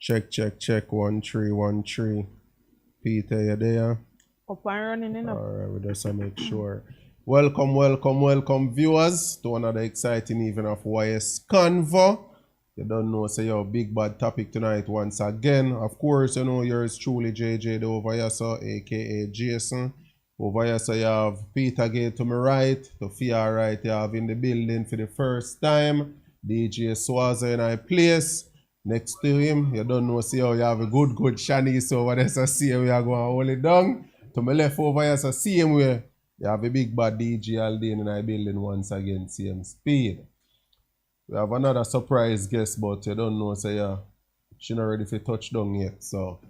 Check 1313. Peter, you there? Up and running, you know. Alright, we just make sure. Welcome viewers to another exciting evening of YS Convo. You don't know, say your big bad topic tonight once again. Of course, you know yours truly JJ the over here, so aka Jason. Over here, so you have Peter Gate to my right, to Fia right, you have in the building for the first time. DJ Swaza in our place. Next to him, you don't know, see how you have a good Shanice over there, so see how we are going to hold it down. To my left over here, so same way, you have a big bad DJ Aldine in our building once again, same speed. We have another surprise guest, but you don't know, so yeah, she not ready for touch down yet, so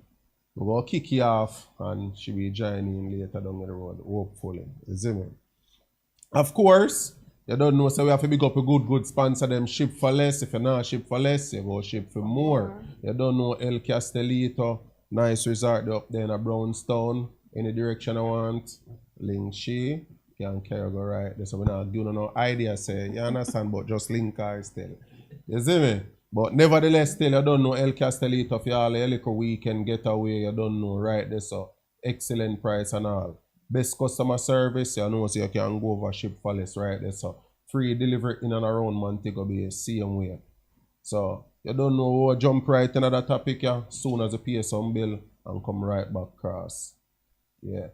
we're going to kick you off and she will join in later down the road, hopefully. You see me? Of course, you don't know, so we have to big up a good sponsor them. Ship for less. If you're not ship for less, you go ship for more. You don't know El Castellito, nice resort up there in Brownstown. Any direction I want, link she can carry go right there. So we're not doing no idea, say, you understand, but just link her still. You see me? But nevertheless, still, you don't know El Castellito, if you all a little weekend getaway, you don't know right there, so excellent price and all. Best customer service, you know, so you can go over ship for less right there. So free delivery in and around Montego Bay, same way. So you don't know, we'll jump right into that topic, yeah, soon as you pay some bill and come right back across. Yeah.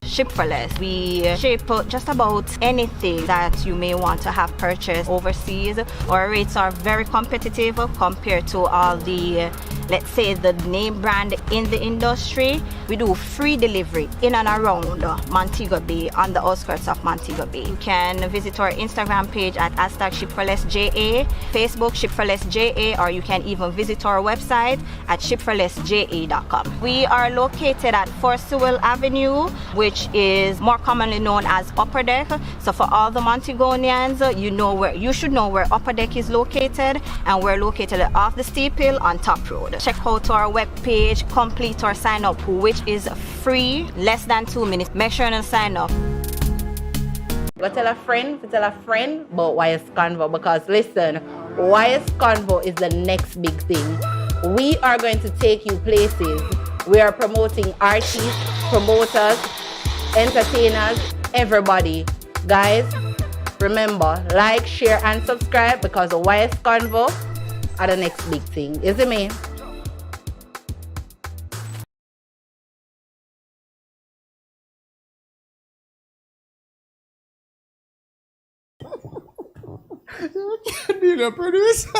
Ship for less. We ship just about anything that you may want to have purchased overseas. Our rates are very competitive compared to all the, let's say, the name brand in the industry. We do free delivery in and around Montego Bay, on the outskirts of Montego Bay. You can visit our Instagram page at #ShipForLessJA, Facebook ShipForLessJA, or you can even visit our website at ShipForLessJA.com. We are located at 4 Sewell Avenue, which is more commonly known as Upper Deck. So for all the Montegonians, you should know where Upper Deck is located, and we're located off the steep hill on Top Road. Check out our webpage, complete our sign up, which is free, less than 2 minutes. Make sure and sign up. Go tell a friend about YS Convo, because listen, YS Convo is the next big thing. We are going to take you places. We are promoting artists, promoters, entertainers, everybody. Guys, remember, like, share, and subscribe, because the YS Convo are the next big thing. Is it me? Need a producer.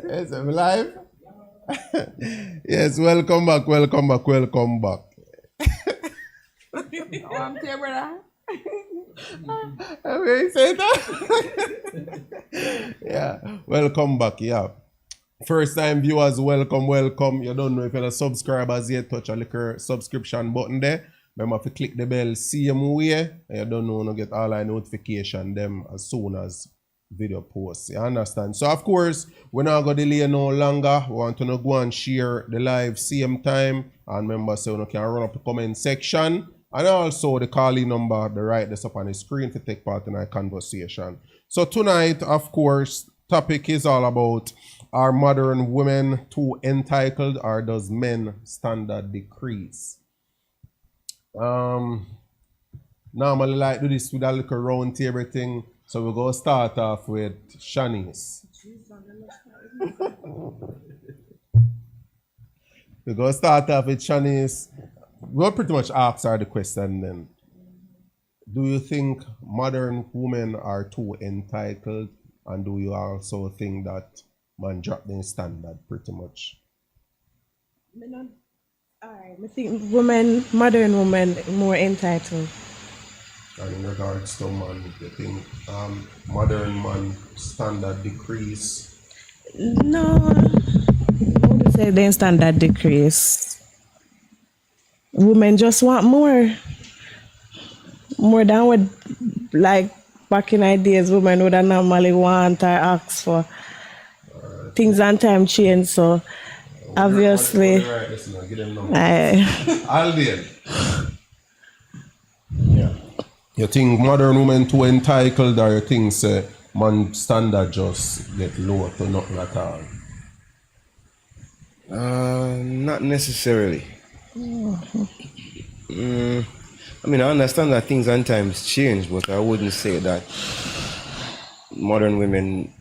Yes, I'm live. Yes, welcome back. I'm here, brother. You say that? Yeah, welcome back. Yeah, first time viewers, welcome. You don't know if you're a subscribers yet, touch a little subscription button there. Remember to click the bell, same way, and you don't know to get all our notification them as soon as video posts. You understand? So of course, we're not gonna delay no longer. We want to go and share the live same time. And remember, so you can run up the comment section. And also the calling number, the right that's up on the screen to take part in our conversation. So tonight, of course, topic is all about, are modern women too entitled, or does men standard decrease? Normally like do this with a little round table thing. So we're gonna start off with Shanice. We're gonna start off with Shanice. We'll pretty much ask her the question then. Do you think modern women are too entitled, and do you also think that man drop their standard pretty much? I think modern women more entitled. And in regards to man, you think modern man standard decrease? No, I wouldn't say their standard decrease. Women just want more than what, like back in our days, women would normally want or ask for. Things and time change, so obviously. Aldine. Yeah. You think modern women too entitled, or you think say man standard just get lower to nothing at all? Not necessarily. I mean, I understand that things sometimes change, but I wouldn't say that modern women.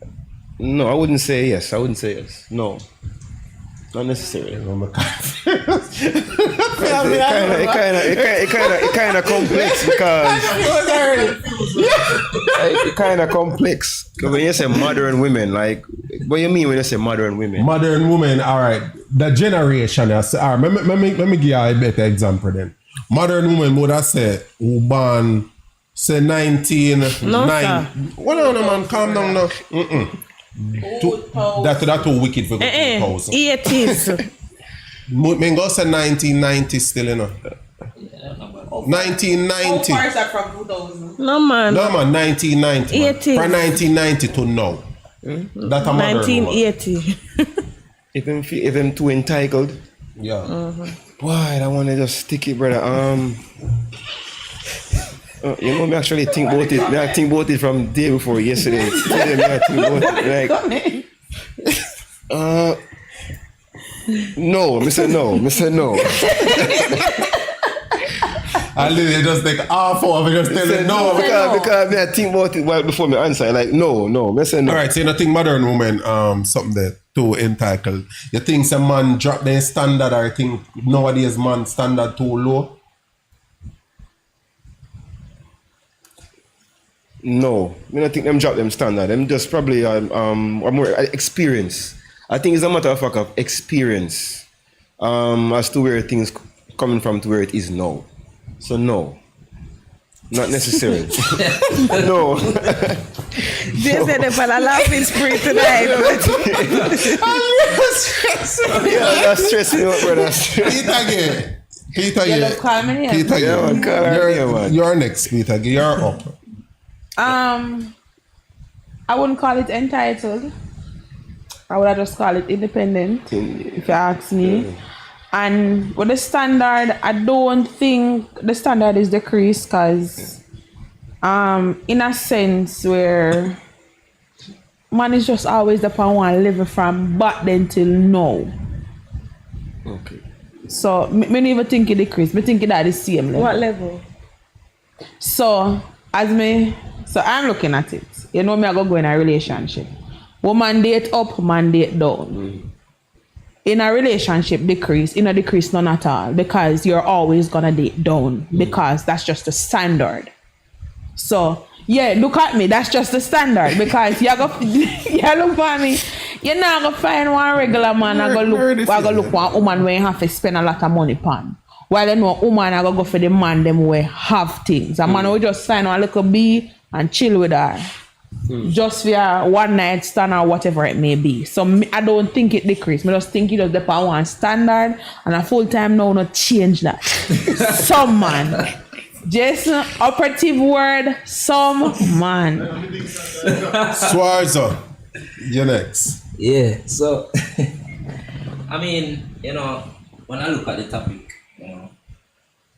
No, I wouldn't say yes. I wouldn't say yes. No, not necessarily. It kind of complex because it kind of complex. Because when you say modern women, like, what do you mean when you say modern women? Modern women, all right. The generation, all right, let me give you a better example then. Modern women would have said, who born, say 19... No, sir. Well, no, man, calm down now. That's too wicked for 2000. 80s. Me go say 1990 still, you know. 1990. How far is that from 2000? No, man. No, man, 1990. Man. 80s. From 1990 to now. That's a modern woman. 1980. If them too entitled, Yeah. boy, I want to just stick it, brother. You know, me actually think about it. I think about it from day before yesterday. Today, me I think about it, like, no, me say no. I literally just take half of it, just tell it no. Because me I think about it well before me answer. Like, no, me say no. All right, so you think modern women, something that too entitled. You think some man drop their standard, or you think nowadays man standard too low? No, I don't think them drop them standard. Them just probably more experience. I think it's a matter of fact of experience as to where things coming from to where it is now. So no, not necessarily. No. They said they're on a laughing spree tonight. That's stressing me out, brother. Peter, You love calling me? Peter, Yeah, man, call her name, man. you're next, Peter. You're up. I wouldn't call it entitled. I would just call it independent, if you ask me. And with the standard, I don't think the standard is decreased because, in a sense where man is just always upon one level from back then till now. Okay. So, me don't even think it decreased. Me think it at the same level. What level? So I'm looking at it. You know me, I go in a relationship. Woman date up, man date down. In a relationship, decrease. In a decrease, none at all. Because you're always gonna date down. Because that's just the standard. So, yeah, look at me. That's just the standard. Because you look for me. You're not gonna find one regular man. I go look one woman where you have to spend a lot of money on. While you know, woman, I go for the man them where have things. A man will just find one little bee and chill with her. Just for a one night stand or whatever it may be. So I don't think it decreased. I just think it does depend on one standard and a full time now not change that. Some man. Jason, operative word, some man. Swarza, you're next. Yeah, so I mean, you know, when I look at the topic, you know,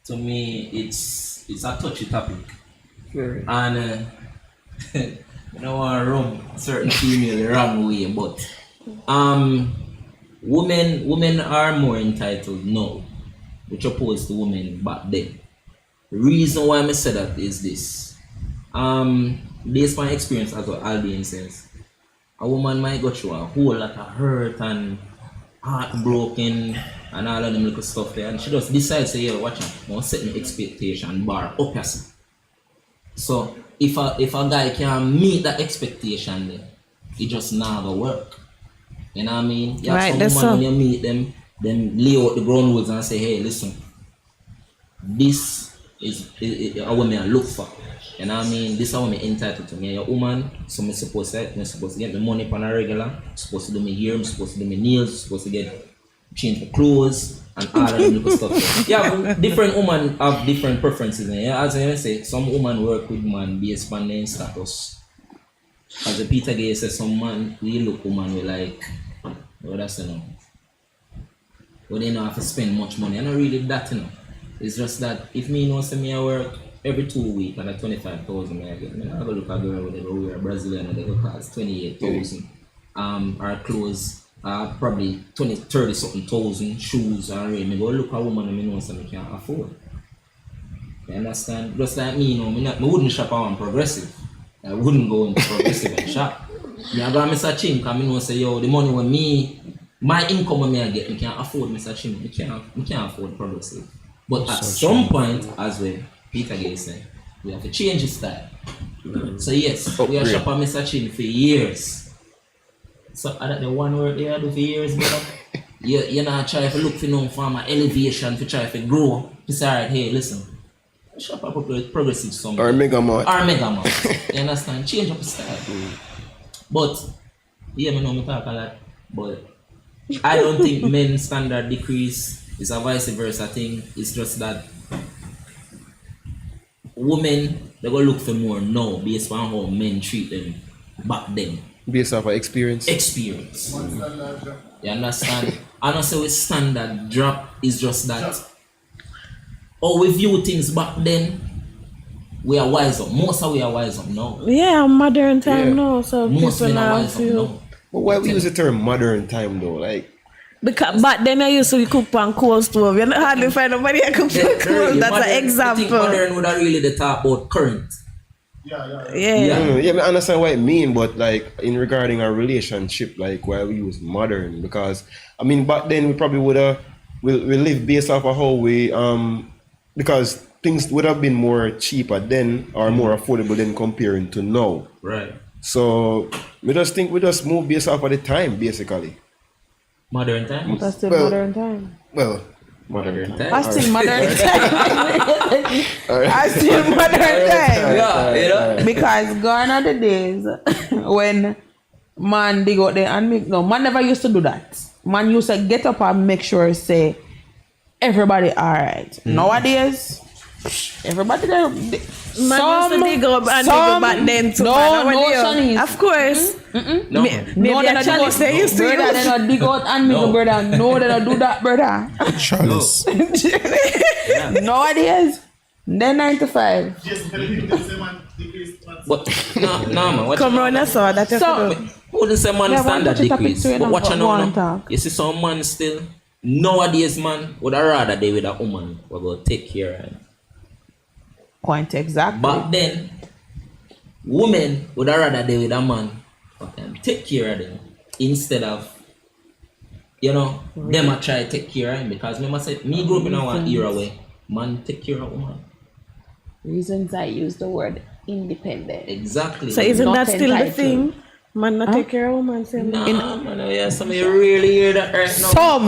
to me it's a touchy topic. Sure. And I don't want to rub certain female the wrong way, but women are more entitled now, which opposed to women back then. The reason why I say that is this. Based on my experience, as what Albion says, a woman might go through a whole lot of hurt and heartbroken and all of them little stuff there, and she just decides, say, yeah, watch out, I want to set my expectation bar up yourself. So if a guy can meet that expectation, then it just never work. You know what I mean? You have Right, some woman when you meet them lay out the ground rules and say, hey, listen, this is a woman I look for. You know what I mean? This is how I'm entitled to. Me, a woman, so I'm supposed to get my money on a regular, I'm supposed to do my hair, I'm supposed to do my nails, I'm supposed to change my clothes and all of them little stuff. Yeah, different women have different preferences. Yeah, as I say, some women work with man based on their status. As the Peter Gay says, some man we look woman we like, oh, that's enough. But they don't have to spend much money. I don't really that, you know. It's just that if me know say me I work every 2 weeks and a 25,000 I get. I go look at a girl with a wear Brazilian and they go cost 28,000. Our clothes are probably 30 something thousand, shoes and rain. I go look at a woman and I know something I can't afford. You understand? Just like me, you know, I wouldn't shop on Progressive. I wouldn't go into Progressive and shop. I go to Mr. Chin because I know say yo, the money when my income when I get, I can't afford Mr. Chin. I can't afford Progressive. But at some point, as well, Peter Gay said, we have to change the style. So yes, we have shop on Mr. Chin for years. So I don't know one word they do for years, brother. You're not trying to look for no form of elevation, to try to grow. It's alright, hey, listen. Shop up with Progressive somewhere. Or Mega Mart. You understand? Change up the style. But, yeah, I know me talk a lot, but I don't think men's standard decrease. It's a vice versa thing. It's just that women, they go look for more now based on how men treat them back then. Based off of experience. Experience. You understand? And also with standard drop is just that how we view things back then, we are wise up. Most of we are wise up now. Yeah, modern time now, so Most people men are now wise up feel. now. But why we use the term modern time though? Like, Because back then I used to cook on coal stove. You hardly find nobody I cook on coal. That's an I think example. modern would have really the talk about current. Yeah. I understand what I mean, but like in regarding our relationship, like why we use modern, because I mean back then we probably would have we live based off of how we because things would have been more cheaper then or more affordable than comparing to now. Right. So we just think we just move based off of the time basically. Modern times. That's still Well, modern time. Well, Modern I times. still modern time. I still modern time. Yeah, you know. Because gone are the days when man dig out there and make no man never used to do that. Man used to get up and make sure say everybody alright. Nowadays, everybody there. Man used to dig up and dig up back then too. No, man. no, When you- Shanice. Of course. No. Maybe No, they a not dig chalice out. they used to Brother, use. they not dig out and make No. brother. No, they don't do that, brother. Chalice. Nowadays, they're 9 to 5. But no, man. What Come round and saw that. So, wouldn't say man Yeah, standard one touch it up decrease. into it But and watch go out now, on no? talk. You see some man still nowadays man would I rather they with a woman who go take care of him. Point exactly. Back then, women would I rather they with a man who can take care of them instead of them a try to take care of him, because me say me grew up in a one era where man take care of woman. Reasons I use the word independent. Exactly. So isn't Not that still the entitled. thing? Man not take care of woman. Say, Nah, man, yeah, some of you really hear that right now. Some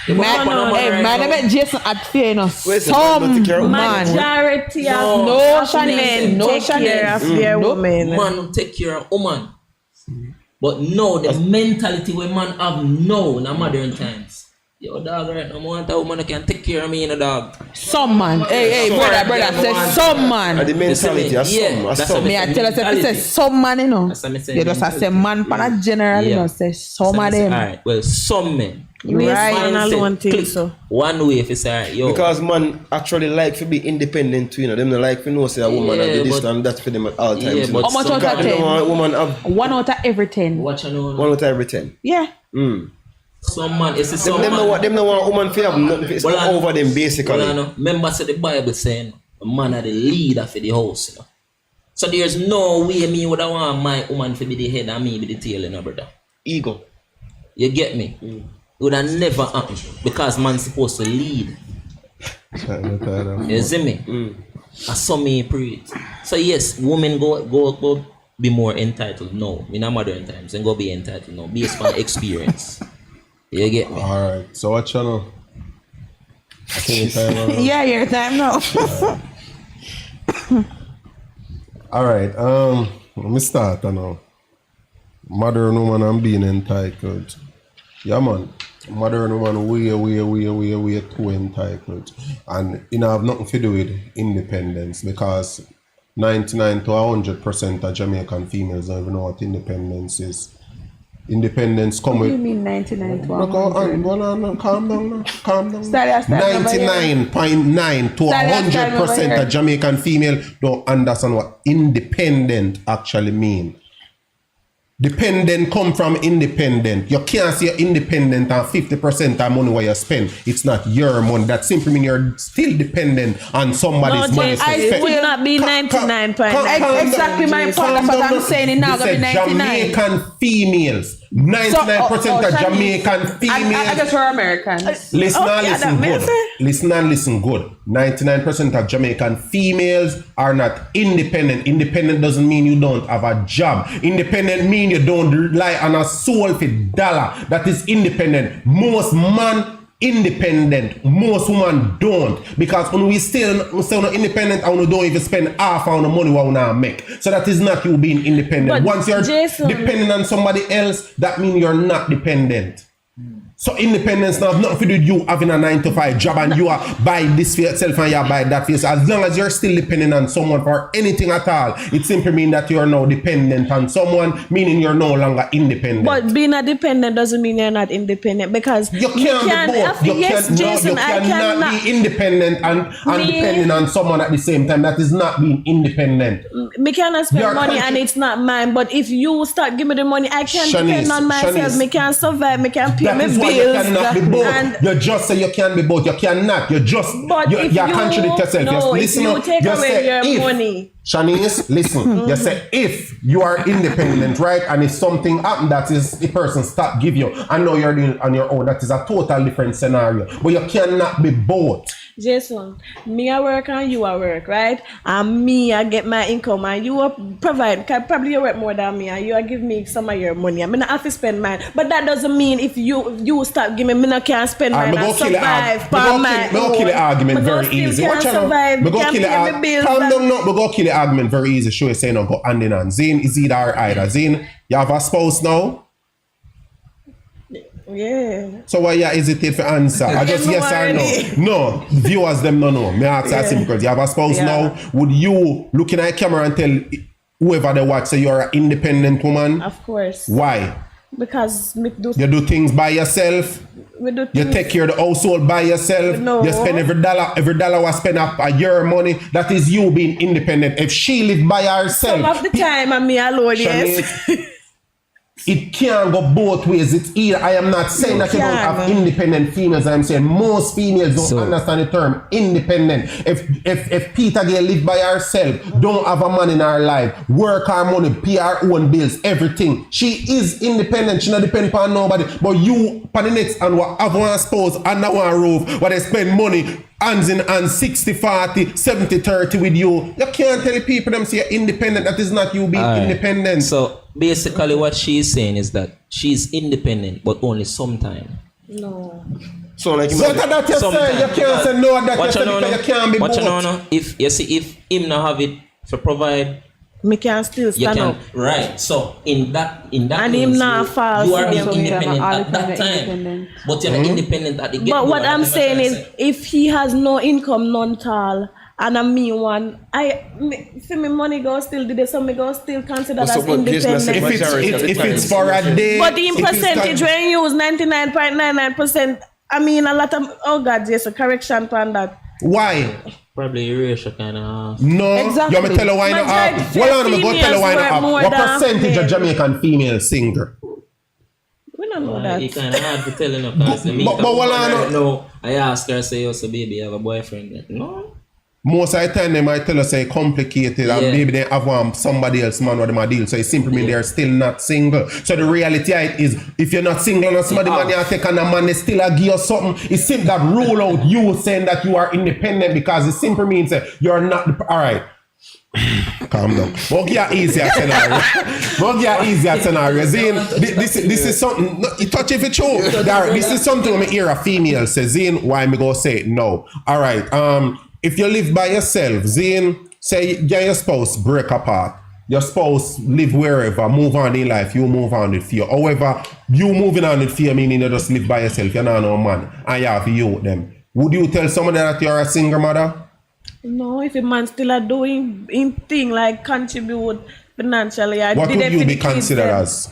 You must man, put on hey, right man, now. I bet Jason at fair enough. Wait, so man not take care Some of man, majority of No, of Chanel, men no, take Chanel. care of their Nope. women. Man will take care of woman. But no, the mentality where man have now in the modern times. Yo, dog, right now, I want a woman who can take care of me, dog. some man. Hey, brother, say some And man. the mentality Yeah, as some, as that's some. what Me, I tell you, say mentality. some man, you know. That's what me say, You just say man, but not general, you know, say some of them. Alright, well, some men. We Right. man alone Click. think so. One way if it's alright, yo. Because man actually like to be independent too, Them don't like to know say a woman Yeah, and this but- and that for them at all times. Yeah, but How much out God, of they don't 10? want a woman have 1 out of every 10. Watch you know. one out of every 10. Yeah. Some man, it's some Them man. no want a woman to have nothing it's Well, I- over them basically. Well, I know. Remember, say the Bible saying a man are the leader for the house. So there's no way me would want my woman to be the head and me be the tail, brother. Ego. You get me? It would have never happened because man's supposed to lead. You see me? I saw me pray it. So yes, women go be more entitled now in our modern times and go be entitled now based on experience. You get me? Alright, so what channel? Yeah, your time now. Alright, let me start now. Modern woman and being entitled. Yeah man, modern woman way too entitled. And it have nothing to do with independence, because 99 to 100% of Jamaican females don't even know what independence is. Independence come What do you with. mean 99 to Look, calm 100? down now. Calm down. Start over here. 99.9 to Start over 100% here. of Jamaican female don't understand what independent actually mean. Dependent come from independent. You can't say you're independent and 50% of money what you spend. It's not your money. That simply means you're still dependent on somebody's No, money. Jason, to I spend. it would not be 99.9. Exactly my point. That's what I'm saying. It's not going to be 99. Jamaican females. 99% of Jamaican females. I just for Americans. Listen Oh, and yeah, listen that good. makes sense. Listen and listen good. 99% of Jamaican females are not independent. Independent doesn't mean you don't have a job. Independent mean you don't rely on a soul for dollar. That is independent. Most man independent. Most women don't. Because when we still not independent and we don't even spend half of the money we now make. So that is not you being independent. But Once you're Jason, dependent on somebody else, that means you're not dependent. So independence now have nothing to do with you having a 9-to-5 job and you are buy this for yourself and you are buy that for yourself. As long as you're still dependent on someone for anything at all, it simply means that you're now dependent on someone, meaning you're no longer independent. But being a dependent doesn't mean you're not independent because you can't be both. Yes, Jason, I cannot. Be independent and dependent on someone at the same time. That is not being independent. Me cannot spend Your money country- and it's not mine. But if you start giving me the money, I can depend on myself. Shanice, Me can survive. Me can pay That my is why bills. you cannot be both. And You just say you can be both. You cannot. You just But you if you contradict yourself. no, if listen you up. take You away say your if. money. Shanice, listen. You say if you are independent, right? And if something happened that is the person stop give you and now you're doing it on your own, that is a total different scenario. But you cannot be both. Jason, me I work and you I work, right? And me I get my income and you are provide. Cause probably you work more than me and you are give me some of your money. I mean I have to spend mine, but that doesn't mean if you stop giving me, I can't spend mine and survive. Me go kill the argument very easy. Watch out now. Me go kill the argument. Calm down now. Me go kill the argument very easy. Show you say no go hand in hand. Zine is either or either. Zine, you have a spouse now? Yeah. So why you hesitate for answer? I just yes or no. No, viewers them no know. Me ask that simple because you have a spouse now. Would you look in a camera and tell whoever they watch say you're an independent woman? Of course. Why? Because me do You do things by yourself. we do You things- take care of the household by yourself. No. You spend every dollar was spent up a year money. That is you being independent. If she live by herself, some of the time and me alone, yes. Shanice, it can't go both ways. It's either I am not saying that you don't have can. independent females. I'm saying most females don't understand the term independent. If Peter Gay live by herself, don't have a man in her life, work her money, pay her own bills, everything. She is independent. She not depend on nobody. But you, for the next and what have one spouse under one roof, where they spend money hands in hands, 60-40, 70-30 with you. You can't tell the people them say you're independent. That is not you being Alright. independent. So basically, what she's saying is that she's independent, but only sometime. No. So like So that you say, you can't say no that you Watch say out, because you can't be Watch both. out, no. If you see, if him not have it to provide, Me can still you stand can up. right. So in that And means him not you, false, you are so being you independent all at the that time time, independent. but you're not independent at the get. But what I'm saying is, if he has no income, none tall, and a me one, for me money go still do this, so me go still consider So, as but Jason, I said independent. majority of the If time it's for a day, But in if it's percentage, when you use 99.99%, I mean a lot of, oh God, yes, a correction on that. why? probably ratio kind of. No, Exactly. you me tell her why not. Majority Well, I'm go tell her why females work not. more What than percentage of men. Jamaican females single? We don't know It that. kind of hard to tell enough. Because but what I know- no, I ask her, say, "Oh, so baby, you have a boyfriend?" Like, no. Most of the time, they might tell us say complicated and Yeah. maybe they have somebody else man with them a deal. So it simply means they're still not single. So the reality is, if you're not single and somebody man you take on a man, they still a give you something. It simply that rule out you saying that you are independent because it simply means that you're not. All right. Calm down. We'll get easier scenario. We'll get easier scenario. Zane, this is something. No, you touch if it's true. This is something when I hear a female say, Zane, why me go say it? No. All right. If you live by yourself, Zane, say you and your spouse break apart. Your spouse live wherever, move on in life, you move on with fear. However, you moving on with fear meaning you just live by yourself, you're not no man, and you have you with them. Would you tell somebody that you're a single mother? No, if a man still are doing in thing like contribute financially, I What did would it you for be the kids considered them. as?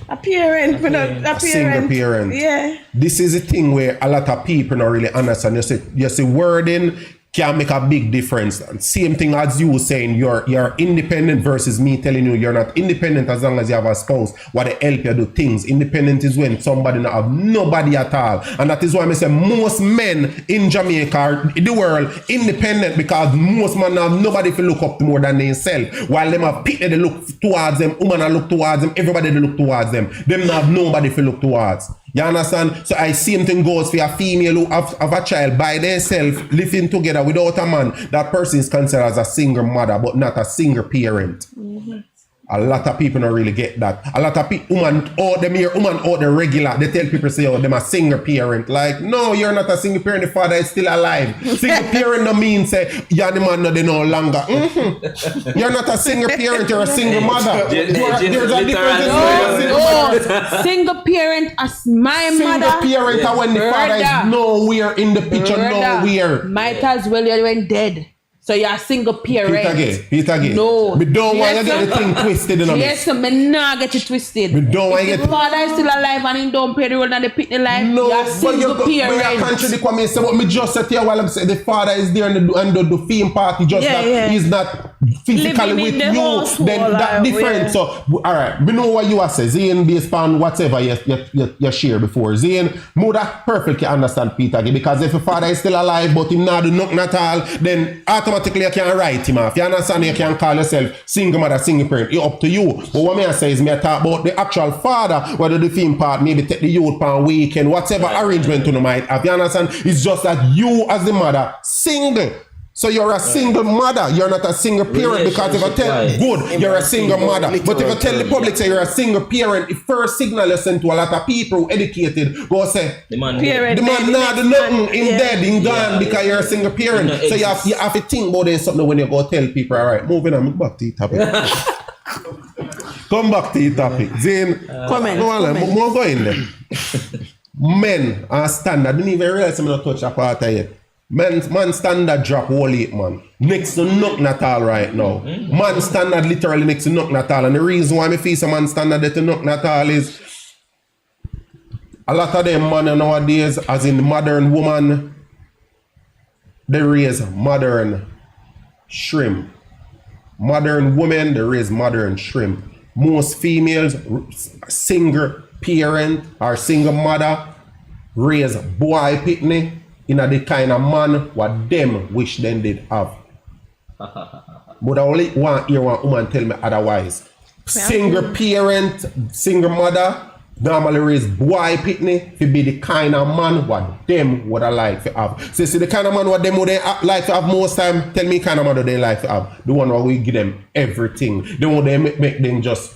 a parent, a single parent. Yeah. This is a thing where a lot of people don't really understand. You see wording can make a big difference. Same thing as you saying you're independent versus me telling you you're not independent as long as you have a spouse. What they help you do things. Independent is when somebody not have nobody at all. And that is why I say most men in Jamaica, in the world, independent because most men have nobody to look up to more than themselves. While them have people they look towards them, women look towards them, everybody they look towards them. Them not have nobody to look towards. You understand? So I same thing goes for a female who have a child by themselves living together without a man. That person is considered as a single mother, but not a single parent. Mm-hmm. A lot of people don't really get that. A lot of people, woman out the regular, they tell people say, oh, them a single parent. Like, no, you're not a single parent. The father is still alive. Single parent no mean say, yeah, the man no they no longer. Mm-hmm. You're not a single parent. You're a single mother. There's a difference. Single parent as my mother. Single parent when the father is nowhere in the picture, nowhere. Might as well you went dead. So you're a single parent. Peter again. No. But don't want to get the thing twisted in a Yes, so me not get it twisted. But don't want to get the father is still alive and he don't pay the role and they pick the life. No, you're a single parent. But you contradict what me say. What me just said here while I'm saying the father is there and the theme party just that he's not physically with you. Then that different. Yeah. So alright, we know what you are saying. Zane based on whatever you share before. Zane, Muda perfectly understand Peter again because if the father is still alive but him not do nothing at all, then automatically you can write him off. You understand? You can call yourself single mother, single parent. It's up to you. But what I say is me talk about the actual father, whether the theme part, maybe take the youth on weekend, whatever arrangement you might have. You understand? It's just that you as the mother, single. So you're a single mother. You're not a single parent because if I tell good, you're a single mother. But if I tell the public say you're a single parent, the first signal you send to a lot of people who educated go say the man not do nothing, him dead, him gone because you're a single parent. So you have to think about it something when you go tell people, all right, moving on, back to the topic. Come back to the topic. Zane, more going there. Men are standard. I didn't even realize I'm not touch that part yet. Man standard drop whole heap, man. Next to nothing at all right now. Man standard literally next to nothing at all. And the reason why I feel some man standard to nothing at all is a lot of them man nowadays, as in modern woman, they raise modern shrimp. Modern women, they raise modern shrimp. Most females, single parent or single mother, raise boy pitney. In the kind of man what them wish them did have. But I only want to hear one woman tell me otherwise. Single parent, single mother, normally raise boy pitney to be the kind of man what them would I like to have. So see the kind of man what them would they like to have most time, tell me kind of mother they like to have. The one where we give them everything. The one they make them just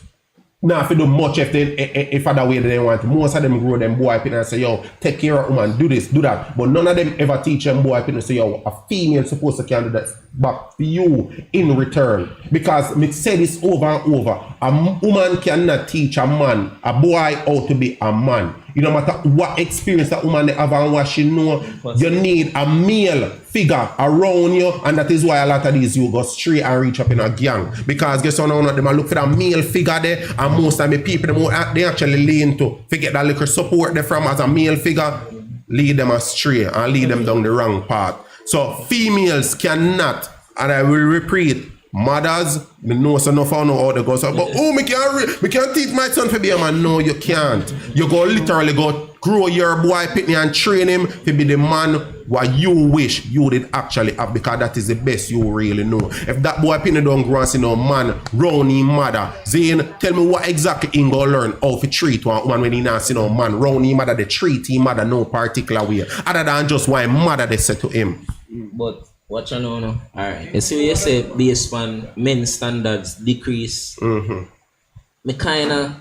now, if you do much, if other way they want, most of them grow them boy up and say, yo, take care of woman, do this, do that. But none of them ever teach them boy up and say, yo, a female supposed to can do that back for you in return. Because me say this over and over, a woman cannot teach a man, a boy how to be a man. You no matter what experience that woman have and what she know, you need a male figure around you, and that is why a lot of these you go straight and reach up in a gang. Because guess what, now them look for that male figure there, and most of the people they actually lean to get that little support there from as a male figure, lead them astray and lead them down the wrong path. So females cannot, and I will repeat, mothers, me know so enough I know how they go. So, but me can't teach my son to be a man. No, you can't. You go literally go grow your boy pitney and train him to be the man what you wish you did actually have, because that is the best you really know. If that boy pitney don't grow and see no man round his mother, Zane, tell me what exactly he go learn how to treat one woman when he not see no man round his mother, they treat his mother no particular way, other than just why mother they say to him. But what you know now? Alright. You see you say based on men's standards decrease. Me kinda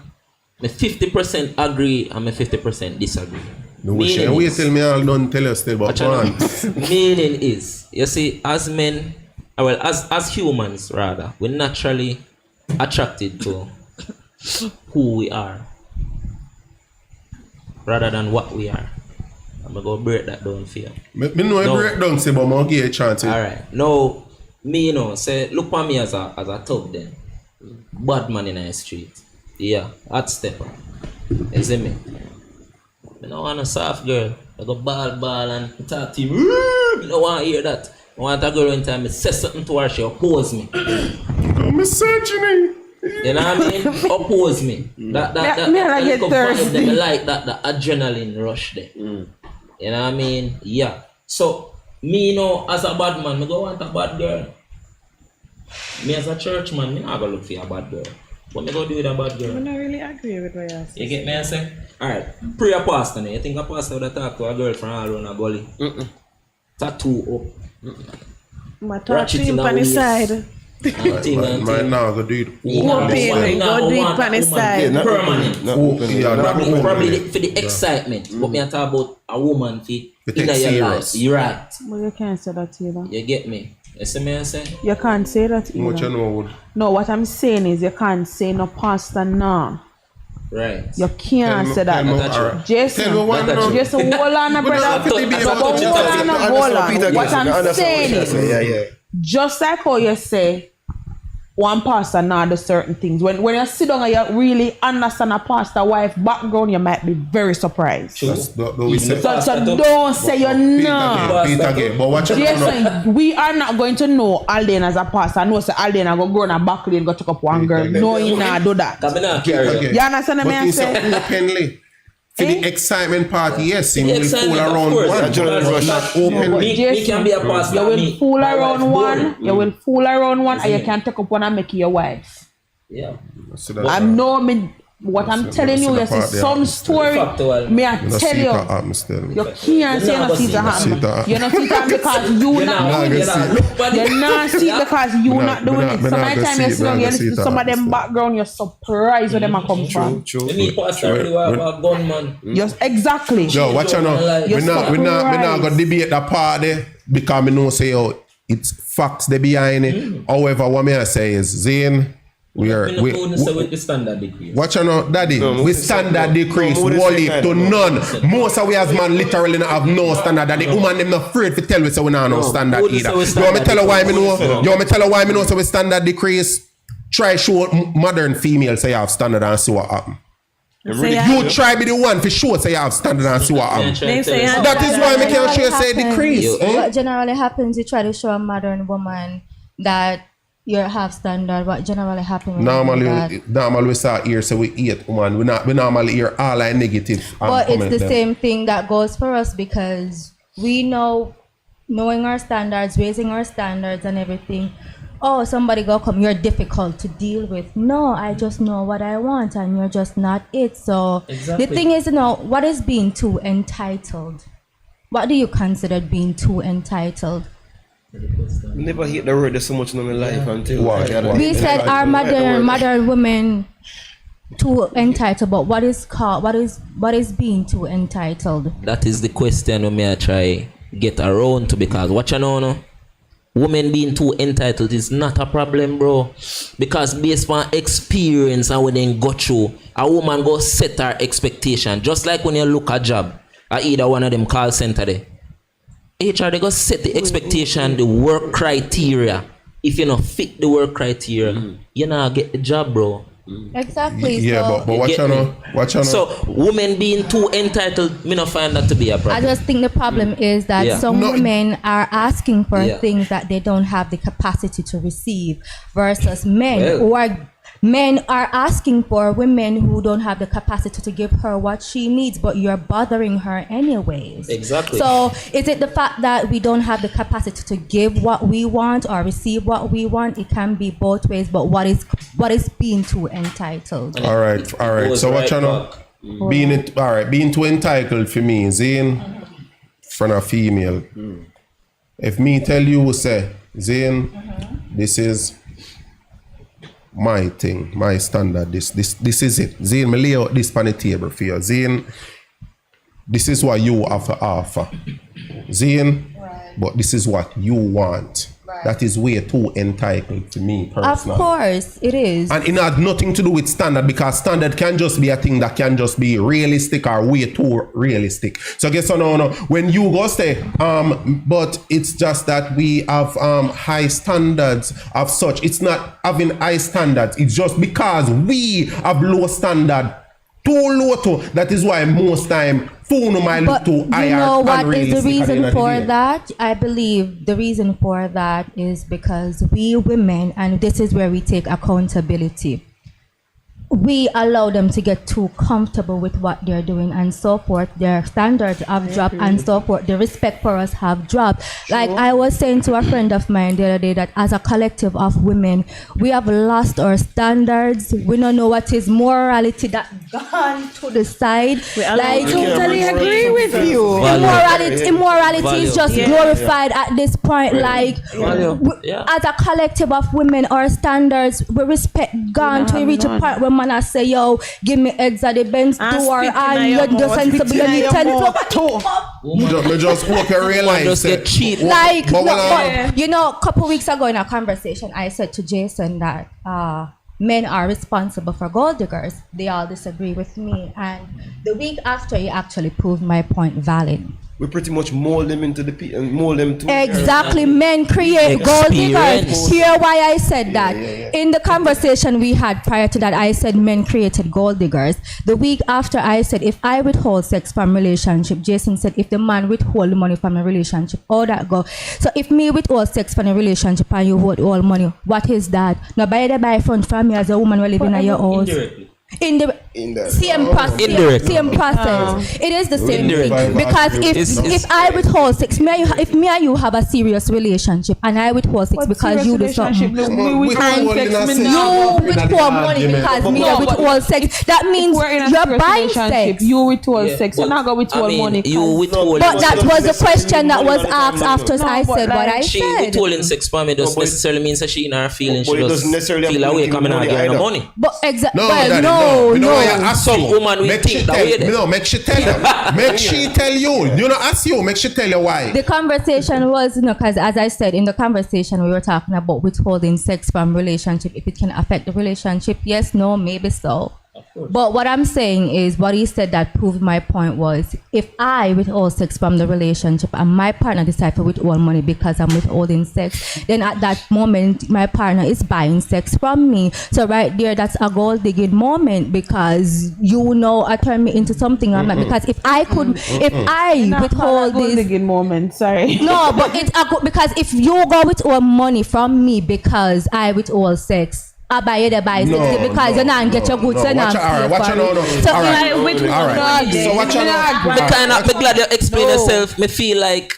50% agree and me 50% disagree. No, we tell me all don't tell us still about one. Meaning is, you see, as men, well as humans rather, we're naturally attracted to who we are rather than what we are. I'm gonna go break that down for you. Me know I break down, but I'm give you a chance. Alright. Now, me say look for me as a tub then. bad man in the street. Yeah, hot stepper. You see me? I don't want a soft girl. I go ball and talk to you. I don't want to hear that. I want a girl anytime I say something to her, she oppose me. Misogyny. You know what I mean? Oppose me. That little vibe, them like that, the adrenaline rush there. You know what I mean? Yeah. So, me, you know, as a bad man, I go want a bad girl. Me as a church man, me not gonna look for a bad girl. What me go do with a bad girl? I don't really agree with what you're saying. You get me, I say? Alright, pray a pastor now. You think a pastor would have talked to a girl from all around a gully? Tattoo up. My talk to him on the side. Right now, go do it. Open, go deep on the side. Permanent. Probably for the excitement. But me I talk about a woman for in your life. You're right. Well, you can't say that either. You get me? You see me I say? You can't say that either. What you know? No, what I'm saying is you can't say no pastor now. Right. You can't say that. Alright. Jason, Tell me one now. Jason, hold on, brother. What I'm saying is, just like how you say, one pastor now does certain things. When you sit down and you really understand a pastor wife background, you might be very surprised. True. So don't say you're not. But watch out. Jason, we are not going to know Alden as a pastor. No, say Alden I go grow in a back lane, go check up one girl. No, you not do that. You understand what I say? Openly. For the excitement party, yes, he will fool around one. Not openly. Me can be a pastor. You will fool around one. You will fool around one, and you can take up one and make it your wife. Yeah. What I'm telling you is some story. Me I tell you, you can't say no see to happen. You not see that because you not doing it. You not see because you not doing it. Sometimes you sit down, you listen to some of them background, you're surprised where them a come from. Me pastor really want a gunman. Yes, exactly. Yo, watch out now. We not gonna debate that part there because me know say it's facts they behind it. However, what me I say is Zane. We with the standard decrease. Watch out now, daddy. We standard decrease, wally to none. Most of we as man literally not have no standard. That the woman them not afraid to tell we so we not no standard either. You want me tell her why me know? You want me tell her why me know so we standard decrease? Try show modern females say you have standard and see what happen. You try be the one for sure say you have standard and see what happen. That is why me can sure say decrease. What generally happens, you try to show a modern woman that you have standard. What generally happens? Normally we start here so we eat woman. We normally hear all like negative. But it's the same thing that goes for us because we know, knowing our standards, raising our standards and everything. Oh, somebody go come, you're difficult to deal with. No, I just know what I want and you're just not it. So the thing is, what is being too entitled? What do you consider being too entitled? Never hit the word so much in my life until we said our modern women too entitled, but what is being too entitled? That is the question we may try get around to, because what you know no? Women being too entitled is not a problem, bro. Because based on experience and when they go through, a woman go set her expectation. Just like when you look at job at either one of them call center there. HR, they go set the expectation, the work criteria. If you not fit the work criteria, you not get the job, bro. Exactly. Yeah, so but watch out. So women being too entitled, me not find that to be a problem. I just think the problem is that some women are asking for things that they don't have the capacity to receive, versus men are asking for women who don't have the capacity to give her what she needs, but you're bothering her anyways. Exactly. So is it the fact that we don't have the capacity to give what we want or receive what we want? It can be both ways, but what is being too entitled? All right. So watch out now. Being too entitled for me, Zane, from a female. If me tell you, say, Zane, this is my thing, my standard, this is it. Zane, me lay out this on the table for you. Zane, this is what you have to offer. Zane, but this is what you want. that is way too entitled to me Of personally. course, it is. And it has nothing to do with standard, because standard can just be a thing that can just be realistic or way too realistic. So I guess no. When you go say, but it's just that we have high standards of such. It's not having high standards. It's just because we have low standard, too low too. That is why most time phone might look But too high. you know what is the unrealistic at the end reason of the for day. that? I believe the reason for that is because we women, and this is where we take accountability, we allow them to get too comfortable with what they're doing and so forth. Their standards have dropped and so forth. The respect for us have dropped. Like I was saying to a friend of mine the other day, that as a collective of women, we have lost our standards. We don't know what is morality, that gone to the side. I totally agree with you. Immorality is just Value. glorified at this point. Like Yeah. as a collective of women, our standards, we respect gone to reach a part where man I say, yo, give me eggs at the Benz door, and you're just sensible, you need 10 Me just hope you realize. Just get cheat. like, but no, well, but, you know, a couple weeks ago in a conversation, I said to Jason that men are responsible for gold diggers. They all disagree with me. And the week after, he actually proved my point valid. We pretty much mold them into the mold them to Exactly, men create gold diggers. Hear why I said that. In the conversation we had prior to that, I said men created gold diggers. The week after, I said if I withhold sex from relationship, Jason said if the man withhold money from a relationship, how that go? So if me withhold sex from a relationship and you withhold money, what is that? Now buy the buy front from me as a woman who living in your house. Indirectly. in the Same process. Indirectly. Same process. It is the same thing. Indirectly. Because It's- if I withhold sex, if me and you have a serious relationship and I withhold sex because you do something. Withholding a You withhold money because me I withhold sex. That means you're buying sex. You withhold Yeah, sex. but You're not going to withhold money. You withhold. But that was the question that was asked after I but said what I She said. withholding sex from me doesn't but- necessarily mean that she in her feelings. but She it just doesn't necessarily have feel to away include coming out money getting no either. money. But exactly. No, Well, Daddy, no. You know why I ask Some you? woman will Make think she that tell way then. no, make she tell you. Make she tell you. You know, ask you. Make she tell you why. The conversation was, because as I said in the conversation, we were talking about withholding sex from relationship. If it can affect the relationship, yes, no, maybe so. But what I'm saying is, what he said that proved my point was, if I withhold sex from the relationship and my partner decides to withhold money because I'm withholding sex, then at that moment, my partner is buying sex from me. So right there, that's a gold digging moment because I turn me into something I'm not. Because if I could, if I withhold Gold this. digging moment. Sorry. No, but it's because if you go withhold money from me because I withhold sex, I buy you the buy sex because you not get your goods and not pay Watch for out, no. it. So All right. if I withhold All right. money, So watch out. Me kind of, me glad you explain yourself. Me feel like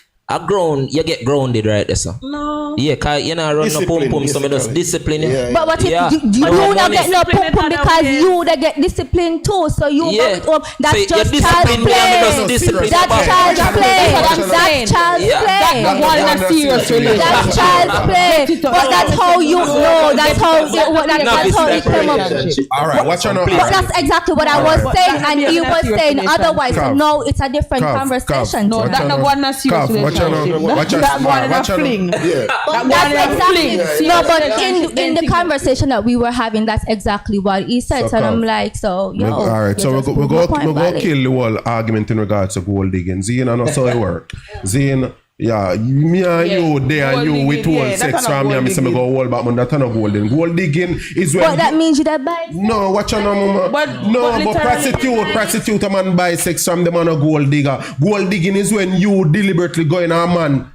you get grounded right there, sir. No. Yeah, cause you know run no pum pum, so me just discipline you. Yeah. but what if Yeah. you No don't money. get no pum pum Discipline because another you they get discipline too? So you Yeah. go withhold. That's So just you child's discipline me and me just play. discipline That's you back. child's play. That's what I'm saying. That's child's Yeah. play. That one in a serious relationship. That's child's play. But that's how you know. That's how it came up. All right. Watch out. But that's exactly what I was saying, and he was saying otherwise. So Kav. no, it's a different Kav, conversation. No, Watch that out the now. one a serious Kav, watch out now. relationship. Watch out. That one in a Watch out now. fling. Yeah. That That's one in a exactly fling. no, but in the conversation that we were having, that's exactly what he said. So So I'm Kav. like, so yo. All right, so you just we proved my point go valid. kill the whole argument in regards to gold digging. Zane, I know how it work. Zane, yeah, me and you there and Gold you digging, withhold yeah, sex that's not from me and me gold say me go digging. hold back, man, that's not gold digging. Gold digging is when But that means you that buy. no, watch out now, mama. But But literally- prostitute a man buy sex from the man a gold digger. Gold digging is when you deliberately go in a man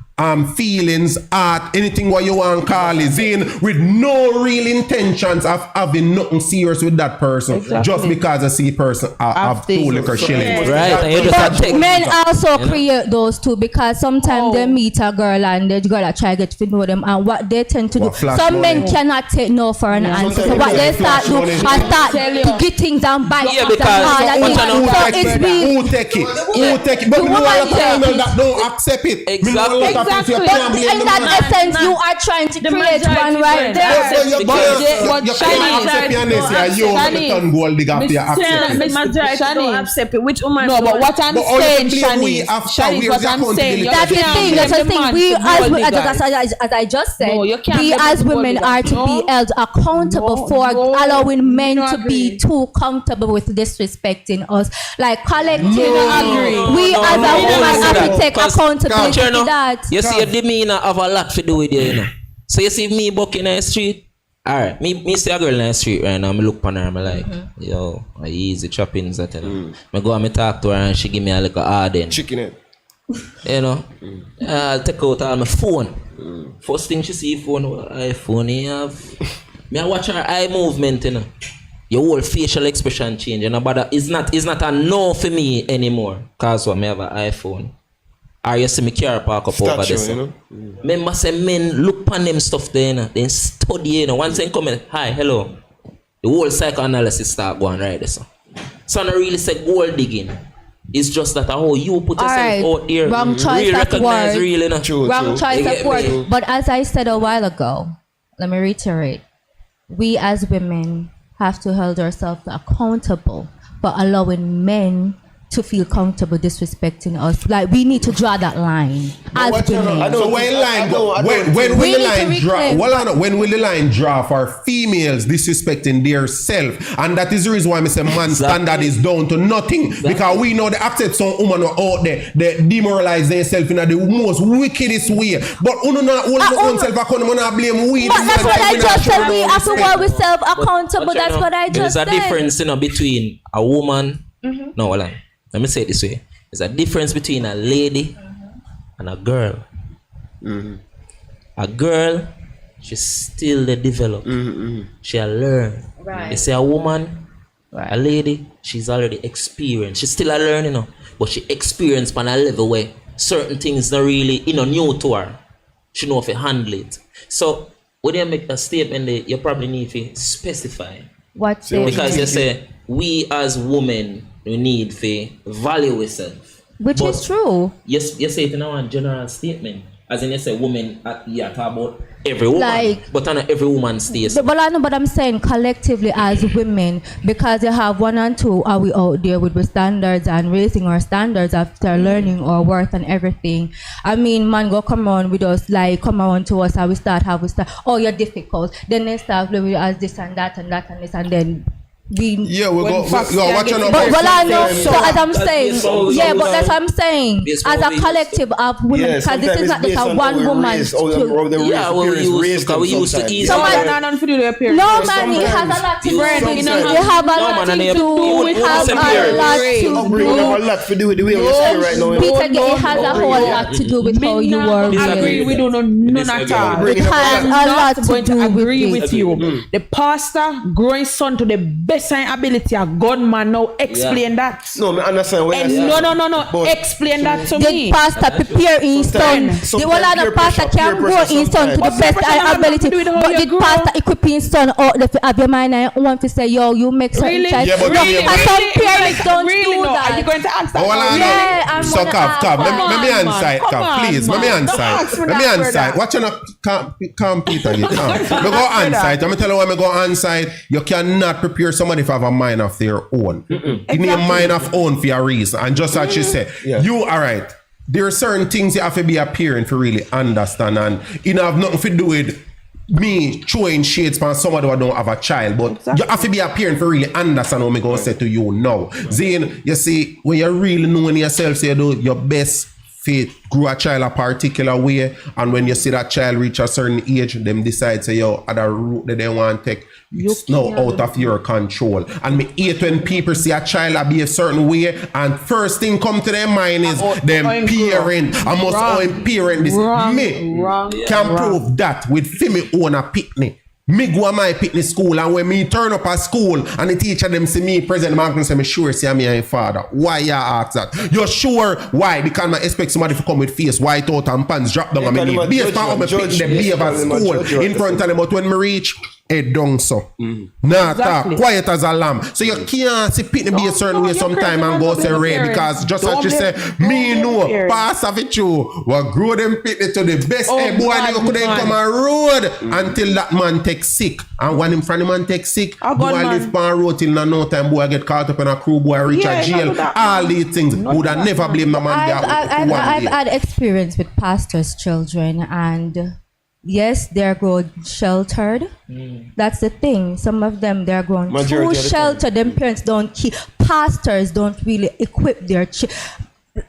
feelings, art, anything what you want to call it, in with no real intentions of having nothing serious with that person, just because I see person have two liquor shillings. Right, and you just have to But take men also create those too because sometimes they meet a girl and the girl try to get to know them and what they tend to What, do. flash Some men money? cannot take no for an answer. So Sometimes what they they flash start do money. is start to get things and buy Yeah, things and because all and what things. I know- So it's real. Who take it? Who take it? But The we know a woman lot of take females it. that don't accept it. Exactly. Me know a lot of Exactly. you But can't blame in the that man. essence, you are trying to The create one majority right will there. But You Shani, can't accept your name, say, you Shani, turn gold digger after you accept it. The majority Shani. don't accept it. Which woman? No, but what I'm But all saying, the blame we Shani, after, Shani, where's what the I'm saying, accountability? you That's the can't thing. blame That's the the thing. man We, to as, gold digger. as I just said, No, you can't we blame as the gold women digger. are to be No. held accountable No, for no, allowing men no, to be agree. too comfortable with disrespecting us. Like collectively, No, we no, as no, a no, woman no, have no, to take because- accountability Cherno, for that. You see, your demeanor have a lot to do with you, you know. So you see me bucking in the street. Alright, me see a girl in the street right now. I look on her, I'm like, yo, I easy choppings that, you know. I go and me talk to her and she give me a little harden. Chicken it. You know, I'll take out all my phone. First thing she see phone, what iPhone you have? Me I watch her eye movement, you know. Your whole facial expression change, you know, but it's not a no for me anymore. Cause what me have an iPhone. Or you see me car park up over Statue, there. you know. Remember say men look on them stuff there, you know. Then study, you know. Once they come in, hi, hello. The whole psychoanalysis start going right there. So I don't really say gold digging. It's just that how you put yourself Alright, out there. wrong choice Real of recognize word. real, you know. True, Wrong true. choice You of get word. me? But as I said a while ago, let me reiterate. We as women have to hold ourselves accountable for allowing men to feel comfortable disrespecting us. Like we need to draw that line as What you know, women. so when line go, I when don't will We the need to line draw? reclaim- Well, when will the line draw for females disrespecting their self? And that is the reason why I say man standard is down to nothing, because we know the accept some woman are out there they demoralize themselves in the most wickedest way. But uno not hold their own self accountable, not blame we. But that's what I just said. We have to work hold ourselves accountable. But you That's know, what I just There's said. a difference, you know, between a woman. No, hold on. Let me say it this way. There's a difference between a lady and a girl. A girl, she's still the develop. She'll learn. Right. You see a woman, a lady, she's already experienced. She's still a learner, you know, but she experienced on a level where certain things not really, you know, new to her. She know if to handle it. So when you make a statement, that you probably need to specify. What's Yeah, it? Because you say we as women we need to value ourselves. Which But is true. You say it in a general statement. As in you say women you talk about every woman. Like- but not every woman stays. But I know, but I'm saying collectively as women, because you have one and two, are we out there with the standards and raising our standards after learning our worth and everything. I mean, man go come on with us, like come on to us and we start, oh, you're difficult. Then they start with us this and that and that and this and then Yeah, we When go. facts Yo, can watch get out. But well, I know. So- So as I'm saying, so- yeah, so- but that's what I'm saying. Based As on a what we collective of women, Yeah, because this sometimes is not it's just a based on one how we woman. raised, how the Yeah, well, we parents used raised to- them we used to sometimes. eat. So No, I- no, no, for the appearance. No, man, it has a lot to do Friend, with you it. know, You have a no, lot man, to and do. you- It you has a disappear. lot Upbringing have a to lot to do with the way we do. feel right now. Peter, it has a whole lot to do with how you were Disagree. agree raised. we don't know none at Disagree. all. It has I'm a lot not to going do to agree with with it. you. The pastor growing son to the best sign ability, a gunman. Now explain that. No, I understand what And you're saying. no. But- Explain that to The me. pastor prepare his son. Sometimes The whole other peer pastor pressure, can peer grow pressure his son to the sometimes. best But peer pressure ability. have to do with how But you the grow. pastor equipping his son out there to have your mind and want to say, yo, you make certain Really? choice. Yeah, but No, really, and some parents don't really do no. Are you that. going to ask that? Oh, well, I know. Yeah, I'm So, gonna Cav, ask let me that. answer it, Come Cav, on, please. man. Let me Don't answer ask it. for Let me that, answer it. brother. Watch you calm, Peter. You calm. Me go answer it. Let me tell you why me go answer it. You cannot prepare somebody to have a mind of their own. You need a mind of own for a reason. And just like she said, Yeah. you all right. There are certain things you have to be a parent to really understand, and it have nothing to do with me throwing shades on somebody who don't have a child, but you have to be a parent to really understand what I'm going to say to you now. Zane, you see, when you really know yourself, say you do your best to grow a child a particular way, and when you see that child reach a certain age, them decide say, yo, other route that they want to take, it's now out of your control. And me hate when people see a child be a certain way, and first thing come to their mind is them parent. I must own parent this. Me can prove that with me own a picnic. Me go to my picnic school, and when me turn up at school and the teacher them see me present, I'm going to say, me sure see me and your father. Why you ask that? You're sure? Why? Because I expect somebody to come with face white out and pants drop down on me knee. Based on how me picnic them behave at school in front of them, but when me reach, head down so. Nah, talk quiet as a lamb. So you can't see pitney be a certain way sometime and go say Ray because just as you say, me know, pass of it you, what grow them pitney to the best boy you couldn't come a road until that man take sick. And when him from the man take sick, boy live on road till no time boy get caught up in a crew, boy reach a jail. All these things would have never blame the man. I've had experience with pastors' children, and yes, they're grown sheltered. That's the thing. Some of them, they're grown too sheltered. Them parents don't keep. Pastors don't really equip their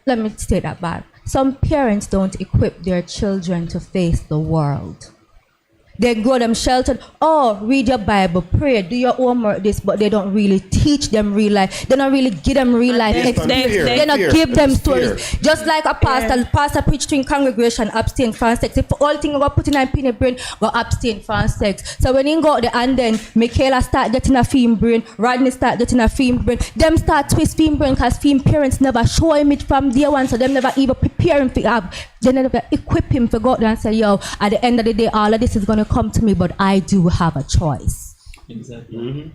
let me say that back. Some parents don't equip their children to face the world. They grow them sheltered. Oh, read your Bible, pray, do your homework, this, but they don't really teach them real life. They don't really give them real life experience. They don't give them stories. Just like a pastor preached in congregation, abstain from sex. If all thing about putting in penny brain, go abstain from sex. So when he go there and then Michaela start getting a femme brain, Rodney start getting a femme brain, them start twist femme brain because femme parents never show him it from day one, so them never even prepare him for have. They never equip him to go out there and say, yo, at the end of the day, all of this is going to come to me, but I do have a choice. Exactly.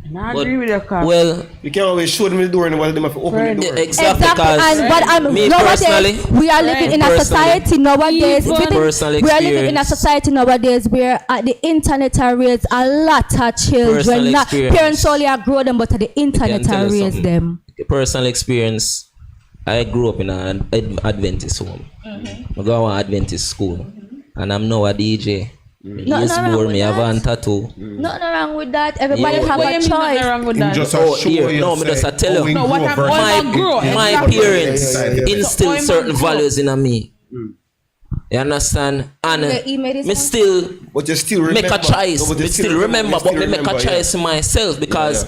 And I agree with your car. Well, you can't always show them the door and them have to open the door. Exactly. And me nowadays personally, we are living in a society nowadays. We are living in a society nowadays where the internet has raised a lot of children. Not, parents only are grow them, but the internet has raised them. Personal experience. I grew up in an Adventist home. I go to an Adventist school, and I'm now a DJ. Yes, more me have a tattoo. Nothing wrong with that. Everybody have a choice. Nothing wrong with that. Just no, me just tell you. No, what I'm My parents instill certain values in me. You understand? And me still but you still remember. make a choice. Me still remember, but me make a choice myself because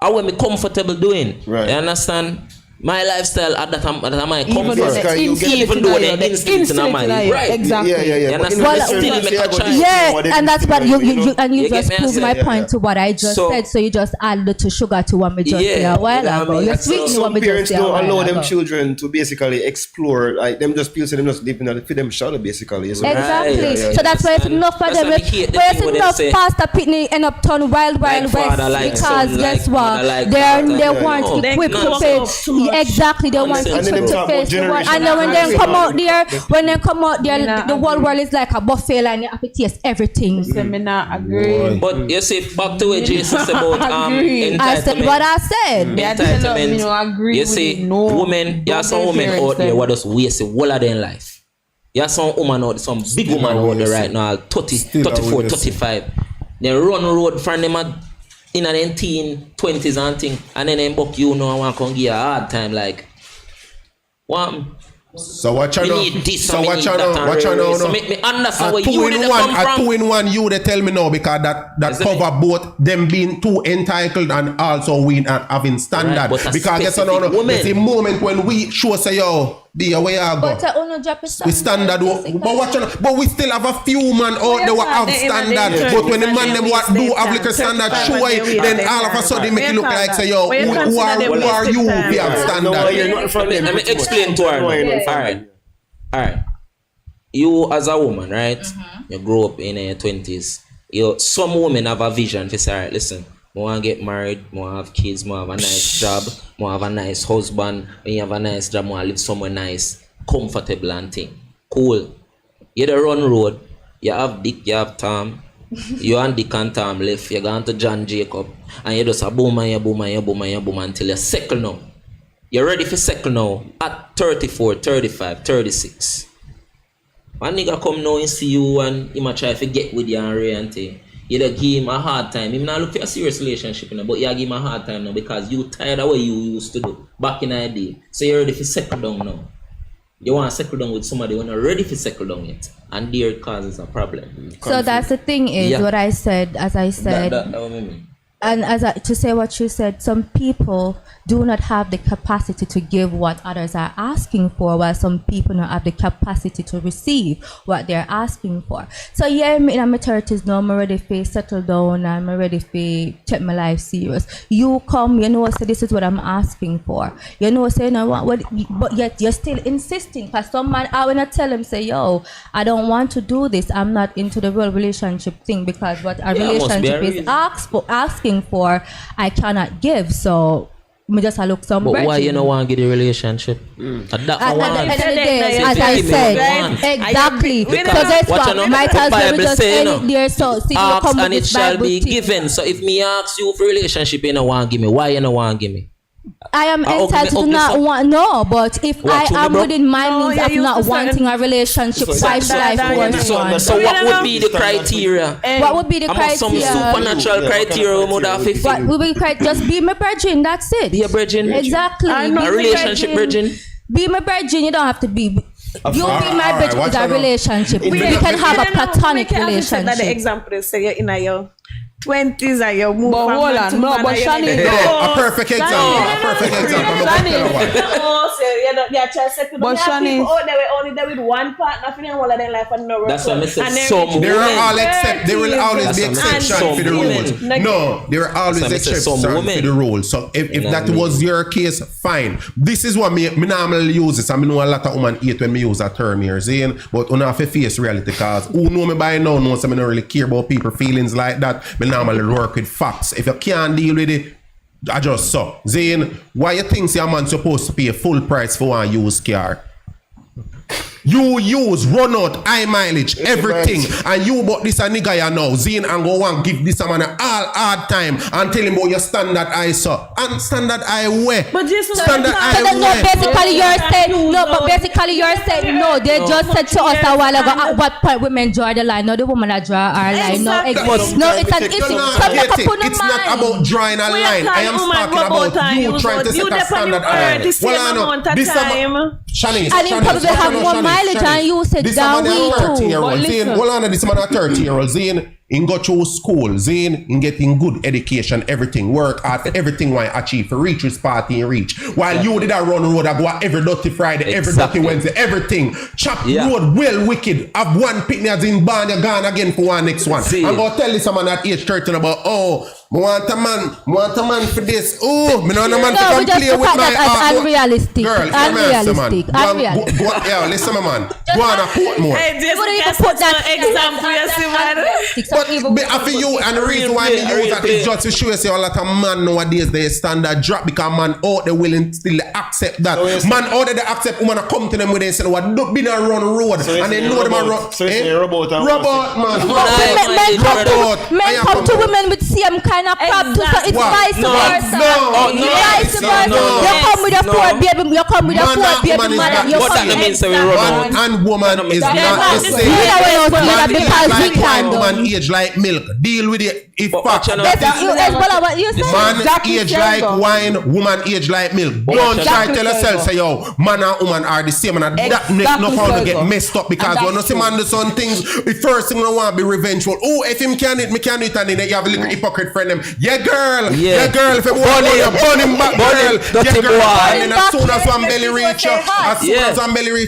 I want me comfortable doing. Right. You understand? My lifestyle at that time my comfort. Even though they instinct in my right. Exactly. You understand? Well, Still make a choice. yeah, and that's what you just proved my point to what I just So- said. So you just add a little sugar to what me just say a while ago. You sweeten what Some me just parents say a don't while allow them ago. children to basically explore, like them just feel so them just living for them shadow basically. So Exactly. Yeah. So that's why it's enough for That's them. why they hate the Where's thing when they enough say, Pastor Pitney end up turn wild west father like because son, guess like what? mother like They father. weren't No. equipped No. to face. Exactly, they weren't And then equipped them talk to about face the world. generation And then when they and come out there, Nah, the whole world is like a buffet and you have to taste everything. So me not agree. But you see, back to what Jason said about Agree. I said entitlement. what I said. Yeah, tell them, me no agree You with see, it. No. women, you have some Don't women parents out there them. what just waste the whole of their life. You have some woman out, some big Still woman a out there waste. right now, 30, Still a 34, waste. 35. They run road from them in an teen, 20s and thing, and then they buck you know and want to come give you a hard time like, what? So what you We know? need this So and we what need you that know? and What you really. know? So no? make me understand A where you did two-in-one, come from. a two-in-one. You they tell me now because that Isn't cover both them being too entitled and also we having standard. Right, but a because guess what? specific woman. It's the moment when we show say yo, be away I go. But drop it. We standard, but what you know, but we still have a few man out there who have standard. But when the man them what do have like a standard show it, then all of a sudden make it look like say yo, who are you? We have standard. Let me explain to her. All right. You as a woman, right? You grow up in your 20s. Some women have a vision to say, all right, listen, I want to get married, I want to have kids, I want to have a nice job, I want to have a nice husband. When you have a nice job, I want to live somewhere nice, comfortable and thing. Cool. You the run road, you have Dick, you have Tom, you and Dick and Tom left, you go to John Jacob, and you just a boom and you boom and you boom and you boom until you settle now. You're ready for settle now at 34, 35, 36. One nigga come now and see you and he might try to get with you and Ray and thing. You give him a hard time. He not look for a serious relationship, you know, but you give him a hard time now because you tired of what you used to do back in the day. So you're ready for settle down now. You want to settle down with somebody who's not ready for settle down yet. And there causes a problem. So that's the thing is what I said, as I said. That what I mean. And to say what you said, some people do not have the capacity to give what others are asking for, while some people don't have the capacity to receive what they're asking for. So yeah, I'm in my 30s now, I'm ready to settle down, I'm ready to take my life serious. You come, you know, say this is what I'm asking for. You know, say, you know what, but yet you're still insisting. Because some man, I will not tell him, say, yo, I don't want to do this. I'm not into the real relationship thing, because what a relationship is asking for, I cannot give. So me just look some. But why you don't want to get a relationship? At the end of the day, as I said, exactly. So that's what might as well just end it there. So see, you come with and it this shall Bible be thing. given. So if me ask you for relationship, you don't want to give me. Why you don't want to give me? I am entitled to not want no, but if I am within my means of not wanting a relationship, why should I force one? So what would be the criteria? What would be the Some criteria? supernatural criteria we would have to What would be just be my virgin, that's it. Be a virgin. Exactly. A relationship virgin. Be my virgin, you don't have to be. You be my virgin with a relationship. We Wait, can have a platonic That the relationship. example is say you're in your 20s and you move But from hold man on, to no, man but and you're Shani- like, A perfect example. A perfect example. Oh, so you're not there to say, But Shani- people out there were only there with one partner for them all of their life and no That's why I said and then some There women. are all except there will always be That's what I'm exception saying. for the Some rules. women. No, there are always That's what I'm saying. exceptions Some for women. the rules. So if You know that what I mean? was your case, fine. This is what me normally use this. I mean, know a lot of women hate when me use a term here, saying, but you have to face reality, because who know me by now knows I don't really care about people's feelings like that. Me normally work with facts. If you can't deal with it, I just so. Zane, why you think a man supposed to pay full price for one used car? You use run out, high mileage, everything, and you bought this a nigga you know, Zane, and go and give this a man a all hard time and tell him about your standard I saw and standard I wear. But Jesus, So standard then, no, basically you're saying no, but basically you're saying no. They just said to us a while ago, at what point women draw the line? No, the woman that draw our line. No, no, it's an issue. It's not about drawing a line. I am talking about you trying to set a standard I wear. Well, I know this Shanice, and you probably have more mileage and you said this that man we a 30-year-old. too. Zane, hold on, this man a 30-year-old. Zane, in go through school. Zane, in getting good education, everything, work hard for everything I achieve, for reach his party and reach. While you did a run road, I go every dirty Friday, every dirty Wednesday, everything. Chop road, well wicked. Have one picnic as in band, you're gone again for one next one. I'm going to tell this man at age 13 about, oh, I want a man for this. Oh, me no man to come play with my heart. Unrealistic. Girl, unrealistic. Go, listen, my man. Go on a Portmore. Hey, just put that example, you see, man. But after you, and the reason why me use that is just to show you say a lot of man nowadays they standard drop, because man out they willing still accept that. Man out there they accept woman to come to them with they say what do been a run road and they know them a run. So it's a robot. Robot, man. Men come to women with same kind of problem too, so it's vice versa. Vice versa. You come with a poor baby, you come with a poor baby mother. What that means we robot? Man and woman is not the same. Because we can do. Man age like milk. Deal with it. If fact. What you say? Man age like wine, woman age like milk. Don't try to tell yourself say yo, man and woman are the same, and that make no how to get messed up, because when you see man do some things, the first thing you want to be revengeful. Oh, if him can it, me can it, and then you have a little hypocrite friend them. Yeah, girl. If you want to burn him back, girl. Yeah, girl. And then as soon as one belly reach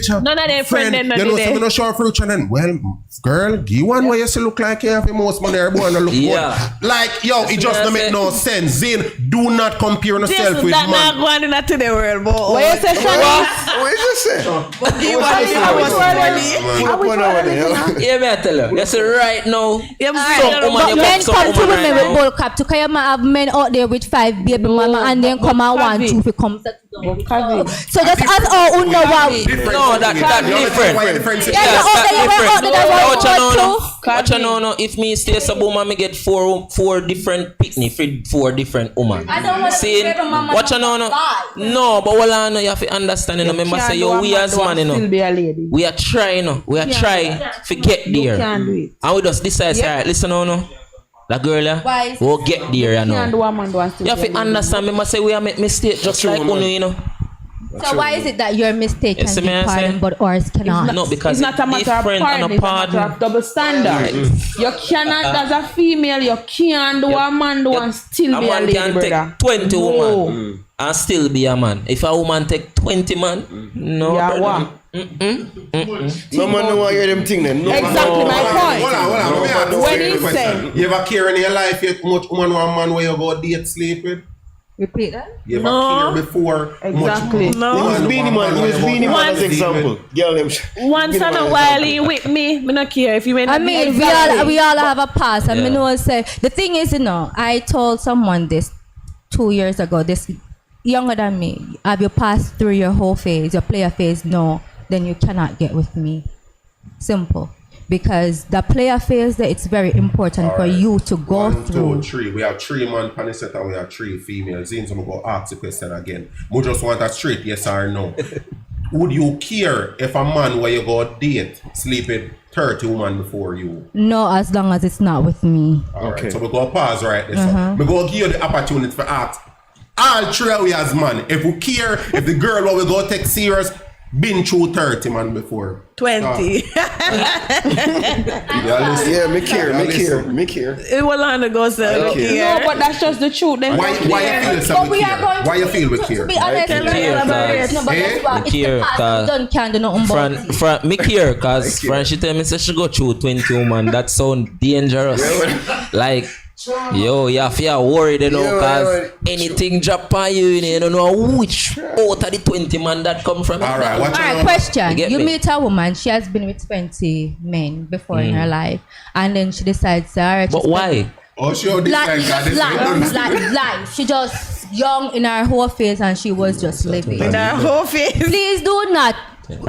you, None of them friend them. you know, some no show fruit, and then well, girl, give you one way you see look like you have the most money, everyone look good. Like yo, it just don't make no sense. Zane, do not compare yourself with man. Not going into the world, but What you say, Shani? What is this? Yeah, me I tell you. You see right now, some woman you Men some come to woman women right with now. bull cap. To you might have men out there with 5 baby mama and then come and want to come. So just as all who know what. No, that different. Yeah, Watch you know, if me stay as a woman, me get four different picnic, 4 different woman. See, watch you know, no, but what I know you have to understand. You know, remember say yo, we as man, you know, we are trying, we are trying to get there, and we just decide, say, alright, listen, no. That girl, we'll get there, you know. You have to understand, me say we are make mistake just like you know. So why is it that your mistake Yes, can be may I say? pardoned but ours cannot? No, because It's not a matter of different pardon, and a it's a matter pardon. of double standard. You cannot, as a female, you can't do a man do and still A be a man lady, can brother. take 20 No. women and still be a man. If a woman take 20 man, no. Yeah, brother. what? No man don't want to hear them thing then. No Exactly man. my point. Hold on. Let me ask you When a he question. said- You ever care in your life yet much woman want man where you go date sleep with? Repeat that. You ever No. care before? Exactly. Much No. He was Beanie Man. He was Beanie Man as example. Girl, them. Once in a while, he with me. Me not care if you ain't. I mean, Exactly. we all have a past. And Yeah. me know say the thing is, I told someone this 2 years ago. This younger than me. Have you passed through your whole phase, your player phase? No, then you cannot get with me. Simple. Because the player phase, that it's very important for Alright. you to go 1, 2, through. 3. We have 3 man on the set and we have 3 females. Then so I'm going to ask the question again. We just want a straight yes or no. Would you care if a man where you go date sleep with 30 women before you? No, as long as it's not with me. Alright, Okay. so we go pause right there. So we go give you the opportunity to ask all 3 of we as man. If we care, if the girl what we go take serious, been through 30 man before. 20. Yeah, listen. Yeah, me care. Yeah, Me care. listen. Me care. It will on to go say, look Okay. here. No, but that's just the truth. Then Why you feel so But we we are care? going Why you feel we to care? be honest, Right? we Care, are about cause- it. No, but Eh? guess what? It's Care, the past. cause- We don't can do nothing about it. Fran, me care, cause Fran, she tell me say she go through 20 women. That sound dangerous. Like, yo, you have to worry, you know, Yeah, cause yeah. anything drop on you, you don't know which out of the 20 man that come from. Alright, watch All right, out. question. You get You me? meet a woman, she has been with 20 men before in her life, and then she decides, all right, But she's why? Oh, show this Like, time, God, just this is- like life. She just young in her whole phase and she was just living. That whole face. Please do not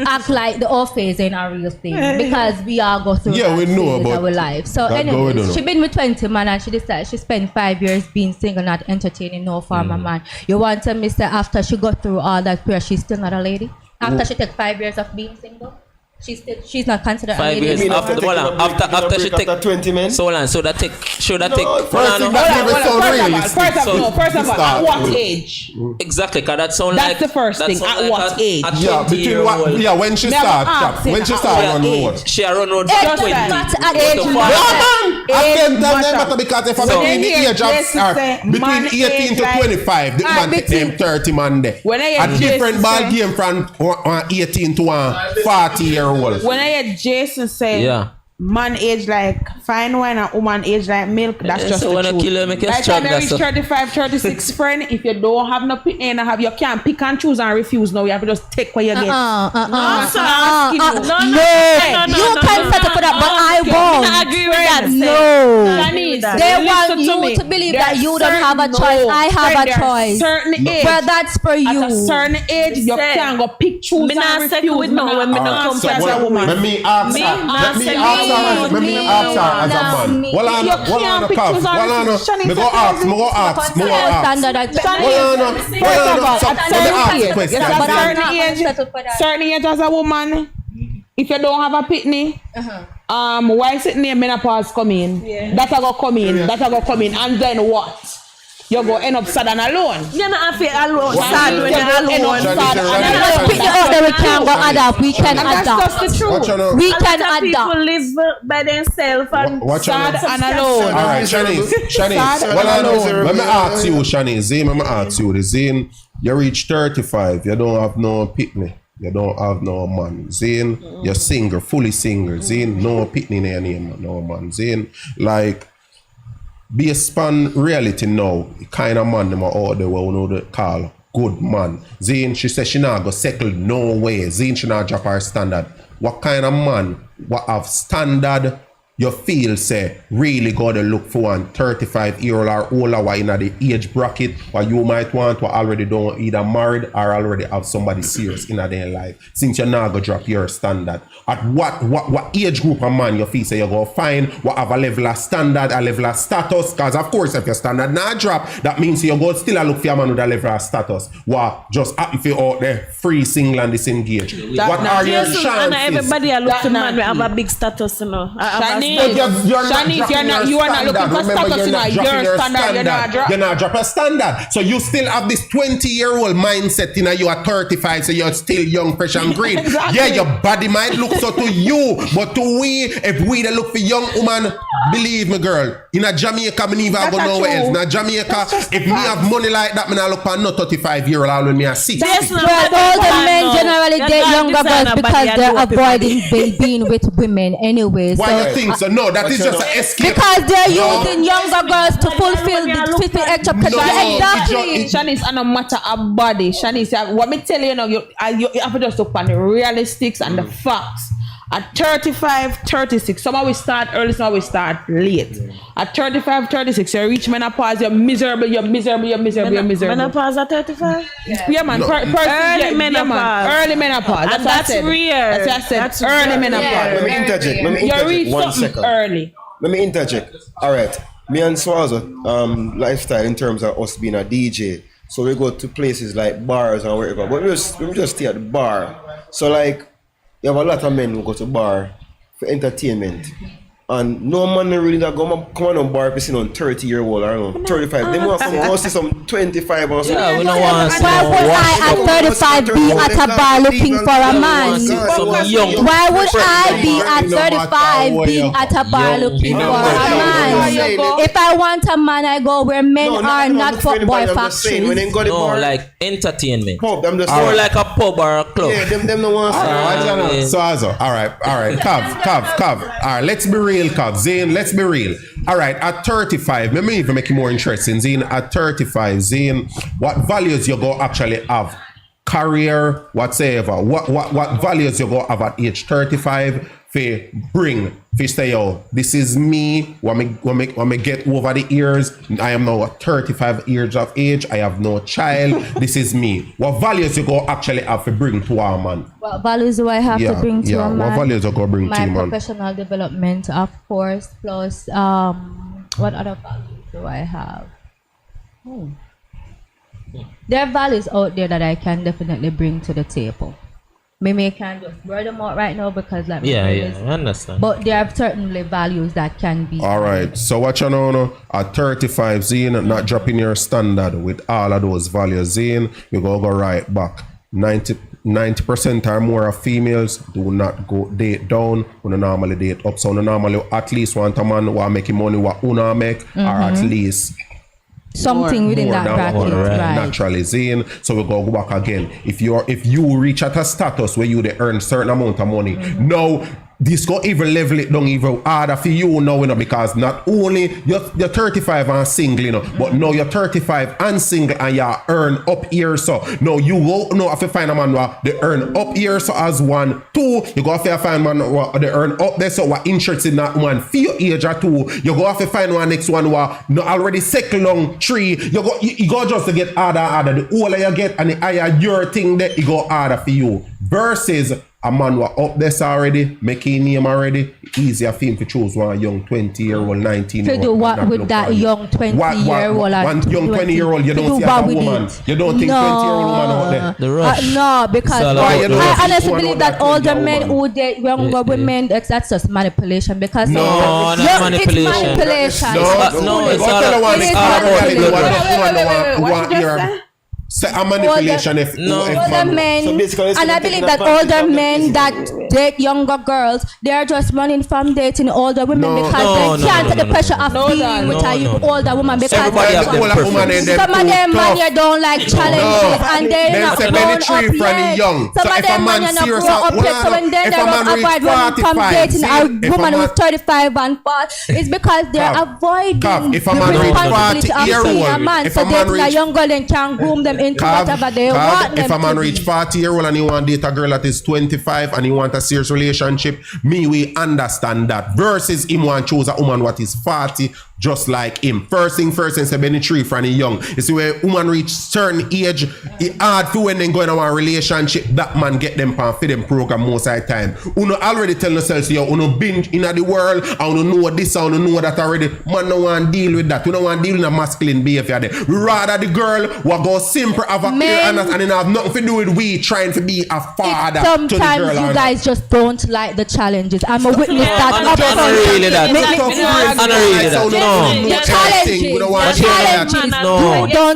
act like the whole phase ain't a real thing because we all go through Yeah, that we know, phase but of our life. So that go, we don't anyways, know. she been with 20 man and she decided she spent 5 years being single, not entertaining no former man. You want to miss her after she got through all that period, she's still not a lady? After she take 5 years of being single? She's not considered 5 a lady. years anymore. after, hold on, after she take. after 20 men. So hold on, so that take, should that take, first hold on, thing no. that never sound First realistic. of all, at Start. what age? Exactly, cause that sound That's like the first that thing. sound At like what age? A Yeah, 20 between year what? old. Yeah, when she Never start, ask when it she at start what on age. road. She a run road It for doesn't 20. matter at But age the matter. I can't tell them matter. matter because if I'm So between the here, age of Jason say, between man 18 age to like- 25, the Ah, man take them between- 30 man there. When I hear A different Jason ball say- game from 18 to 40-year-old. When I hear Jason say, Yeah. man age like fine wine and woman age like milk, that's Yeah, just so the when I truth. kill her, make you By the struggle, time you reach so- 35, 36, friend, if you don't have no pick and have, you can't pick and choose and refuse now. You have to just take what you get. sir. asking you. No, You can set up for that, but I won't. I agree with that. No. Shanice, They listen want to you me. to believe There that are you don't have a certain- choice. no, I have friend, a there are choice. Certain age. Well, that's for you. At a certain age, you Say, can't go pick, choose, me not and second refuse. with no when me no Alright, come so as a what- woman. Let me ask Me, her. nah, Let me say ask me, her. Let me me, ask her as a nah, man. me. Well, I You know, well, I can't know, pick, Cav. choose, Well, I know. Shanice, Me go ask, me go ask, me go ask. Standard at Well, I know, First well, I of know. all, So, at let me ask certain the age, question. yes, But at I'm certain not gonna age, settle for that. certain age as a woman, if you don't have a pitney, why sitting there menopause come in? That I go come in, that I go come in, and then what? You go end up sad and alone. You're not feel alone. What? Sad when You you're go end up alone. sad Shanice, and Shanice, alone. Shanice. Pick the order we can go adapt. We can And that's just adapt. the truth. Watch out. We A can lot of people adapt. live by themselves and Watch Sad out. and alone. All right, Shanice. Shanice. Sad Well, I and know. alone. Let me ask you, Shanice. Zane, let me ask you. The Zane, you reach 35. You don't have no pitney. You don't have no man. Zane, you're single, fully single. Zane, no pitney in your name, no man. Zane, like, based on reality now, the kind of man them are out there what we know they call good man. Zane, she said she not go settle no way. Zane, she not drop her standard. What kind of man, what have standard you feel say really gotta look for one 35-year-old or older what in the age bracket what you might want what already don't either married or already have somebody serious in their life since you're not gonna drop your standard at what age group of man you feel say you go find what have a level of standard a level of status because of course if your standard not drop that means you go still look for a man with a level of status what just happen for you out there free single and disengaged what are your Jesus, chances and everybody are looking That man we not have a it. big status, you know. I have a Shanice, you're not Shanice, dropping you are not your looking for standard. status, Remember, you know, dropping your standard, you're not drop. You're not dropping a standard. So you still have this 20-year-old mindset, you know, you are 35, so you're still young, fresh and green. Exactly. Yeah, your body might look so to you, but to we, if we they look for young woman, believe me, girl, in a Jamaica, me never go nowhere else. In a Jamaica, if me have money like that, me not look for no 35-year-old when me a 60. Well, all the men generally date younger girls because they're avoiding being with women anyway. Why So you think so? No, that is just an escape. because they're using younger girls to fulfill extra exactly. Shanice, and no matter a body, Shanice, what me tell you, you have to just look on the realistics and the facts. At 35, 36, some of we start early, some of we start late. At 35, 36, you reach menopause, you're miserable. Menopause at 35? Yeah, man. No. Early menopause. Early menopause. And that's rare. That's what I said. Early menopause. Let me interject. You reach 1 something second. early. Let me interject. All right. Me and Swazo, lifestyle in terms of us being a DJ. So we go to places like bars and wherever. But we just stay at the bar. So like, you have a lot of men who go to bar for entertainment. And no man really that come on a bar if you see on 30-year-old or 35. They want to go see some 25 or something. Yeah, we don't want to see Why would I at 35 be at a bar looking for a man? some young. Why would I be at 35 being at a bar looking for a man? If I want a man, I go where men are not for boy factories. When they go to the No, bar, like entertainment. pub, I'm just Or like a pub or a club. yeah, them no want to see. So also, all right, Cav. All right, let's be real, Cav. Zane, let's be real. All right, at 35, let me even make it more interesting. Zane, at 35, Zane, what values you go actually have? Career, whatsoever. What values you go have at age 35 for bring, for stay out. This is me, when me get over the years, I am now 35 years of age, I have no child, this is me. What values you go actually have to bring to a man? What values do I have to bring to a man? What values you go bring to a My man? professional development, of course, plus what other values do I have? There are values out there that I can definitely bring to the table. Maybe I can't just word them out right now because like I understand. but there are certainly values that can be. All right. So what you know at 35, Zane, not dropping your standard with all of those values, Zane, you go right back. 90% or more of females do not go date down when they normally date up. So they normally at least want a man who are making money what una make, or at least something within that bracket, right? Naturally, Zane. So we go back again. If you reach at a status where you they earn certain amount of money, now this go even level it down even harder for you now, you know, because not only you're 35 and single, you know, but now you're 35 and single and you earn up here. So now you go now have to find a man who they earn up here so as 1, 2, you go have to find man who they earn up there so what interested in that one for your age or 2, you go have to find one next one who no already second long 3, you go just to get harder. The older you get and the higher your thing there, it go harder for you. Versus a man who are up there already, making name already, easier for him to choose one young 20-year-old, 19-year-old. To do what with that young 20-year-old? One young 20-year-old, you don't see as a woman. You don't think 20-year-old woman out there. The rush. No, because I honestly believe that older men who date younger women, that's just manipulation. Because not manipulation. It's manipulation. No, it's all say a manipulation if older men, So basically, and I believe that older men that date younger girls, they are just running from dating older women because they can't take the pressure of being with a older woman because Everybody have their preference. some of them man you don't like challenges and they're not grown up yet. Some of them man you not grown up yet. So when they don't avoid running from dating a woman who's 35 and past, it's because they're avoiding the responsibility of being a man. So dating a young girl and can groom them into whatever they want them if a man to reach be. 40-year-old and he want to date a girl that is 25 and he want a serious relationship, we understand that. Versus him want choose a woman what is 40 just like him. First thing first, and say Benny Tree from the young. You see where woman reach certain age, it hard for when they go in a relationship, that man get them pan for them program most of the time. Uno already tell yourself, yo, uno been in the world, and uno know this, and uno know that already. Man no want deal with that. We don't want deal with a masculine behavior there. We rather the girl who go simple have a clear and it have nothing to do with we trying to be a father to the girl. Sometimes you guys just don't like the challenges. I'm a witness that. I'm not really that. I'm not really that. No. The challenges. You don't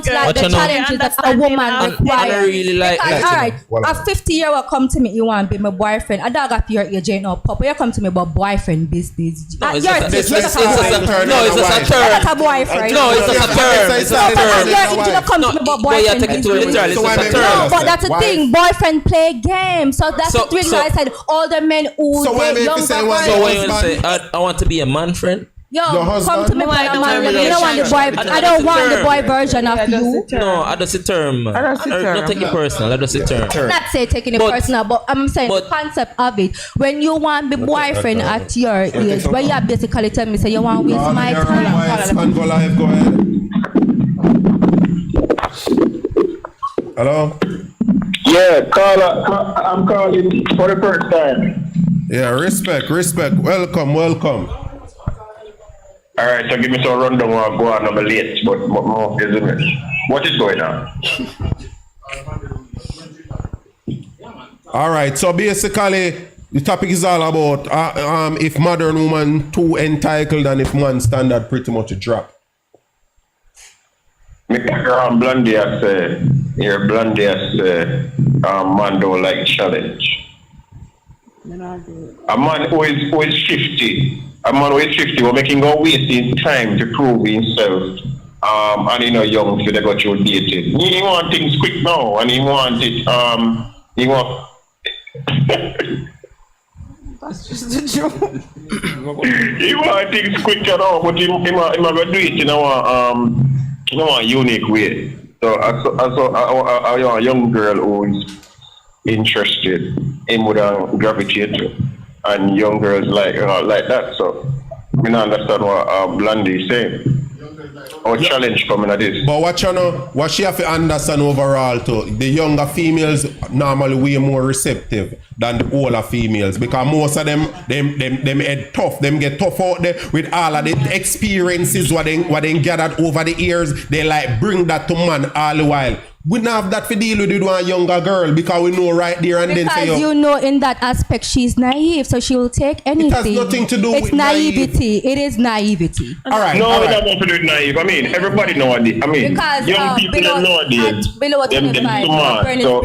like the challenges that a woman requires. I don't really like that. Alright, a 50-year-old come to me, you want to be my boyfriend. A dog at your age ain't no papa. You come to me about boyfriend business. No, it's just a term. No, it's just a term. That's a boyfriend. No, it's just a term. It's a term. You're come to me about boyfriend business. No, but that's the thing. Boyfriend play games. So that's the reason I said all the men who date younger girls. So what you say? I want to be a man friend. Yo, come to me, man. You don't want the boy. I don't want the boy version of you. No, I don't see term. Don't take it personal. I don't see term. I'm not saying taking it personal, but I'm saying the concept of it. When you want the boyfriend at your age, where you basically tell me, say you want to waste my time. Go live, go ahead. Hello? Yeah, I'm calling for the first time. Yeah, respect. Welcome. All right, so give me some rundown. I'll go on. I'm late, but more isn't it? What is going on? All right, so basically, the topic is all about if modern woman too entitled and if man standard pretty much a drop. Blondie has man don't like challenge. A man who is 50. A man who is 50 will making go wasting time to prove himself. And young so they got you dated. He want things quick now, and he want it. He want. That's just a joke. He want things quick now, but he gonna do it in a unique way. So a young girl who is interested in would gravitate to. And young girls like that, so I don't understand what Blondie is saying. Or challenge coming at this. But what she have to understand overall too, the younger females normally way more receptive than the older females because most of them head tough, them get tough out there with all of the experiences what they gathered over the years. They like bring that to man all the while. We don't have that to deal with one younger girl because we know right there and because then say because in that aspect she's naive, so she will take anything. It has nothing to do with naivety. It is naivety. All right. No, it has nothing to do with naive. I mean, everybody nowadays. I mean, because young people nowadays. Below 25, so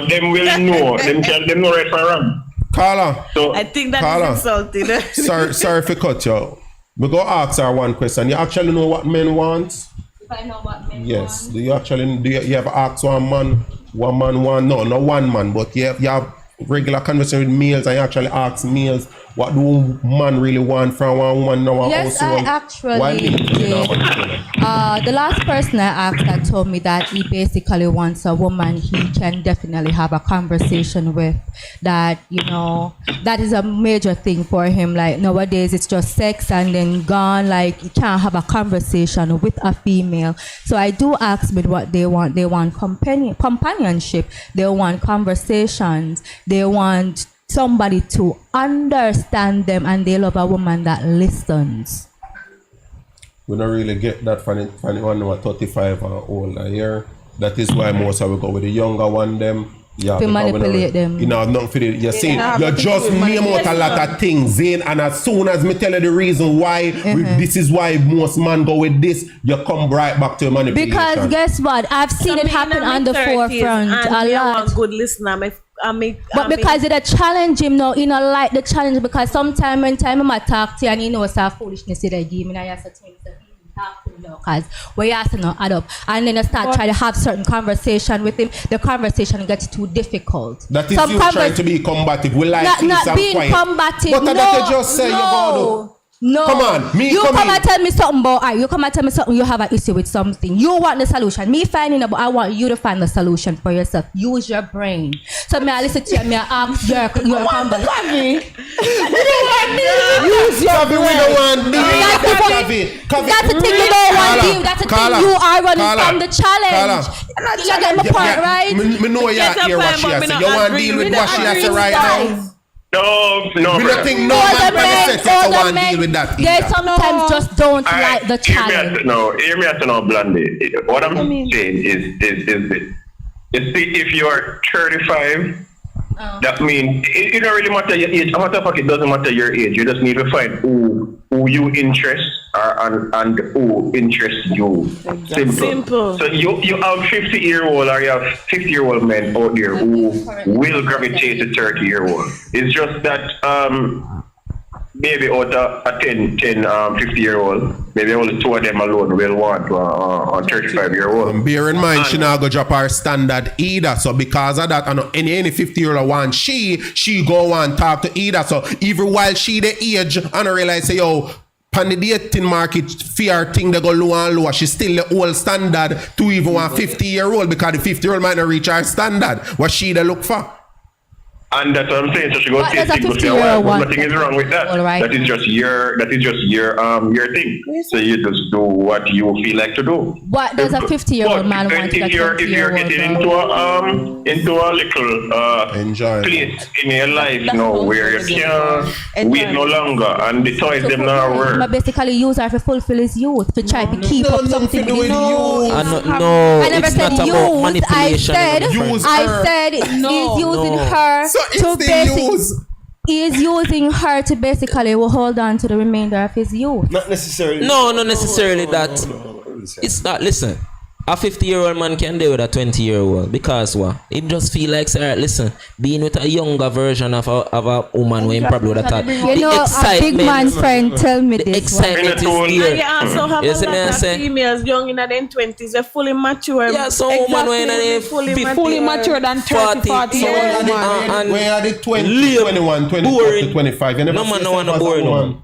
them will know. them know right from wrong. Carla. So I think that is insulting. sorry for cut you. We go ask her one question. You actually know what men want? If I know what men yes. want. Do you ever ask one man want? No, not one man, but you have regular conversation with males and you actually ask males what do man really want from one woman now? Yes, I actually did. The last person I asked that told me that he basically wants a woman he can definitely have a conversation with. That, that is a major thing for him. Like nowadays it's just sex and then gone. Like you can't have a conversation with a female. So I do ask me what they want. They want companionship. They want conversations. They want somebody to understand them, and they love a woman that listens. We don't really get that from the one who are 35 or older here. That is why most of we go with the younger one them. Yeah, to manipulate them. You know, nothing for the, you see, you just name out a lot of things, Zane, and as soon as me tell you the reason why, this is why most men go with this, you come right back to manipulation. Because guess what? I've seen it happen on the forefront a lot. I'm a good listener. But because it challenge him now, like the challenge because sometimes when I talk to you and it's a foolishness that I give me, and I ask to talk to him now because we have to not add up. And then I start trying to have certain conversation with him, the conversation gets too difficult. That is you trying to be combative. We like not being quiet. Combative. But that you just say No. Come on, me You come come in. and tell me something about you come and tell me something you have an issue with something. You want the solution. Me finding out, but I want you to find the solution for yourself. Use your brain. So me I listen to you, me I ask your conversation. Use your Kavi, we don't want deal. That's the thing you don't want to do. That's the thing you are running from the challenge. You get my point, right? Me know you hear what she has said. You want to deal with what she has said right now? No, We don't brother. think no man can say you want to deal with that They either. sometimes just don't like the challenge. Hear me out now, Blondie. What I'm saying is this. You see, if you are 35, that means it don't really matter your age. Matter of fact, it doesn't matter your age. You just need to find who you interest and who interests you. Simple. So you have 50-year-old or you have 50-year-old men out there who will gravitate to 30-year-old. It's just that maybe out of a 50-year-old, maybe only 2 of them alone will want a 35-year-old. And bear in mind, she not go drop her standard either. So because of that, any 50-year-old want she go and talk to either. So even while she the age, and I realize say, yo, pan the dating market, fear thing they go lower and lower. She still the old standard to even want 50-year-old because the 50-year-old might not reach her standard. What she they look for. And that's what I'm saying. So she goes What say does a things, say, 50-year-old want? nothing is wrong with that. All right. That is just your thing. So you just do what you feel like to do. What does a 50-year-old man want to if you're getting girl? into a little Enjoy. place in your life now where you can't wait no longer and the toys them not work. But basically use her to fulfill his youth, to try to keep up something. do with No, I never it's said not about use. manipulation. I said he's using her So it's to the use. He's using her to basically hold on to the remainder of his youth. Not necessarily. No, not necessarily that. It's not. Listen, a 50-year-old man can deal with a 20-year-old because what? It just feel like, sir, listen, being with a younger version of a woman when probably would have thought. You know, a big man friend tell me The this. excitement is And you there. also have You a see me lot of say? females young in their 20s, they're fully mature. Yeah, some woman when they Fully mature than 30, 40 year Where old man. are the- where are the 20, Liam, 21, 24 boring. to 25? You never No see man, no yourself one, no as a boring, no woman. man.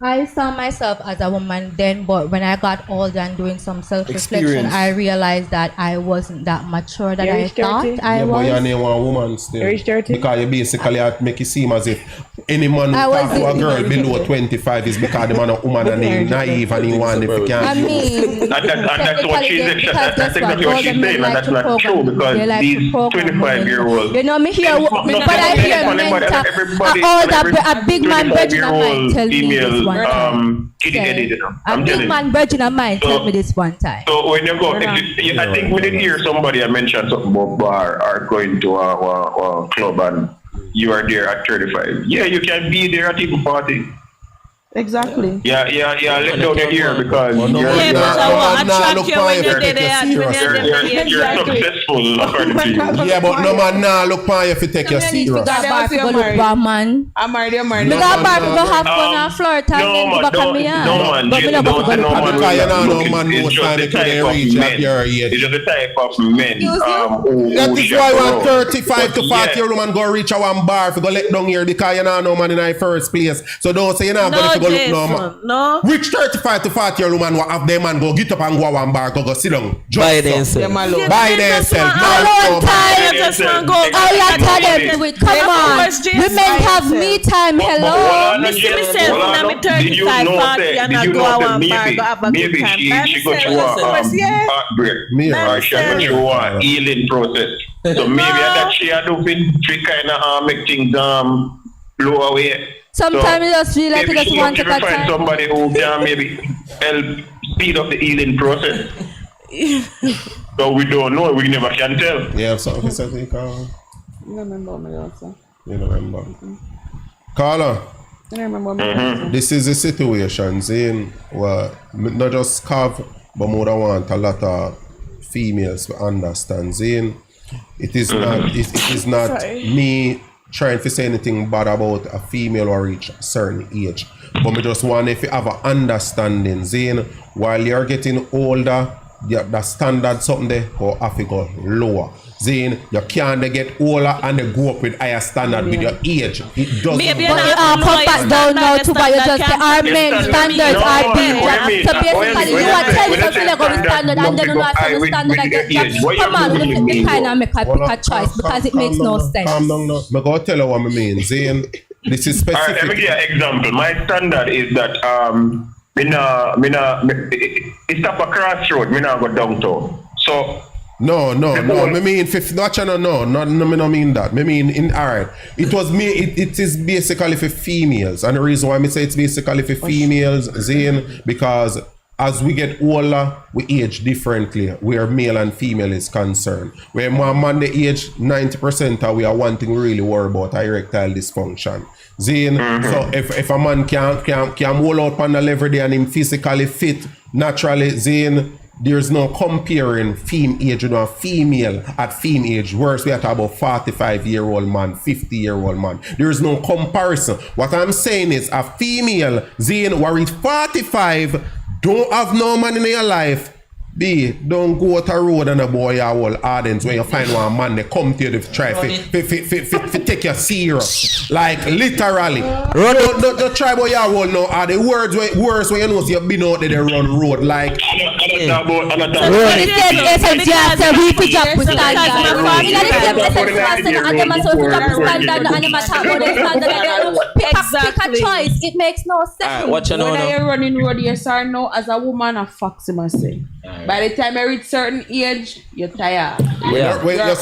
I saw myself as a woman then, but when I got older and doing some self-reflection, Experience. I realized that I wasn't that mature that You I reached 30? thought I Yeah, but you're was. name one woman still. You reach 30? Because you basically have to make it seem as if any man who I talk was- to a girl below 25 is because the man a woman and he naive and he want if he I can't. mean, And that's what she's because that's guess exactly what? what she's Older men saying, and like that's to not program. true because They like to these program 25-year-olds. You know, me hear, It's but not I hear funny, but men talk. everybody- A big man virgin of mine tell me this one time. Kitty-headed, you know. A I'm big telling you. man virgin of mine tell So- me this one time. So when you go, I think we did hear somebody mention something about bar or going to a club and you are there at 35. Yeah, you can be there at even 40. Exactly. Yeah, let down your ear because no, you're, Yeah, Nah, but nah, I will nah, attract look you fine, when you're take there you and when serious. you're successful according to you. Yeah, but no man now look for you if you take your Some men need to serious. go They bar also to go married. look for a man. I'm married, I'm married. Me No, go no, bar to no, go no. have fun and flirt and then go back on me no man, But me Jim, not go don't say no man. Because you know no Look, man it's knows just time the to they type of reach at men. your age. It's just the type of men who That is why one chaperone. 35 to 40 year old man go reach a one bar if you go let down here because you know no man in the first place. So don't say you know No, going to go look no man. Jason, no. Which 35 to 40 year old man will have them man go get up and go one bar go sit down. Just By so. themselves. Them alone. By They just themselves. want No, alone no, time. You just want to go. All you tell them to it. Come Of on. course, Jason, Women have me time. Hello. Me see myself when I'm 35, 40 and I go out one bar, go have a good maybe time. she got you Of course, yeah. a heartbreak Me, or she got you a healing process. So maybe that she had to be kind of make things blow away. Sometimes you just feel like you Maybe just she want to looking to cut find time. somebody who can maybe help speed up the healing process. So we don't know. We never can tell. You have something to say, Carla? I remember me also. You don't remember. Carla, I remember me also. this is a situation saying well, not just Cav, but more than want a lot of females to understand. Saying it is not it is not me trying to say anything bad about a female or reach a certain age. But me just want if you have an understanding, saying while you're getting older the standard something there or have to go lower. Zane, you can't get older and they go up with higher standard with your age. It doesn't Maybe work. But it all come back down now to what you just say. Our men standards are being dropped. So basically, you are telling us to go with standard and then you know the standard and get dropped. Come on, we don't think kind of make a choice because it makes no sense. Calm down now. I'm going to tell you what I mean. Zane, this is specific. Alright, let me give you an example. My standard is that it's up a crossroad, me not go downtown. So No. Me mean no mean that. Me mean in alright. It was me. It is basically for females, and the reason why I say it's basically for females, Zane, because as we get older, we age differently where male and female is concerned. Where my man the age 90% of we are one thing we really worry about erectile dysfunction. Zane, so if a man can hold out on the level there and him physically fit naturally, Zane, there's no comparing age with a female at age. Worse, we are talking about 45-year-old man, 50-year-old man. There's no comparison. What I'm saying is a female, Zane, who reach 45, don't have no man in your life. B, don't go out a road and a boy a whole audience when you find one man they come to you to try to take you serious. Like literally. Don't try boy a whole no are the words when you know so you been out there they run road like it makes no sense. Whether you're running road, yes or no, as a woman, a fox you must say. By the time you reach certain age, you're tired. Yeah. Wait, Well, I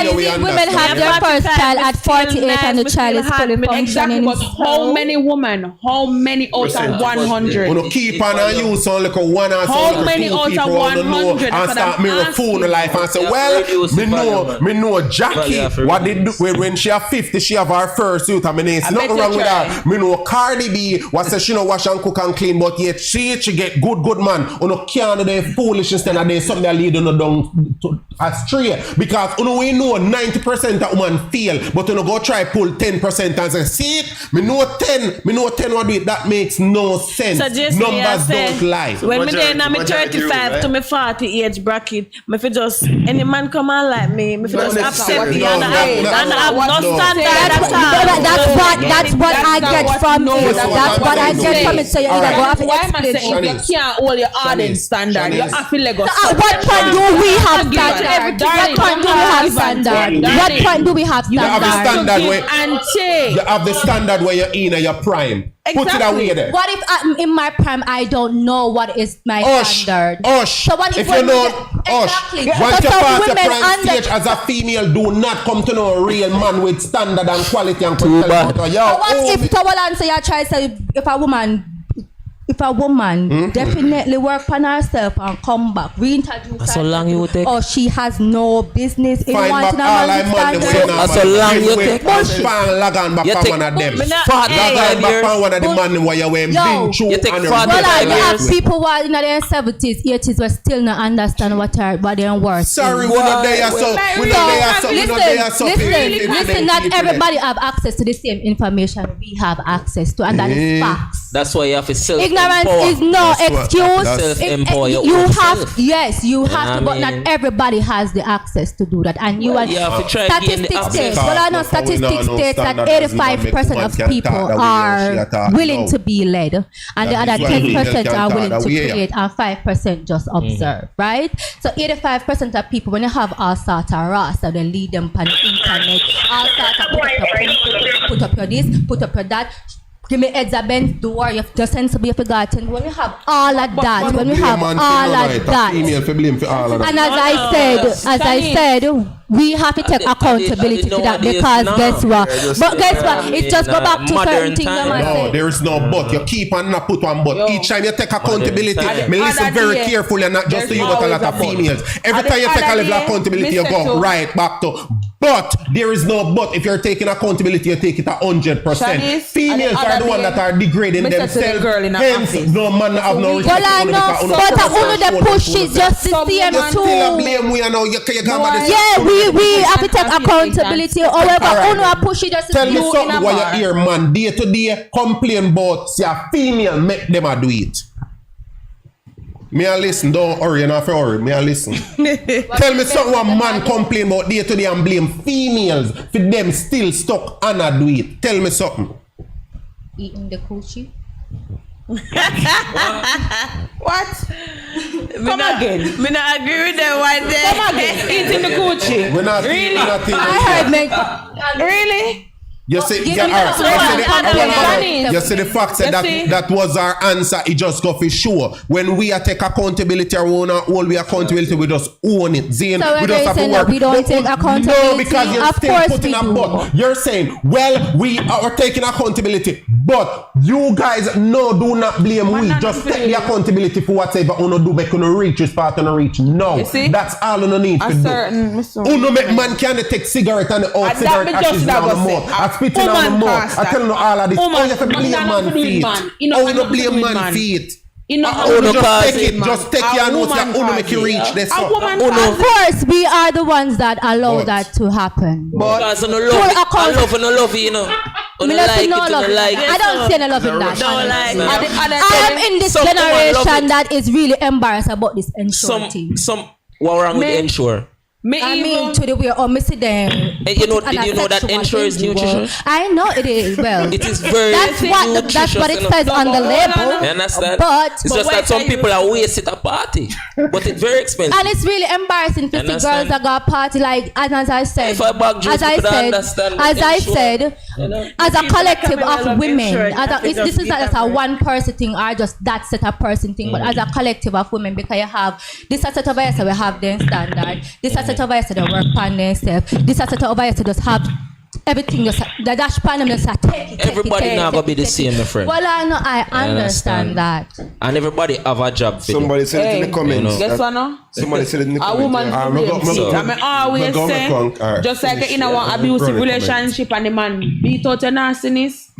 think women have their first child at 48 and the child is fully functioning. Exactly, but how many women? How many out of 100? You know, keep on and use on like a one or How many out of 100? And start me a phone life and say, well, me know Jackie, what they do when she have 50, she have her first youth. I mean, it's nothing wrong with her. Me know Cardi B, what says she know wash and cook and clean, but yet she get good man. You know, can't do the foolishness and there's something that lead you down to astray. Because you know, we know 90% of women fail, but you know, go try pull 10% and say, see it, me know 10 what do it. That makes no sense. So just numbers don't lie. When me then I'm 35 to me 40 age bracket, me fi just any man come on like me fi just accept it and have no standard. That's what I get from it. That's what I get from it. So you either go have to explain. You can't hold your audience standard. You have to let go. At what point do we have standard? What point do we have standard? What point do we have You have the standard? standard where And take. you have the standard where you're in your prime. Put it away there. What if I'm in my prime I don't know what is my standard? So what if when you know, exactly. once you So pass your women prime stage as a female, do not come to know a real man with standard and quality and quality. So what if Towel answer you try to say if a woman definitely work on herself and come back, reintroduce so long you take. or she has no business in Find wanting back all I a money standard. So long you take. Log on back on one of them. Log on back on one of the man where you were been through. You take and 45 Well, you have years. people who are in their 70s, 80s, but still not understand what they're worth. Sorry, we're not there, so we're not there, so we're not there, so Listen, not everybody have access to the same information we have access to, and that is facts. That's why you have to Ignorance is no excuse. Self-empower You have, yourself. yes, you have to, but I not mean- everybody has the access to do that. And you Well, you have to try to gain the statistics access. states, well, I know statistics states that 85% of people are willing to be led, and the other 10% are willing to create, and 5% just observe, right? So 85% of people, when you have all sorts of rasta, they lead them on the internet, all sorts of put up your this, put up your that. Give me heads up, bend door. You have just sensible, you have forgotten. When we have all of that, when we have all of that, and as I said, we have to take accountability for that because guess what? But guess what? It just go back to certain things. No, there is no but. You keep on not put one but. Each time you take accountability, me listen very carefully and not just to you but a lot of females. Every time you take a level of accountability, you go right back to but. There is no but. If you're taking accountability, you take it 100%. Females are the ones that are degrading themselves. Hence, no man have no respect. Well, I know, but only the push is just the same too. Yeah, we have to take accountability. However, only push it just tell me something why you hear man day to day complain about see a female make them a do it. Me a listen, don't hurry, you not hurry. Me a listen. Tell me something what man complain about day to day and blame females for them still stuck and not do it. Tell me something. Eating the coochie. What? Come again. Me not agree with them one day. Come again. Eating the coochie. We're not Really? we're not thinking I heard me. Really? You see, Give yeah, me alright, that one. you see the fact You that see? that was our answer. It just go for sure. When we are take accountability, our own all we accountability, we just own it. Zane, So we we're just have to saying work. that we don't take No, accountability? because you're Of still course putting we a do. but. You're saying, well, we are taking accountability, but you guys no do not blame we. Just take the accountability for whatever you do. Make you reach this part and reach. No, You see? that's all you need A to do. certain Uno make man can take cigarette and the out And that cigarette me ashes just down the never say. mouth. I spit in on the Woman mouth. cast I tell you all of this. Woman, Oh, you have to man, blame that man nothing to do with feet. man. You know, Oh, you nothing don't to blame do with man man. feet. You know, Oh, Uno no, just cause take it, it. man. Just take A your notes woman that Uno make you cause it. reach this. A woman Of cause it. course, we are the ones that allow But- that to happen. Because you no Full love it. I account- love you, no love it, you know. You Me no not like see it, no you love no in like that. I it. don't see no love in that. Don't like No. that. I am in this Some woman love generation it. that is really embarrassed about this ensure thing. What wrong with Me- Ensure? Me I even. mean, to the way, or miss them. Did you know that Ensure is nutritious? I know it is. Well, It is very that's what it nutritious, says on the You label. understand? But It's just that some people are waste at a party, but it's very expensive. and it's really embarrassing to see girls Understand? that got party like, and as I said, If I bag juice, as I you could said, understand as I Ensure. said, You know? as a collective Camilla of love women, Ensure, as I a, think this is not just just a be one person thing or just that set of person thing, but as a collective of women, because you have this set of us we have their standard, this set of us they work on themselves, this set of us just have everything just the dash pan them just take it. Everybody not gonna be the same, my friend. Well, I know, I understand that. And everybody have a job for them. Somebody said it in Hey, the comments. guess what now? Somebody said it in the A comments. woman yeah. me go- me go- I mean, always me go- say, me go- alright, just like finish. in a abusive Run the relationship and the man beat out your nastiness,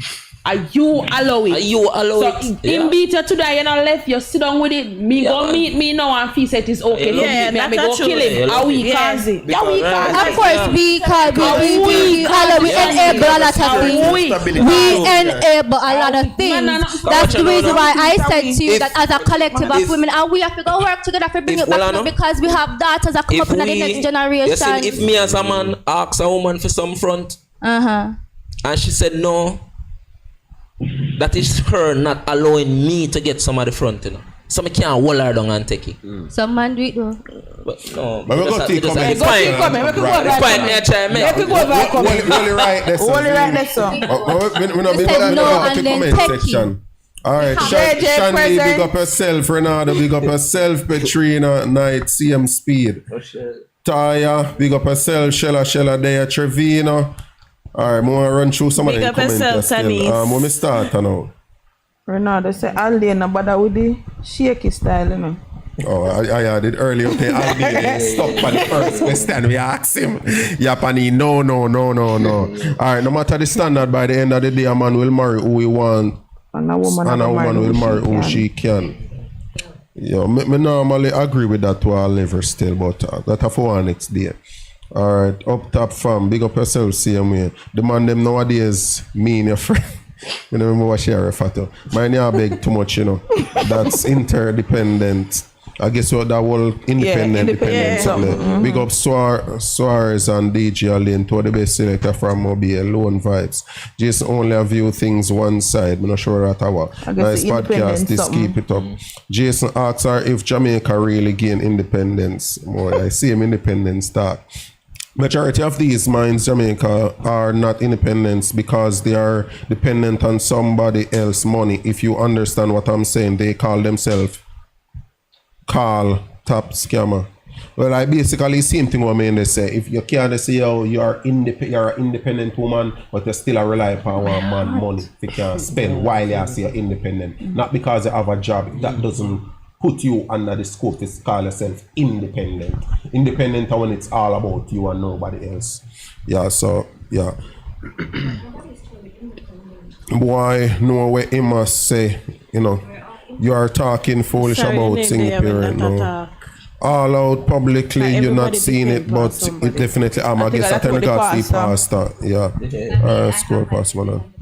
are you allow it? You allow So it. him beat you today, you not left, you sit down with it. Me Yeah, go man. meet me now and feel it is okay. Yeah, He beat me and me that's go true. kill him. Yeah, How we yeah. cause it? Yeah, we Because- cause Of it. course, we enable a lot of things. We enable a lot of things. That's the reason why I said to you that as a collective of women, and we have to go work together to bring If- it back well, I up know. because we have daughters that come up in the next you generation. see, if me as a man ask a woman for some front and she said no, that is her not allowing me to get some of the front, you know. So I can't hold her down and take it. Some man do it though. But no, But we go take comment. it's fine. Go take comment. We could go Right. It's back. fine, me I try, me. We could go back. Only right there. Only right there, so. We not They big said up no the and then comment take it. section. All right, JJ Shanley, big present. up yourself. Renata, big up yourself. Petrina, Knight, CM Speed. Taya, big up yourself. Shella, there. Trevino. All right, I'm going to run through some of Big the up comments. yourself, Tanis. When we start now. Renata say, I'll lay no bother with the shaky style, you know. Oh, I did earlier. Okay, I'll be stuck on the first question. We asked him. Yapani, no. All right, no matter the standard, by the end of the day, a man will marry who he want. And a woman, And a woman will marry who she can. Yeah, me normally agree with that to a level still, but that for one next day. Alright, up top fam, big up yourself, same way. The man them nowadays, me and your friend. You know, remember what she refer to. Mine yeah beg too much, you know. That's interdependent. I guess what that whole independent dependence. Big up Suarez and DJ Alain, two of the best selector from Mobile, Lone Vibes. Just only view things one side. I'm not sure that our nice the podcast. independence This something. keep it up. Jason asks her if Jamaica really gain independence. More I see him independence start. Majority of these mines Jamaica are not independent because they are dependent on somebody else's money. If you understand what I'm saying, they call themselves top scammer. Well, I basically same thing what I mean they say. If you can't say you're an independent woman, but you still rely upon one man money you can spend while you say you're independent. Not because you have a job that doesn't put you under the scope to call yourself independent. Independent when it's all about you and nobody else. Yeah, so yeah. Boy, know what he must say, you know. You are talking foolish about single parent now. All out publicly, you're not seeing it, but it definitely I guess that in regards to the pastor. Yeah. Scroll past one.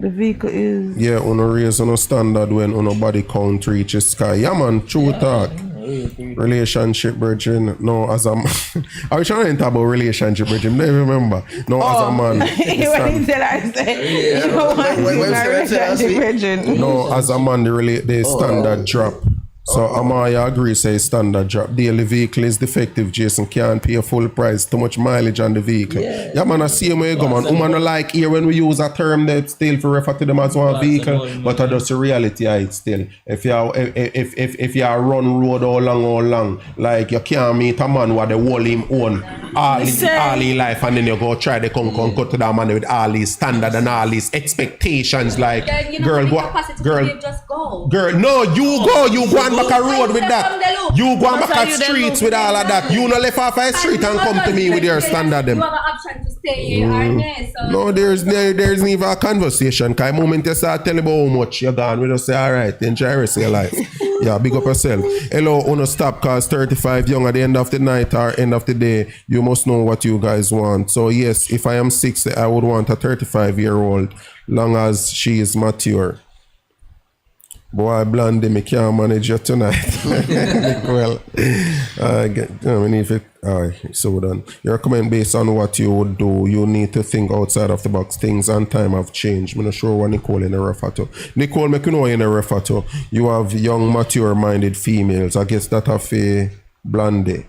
The vehicle is... Yeah, uno raise on a standard when uno body count reaches sky. Yeah, man, true talk. Relationship, Virgin. No, as a man. I was trying to talk about relationship, Virgin. Don't remember. No, as a man. When he said I said, you don't want to be in a relationship, Virgin. No, as a man, the standard drop. So Amaya agree, say standard drop. Daily vehicle is defective, Jason can't pay a full price, too much mileage on the vehicle. Yeah, man, I see him where you go, man. Woman like here when we use a term that still for refer to them as one vehicle, but that's the reality it's still. If you run road all long, like you can't meet a man with the whole him own all his life, and then you go try to come cut to that man with all these standard and all these expectations, like girl, just go. Girl, no, you go and back a road with that. You go and back a streets with all of that. You no left off a street and come to me with your standard them. You have an option to stay here or there. So no, there's even a conversation. Cause the moment you start telling about how much you're gone, we just say, all right, enjoy the rest of your life. Yeah, big up yourself. Hello, uno stop cause 35 young at the end of the night or end of the day, you must know what you guys want. So yes, if I am 60, I would want a 35-year-old long as she is mature. Boy, Blondie, me can't manage you tonight. Well, so done. Your comment based on what you would do, you need to think outside of the box. Things and time have changed. I'm not sure what Nicole in a refer to. Nicole, me can know in a refer to. You have young, mature-minded females. I guess that have a Blondie.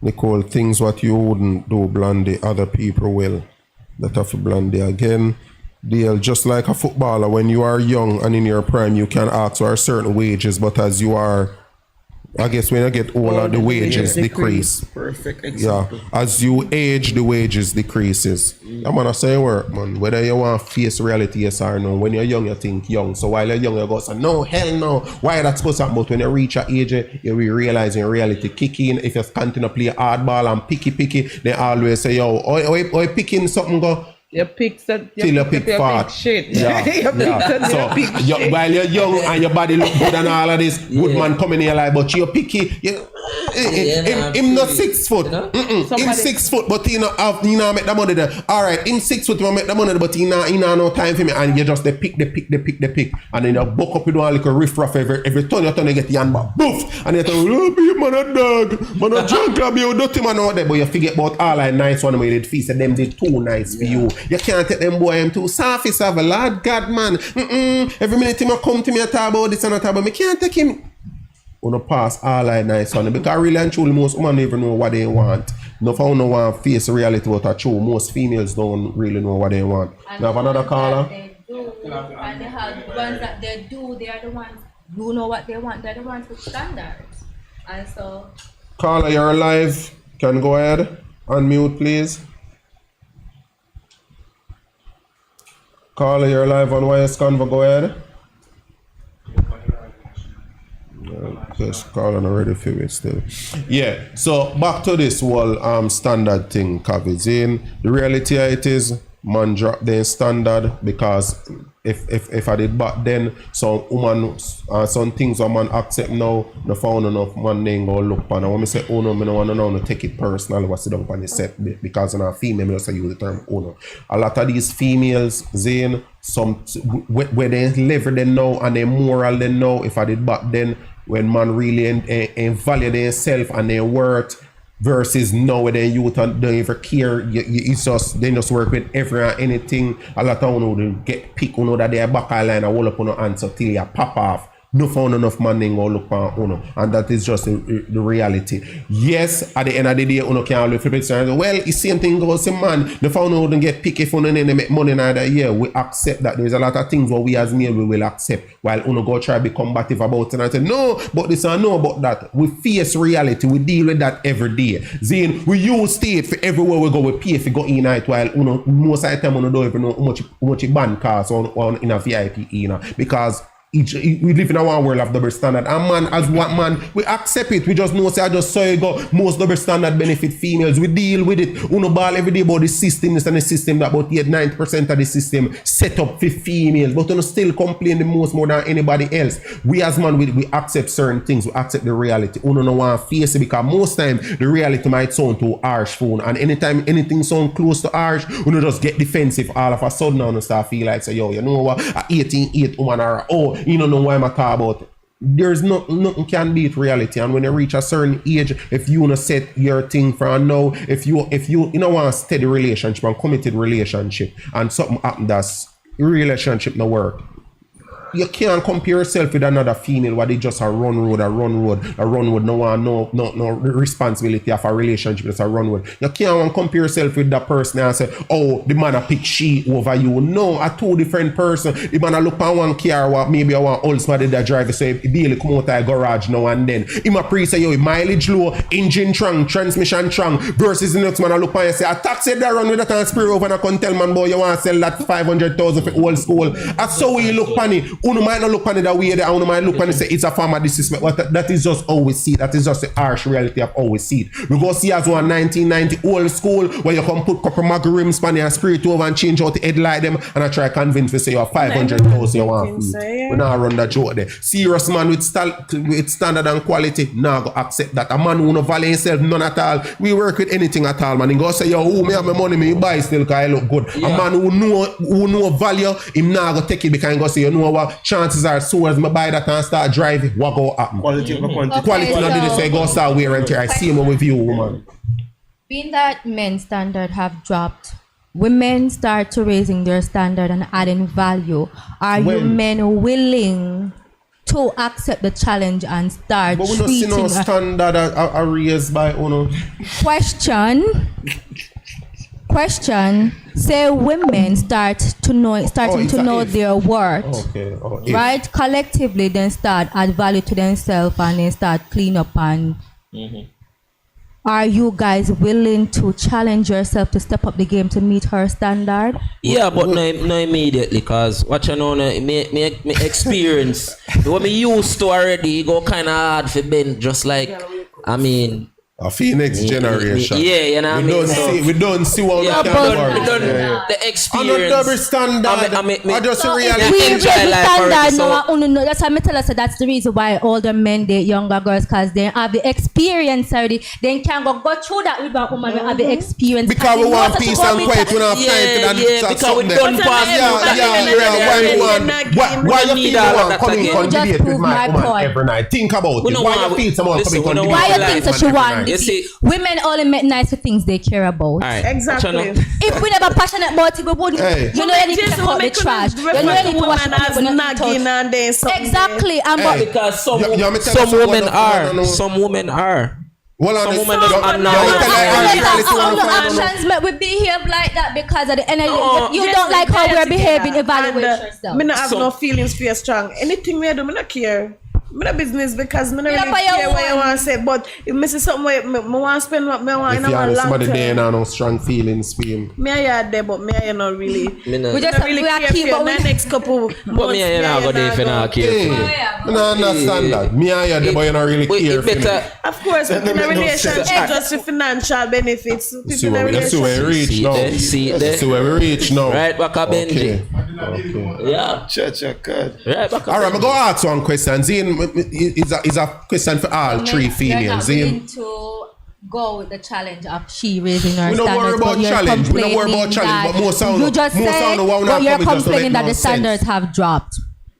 Nicole, things what you wouldn't do, Blondie, other people will. That have a Blondie again. Deal, just like a footballer, when you are young and in your prime, you can ask for certain wages, but as you are, I guess when you get older, the wages decrease. Perfect example. Yeah, as you age, the wages decreases. I'm gonna say work, man. Whether you want to face reality, yes or no. When you're young, you think young. So while you're young, you go say, no, hell no. Why that's supposed to happen? But when you reach an age, you will realize in reality kicking. If you continue to play hardball and picky, they always say, yo, oh, picking something go. You pick that. Till you pick fat. Shit. Yeah. So while you're young and your body look good and all of this, good man coming in your life, but you're picky. Him not 6 foot. Him 6 foot, but he not make the money there. All right, him 6 foot, he make the money, but he not no time for me. And you just pick, and then you buck up with one little riff raff every turn you get the hand back, boof, and you tell be man a dog, man a junk club, you dirty man out there, but you forget about all that nice one where they feast and them did too nice for you. You can't take them boy too soft. It's have a Lord God, man. Every minute he come to me and talk about this and talk about me. Can't take him. Wanna pass all that nice one because really and truly most women even know what they want. No for no one face reality what are true. Most females don't really know what they want. And now have another caller. They do, and they have the ones that they do. They are the ones who know what they want. They're the ones with standards. And so. Caller, you're live. Can go ahead. Unmute, please. Caller, you're live on YS Convo, go ahead. Just calling already for it still. Yeah, so back to this whole standard thing, Kavizin. The reality it is, man drop their standard because if I did back then, some woman, some things a man accept now, no found enough man they go look on. And when I say no, I don't want to know, take it personal, what's it on the set because I'm a female, I just use the term owner. A lot of these females, Zane, some where they level them now and they moral them now, if I did back then, when man really value themselves and their worth, versus now when they youth don't even care. It's just they just work with everyone and anything. A lot of them get pick that they are back line and hold up on the answer till you pop off. No found enough money go look for uno, and that is just the reality. Yes, at the end of the day, uno can always flip it. Well, the same thing goes to man. The found out don't get picky for and they make money in that year. We accept that. There's a lot of things what we as male we will accept. While uno go try to be combative about it and say no, but this and no about that. We face reality. We deal with that every day. Then we use state for everywhere we go. We pay if we go in night while uno most of the time uno don't even know how much band costs on in a VIP because we live in a one world of double standard. And man, as what man, we accept it. We just know say I just saw it go. Most double standard benefit females. We deal with it. Uno ball every day about the system. This and the system that about 8-9% of the system set up for females. But we still complain the most more than anybody else. We as man, we accept certain things. We accept the reality. Uno no want to face it because most time the reality might sound too harsh for uno. And anytime anything sound close to harsh, uno just get defensive. All of a sudden now, uno start feel like say, yo, you know what? A 18-8 woman or you don't know why I'm talking about it. There's nothing can beat reality. And when you reach a certain age, if you wanna set your thing from now, if you want a steady relationship and committed relationship and something happen that's relationship no work, you can't compare yourself with another female where they just a run road, no one, no responsibility of a relationship, it's a run road. You can't compare yourself with that person and say, oh, the man a pick she over you. No, a two different person. The man a look on one car or maybe I want old somebody that drive so he daily come out of garage now and then. Him a pre say, yo, mileage low, engine strong, transmission strong, versus the next man a look on and say, a taxi that run with that and spray over and I can tell man, boy, you want to sell that 500,000 for old school. That's how we look on it. Uno might not look on it that way, and uno might look on it and say it's a form of disrespect. But that is just how we see it. That is just the harsh reality of how we see it. We go see as one 1990 old school where you come put couple mag rims on and spray it over and change out the headlight them and I try to convince you say you have 500,000 you want to feed. We not run that joke there. Serious man with standard and quality, nah go accept that. A man who no value himself none at all. We work with anything at all, man. He go say, yo, who me have my money, me buy still because I look good. Yeah. A man who know value, him nah go take it because he go say, you know what, chances are so as me buy that and start driving, what go happen? Quality over quantity. Quality not did say go start wear and tear. I see him with you, woman. Being that men's standard have dropped, women start to raising their standard and adding value. Are you men willing to accept the challenge and start but we don't see no standard are raised by uno? Question. Say women starting to know their worth. Okay. Right? Collectively then start add value to themselves and then start clean up and Are you guys willing to challenge yourself to step up the game to meet her standard? Yeah, but not immediately, because what you know, me experience, what me used to already, go kind of hard for Ben, just like, I mean, a Phoenix generation. Yeah, you know what I mean? We don't see what we can do. The experience. I'm not double standard. I just reality. We enjoy life. No, that's why I tell us that that's the reason why older men date younger girls, because they have the experience already. They can go through that with one woman who have the experience. Because we want peace and quiet. We don't have time to because we don't pass. Why you feel you want coming on debate with my woman every night? Think about it. Why you feel someone coming on debate? Why you think such a one? You see, women only make nice for things they care about. Right. Exactly. If we never passionate about it, we wouldn't. Hey. You know, you need to take out the trash. You know, you need to wash up when you touch. Exactly. Hey. Because some women are. Well, some women are not. Actions we behave like that because of the energy. You don't like how we're behaving. Evaluate yourself. Me not have no feelings for you strong. Anything we do, me not care. Me not business because me not really care what you want to say. But if me see something where me want to spend what me want in a long term. Somebody there and no strong feelings for him. Me are there, but me are not really. We just really care for you. The next couple months. But me are not go there if you not care. I don't understand that. Me are there, but you not really care for me. Of course, in a relationship, just for financial benefits. See where we reach now. See where we reach now. Right back at Benji. Okay. Yeah. Right back. All right, I'm going to ask one question. Zine, is a question for all three females. You're not willing to go with the challenge of she raising her standards. We don't worry about challenge. We don't worry about challenge. But more sound. You just said, but you're complaining that the standards have dropped.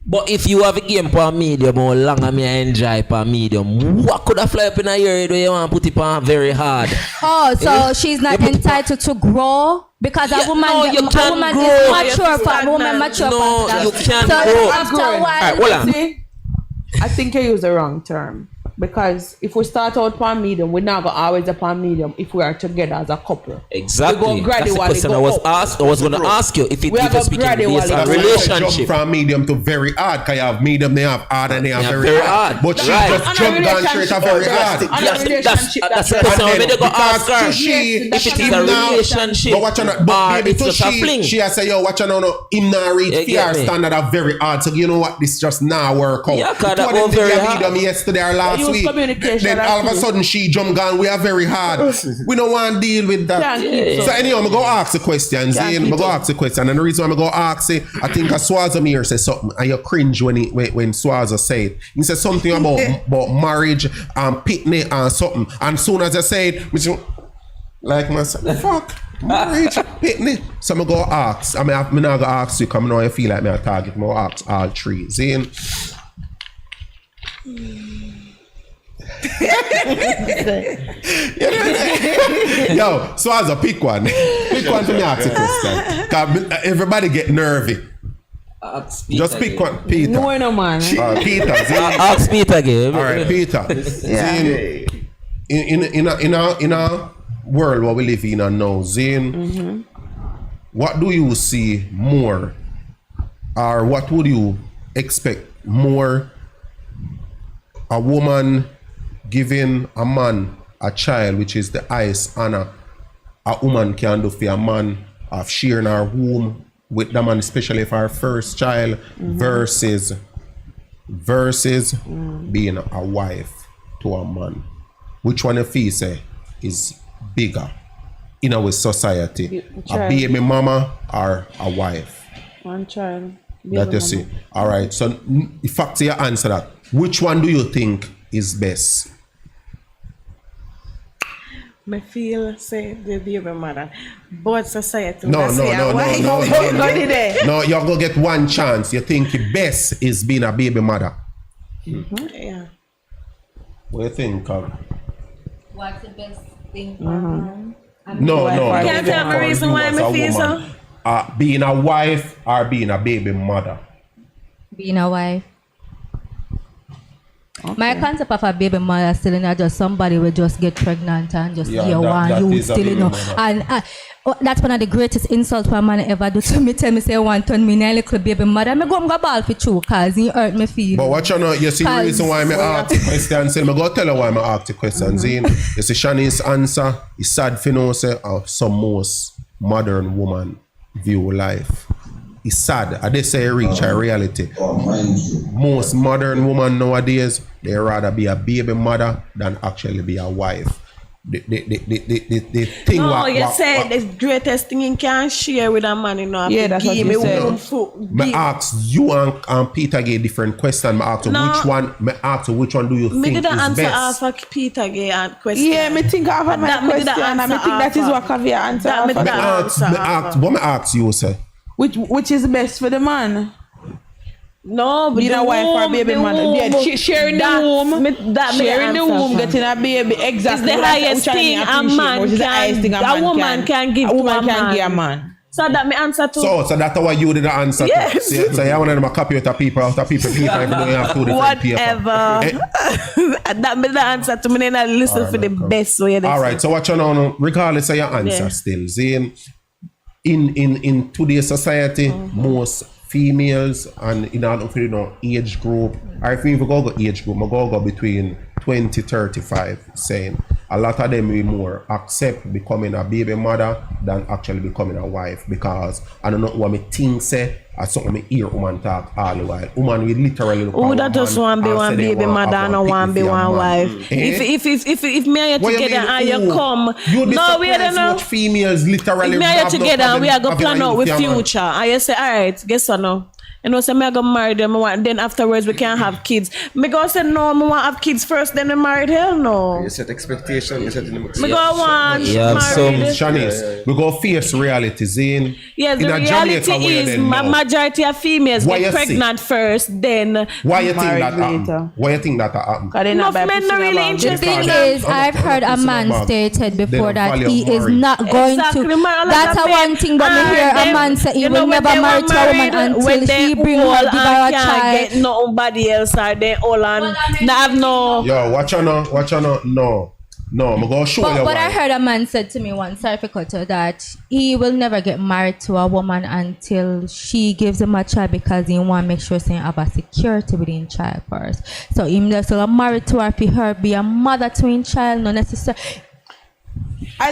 But if you have a game per medium or long and me enjoy per medium, what could I fly up in a year where you want to put it on very hard? Oh, so she's not entitled to grow? Because a woman, is mature for a woman mature. No, you can't grow. After a while, I think you use the wrong term. Because if we start out upon medium, we're not going to always upon medium if we are together as a couple. Exactly. We go That's the question I was asked. I was going to ask you if it is speaking based on relationship. Jump from medium to very hard. Because you have medium, they have hard, and they have very hard. But she just jumped down straight to very hard. That's the question I'm going to go ask her. If it is a relationship or it's just a fling. She has said, yo, watch out now, him not reach PR standard of very hard. So you know what, this just now work out. Yeah, because that was very hard. Medium yesterday or last week. Then all of a sudden she jump gone. We are very hard. We don't want to deal with that. So anyhow, I'm going to ask the questions. I'm going to ask the question. And the reason I'm going to ask it, I think Swazamir said something and you cringe when Swaza said. He said something about marriage and picnic and something. And soon as I said, like myself, fuck. Marriage, picnic. So I'm going to ask. I'm not going to ask you because I know you feel like me a target. I'm going to ask all three. Zane. Yo, so as a pick one for me ask a question. Cause everybody get nervy. Just pick one, Peter. No man. Peter, ask Peter again. All right, Peter. Zane, in a world where we live in now, Zane, what do you see more, or what would you expect more? A woman giving a man a child, which is the highest honor a woman can do for a man, of sharing her womb with the man, especially for her first child, versus being a wife to a man. Which one of you say is bigger in our society? A baby mama or a wife? One child. That you see. All right. So, in fact, you answer that. Which one do you think is best? I feel say the baby mother, but society. No, you're gonna get one chance. You think the best is being a baby mother. Yeah. What do you think, Carl? What's the best thing for her? No. You can't tell me reason why I feel so. Being a wife or being a baby mother? Being a wife. Okay. My concept of a baby mother still in just somebody will just get pregnant and just year one, you still you know. And that's one of the greatest insults one man ever do to me. Tell me say one turn me a little baby mother. I go ball for you cause he hurt me feel. But what you see the reason why I ask the question, so I go tell her why I ask the question. You see Shanice's answer is sad for no say some most modern woman view life. It's sad. I just say reach a reality. Most modern women nowadays, they rather be a baby mother than actually be a wife. The thing. No, you said the greatest thing you can share with a man, you know. Yeah, that's what you said. I ask you and Peter get different question. I ask you which one do you think is best? Me did answer for Peter get question. Yeah, me think I have my question and I think that is what Kavya answer. What I ask you, sir? Which is best for the man? No, but being a wife or a baby mother. Yeah, sharing the womb. Sharing the womb, getting a baby. Exactly. It's the highest thing a man can. A woman can give to a man. So that me answer to. So that's why you did the answer. Yes. So you want to copy with the people, even though you have two different people. Whatever. That me the answer to me. I listen for the best way. All right. So what you know, regardless of your answer, still, Zane. In today's society, most females and in our age group, or if we even go age group, we go between 20 35, saying a lot of them will more accept becoming a baby mother than actually becoming a wife, because I don't know what me think say or something me hear woman talk all the while. Woman will literally look that just want to be one baby mother and want to be one wife. If me and you together and you come, no, we don't know. Females literally. If me and you together and we are going to plan out with future, and you say, all right, guess what now? You know, say me I go marry them, then afterwards we can't have kids. Me go say no, I want to have kids first, then we married. Hell no. You set expectation, you set in the me go want married. Shanice, we go face reality, Zane. Yes, the reality is majority of females get pregnant first, then why you think that happen? Why you think that happen? Enough men not really interested. The thing is, I've heard a man stated before that he is not going to. That's a one thing, but me hear a man say he will never marry to a woman until he really bring her, give her a child. Get nobody else or they all and not have no. Yo, watch her no. No, I'm gonna show you. But I heard a man said to me once, sorry for cut her, that he will never get married to a woman until she gives him a child because he want to make sure he have a security within child first. So him just married to her for her be a mother to his child, not necessarily.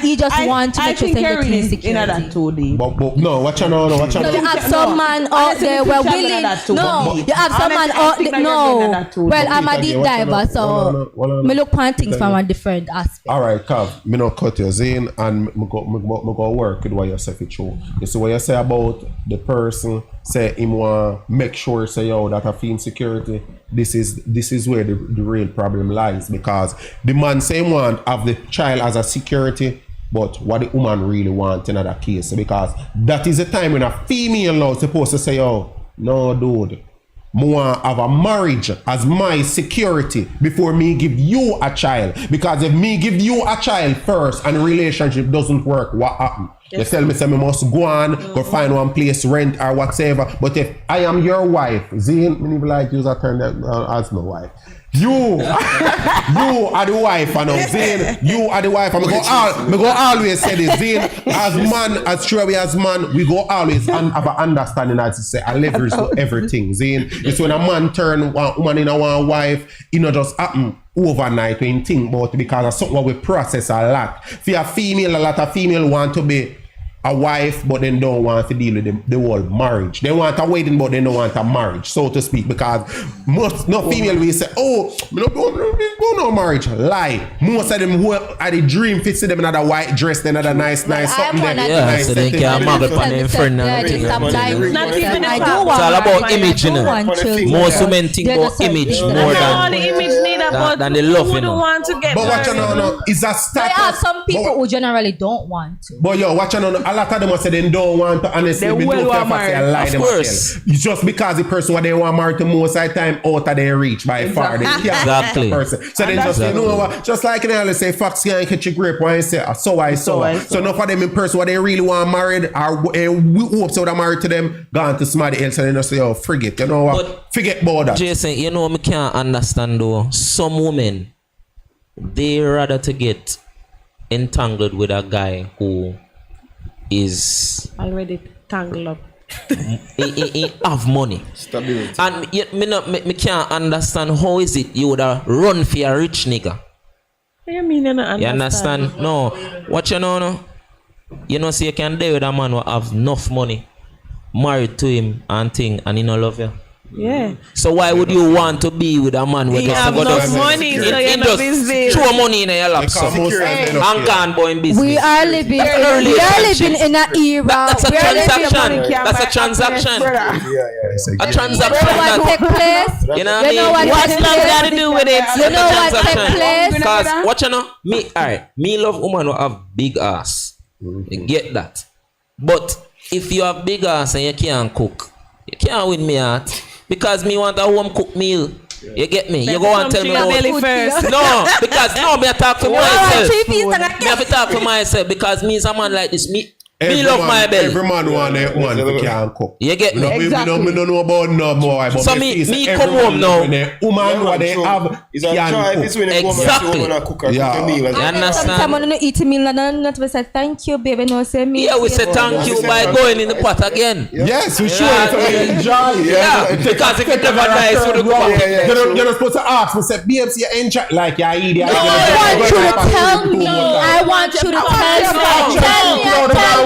He just want to make sure they get clean security. But no, watch her no. So you have some man out there where willing. No, you have some man out there. No. Well, I'm a deep diver, so me look on things from a different aspect. Alright, Cav, me not cut your zine and me go work with what you say for true. You see what you say about the person, say him want make sure say yo that I feel insecurity. This is where the real problem lies, because the man say him want have the child as a security, but what the woman really want in that case, because that is the time when a female now supposed to say, oh, no dude, I want to have a marriage as my security before me give you a child. Because if me give you a child first and the relationship doesn't work, what happen? Yes. You tell me say me must go on, go find one place, rent or whatever. But if I am your wife, Zane, me even like use a term as my wife. You are the wife, and Zane, you are the wife. And me go always say this, Zane, as man, as true as man, we go always have an understanding as to say, I leverage to everything, Zane. It's when a man turn one woman in a one wife, it not just happen overnight when you think about it, because it's something we process a lot. For a female, a lot of female want to be a wife, but then don't want to deal with the whole marriage. They want a wedding, but they don't want a marriage, so to speak, because most no female will say, oh, we don't no marriage. Lie. Most of them who are the dream fits them another white dress, then another nice something there. Yeah, so they can mug up on them friend and Not even I a do want it's all about image, you know. want children. Most women think about image more all the than image need about than the love, who you don't know. want to get But watch married. no, it's a There status. are some people who generally don't want to. But yo, watch on a lot of them will say they don't want to, honestly, They we will don't want care if I say a married. lie Of them course. tell. Just because the person what they want married to most of the time out of their reach by far. They can't Exactly. the person. So then just you know what, just like in the say fox can't catch a grape when you say so I. So enough of them in person what they really want married or we hope so they're married to them, gone to somebody else and then just say, oh, forget, you know what? But forget about that. Jason, you know, me can't understand though. Some women, they rather to get entangled with a guy who is Already tangled up. he have money. Stability. And yet me can't understand how is it you would run for a rich nigga. What you mean you don't You understand? understand? No. What you know no? You know, see you can date with a man who have enough money, married to him and thing, and he no love you. Yeah. So why would you want to be with a man with He have enough money, so you're not busy. throw money in your lap, so Because most of them and don't care. can't go in business. We are living in an era. That's a We are living transaction. That's a transaction. A transaction. You know what that- take place? You know what I You know mean? what What's take love got place? to do with it? You know what take place? Because watch you know, me love woman who have big ass. You get that. But if you have big ass and you can't cook, you can't win me heart. Because me want a home cooked meal. You get me? You go and tell me Some about belly first. No, because no, me I talk for myself. Three piece and a Me have to talk for myself because me is a man like this. Me love my belly. Every man want a woman who can cook. You get me? We don't know about no more. But So me come home now. Woman what they have It's a choice. It's when they Exactly. go and cook a Yeah. meal. You Sometimes understand? when you eat a meal and not we say thank you, baby. No say me. Yeah, we say thank you by going in the pot again. Yes, we should. Yeah. So we enjoy. Yeah, because if it never dies, so the You're not supposed to ask. We say, babes, you enjoy like you eat. No, I want you to tell me. I want you to tell me.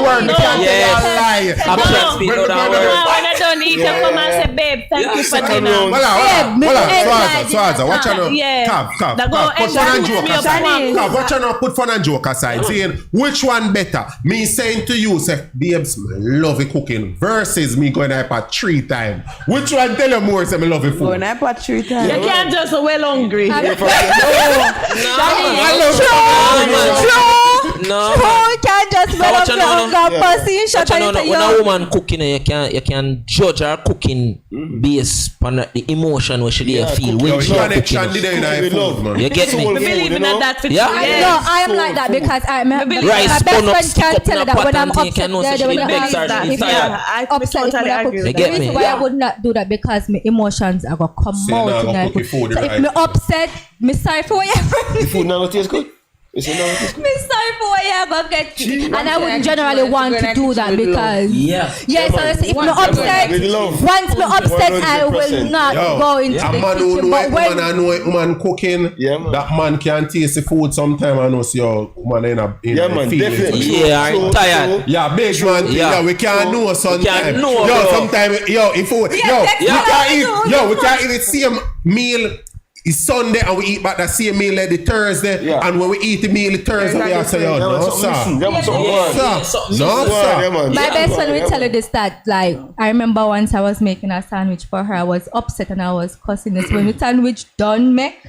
Tell me. Yes. I'm trying to speak out that word. When I don't eat, you come and say, babe, thank you for dinner. Swaza, watch out. Yeah. Cav, That go put fun and enjoy joke me up aside. one. Cav, watch out, put fun and joke aside. Saying, which one better? Me saying to you, say, babes, me love it cooking, versus me going up at 3 times. Which one tell you more, say, me love it Going food? up at 3 times. You can't just well hungry. No. You can't just run up Watch your out, no, uncle pussy and shut Watch out, it no, when a woman cooking, you can judge her cooking based on the emotion where she feel when she connection cooking. in food, man. You get me? I believe in that for Yeah. sure. No, I am like that because I remember Rice my bun up, best stick friend up can in tell a you that pot when I'm and thing, you upset, can know yeah, she when big I'm bags are if tired. you're I upset, totally if agree you're with You get the reason me? why I would not do that because my emotions are gonna come So you're out not in gonna my cook your food. food So right. if me upset, me sorry for whatever. The food now tastes good. You say now it tastes good. Me sorry for whatever get and I wouldn't generally want to do that because Yeah. yes, so if me upset, With love. once me upset, I will 100%. not Yo, go into a the man who kitchen. know But a woman when and know a woman cooking, Yeah, man. that man can taste the food sometime and know see your woman in a Yeah, man, feelings. definitely. Yeah, I'm tired. Yeah, big man thing. Yeah. Yeah, we can't know sometimes. know, Yo, bro. sometimes, yo, if we, that's we what can't I eat, do. yo, we can't eat the same meal. It's Sunday and we eat back the same meal like the Thursday. Yeah. And when we eat the meal the Thursday, we say, yo, Yeah, man, no, something sir. missing. Yeah, man, something Yeah, wrong. yeah. Sir. So- No, Yeah, sir. man. my best friend will Yeah, tell you man. this that like I remember once I was making a sandwich for her. I was upset and I was cussing this. When the sandwich done make,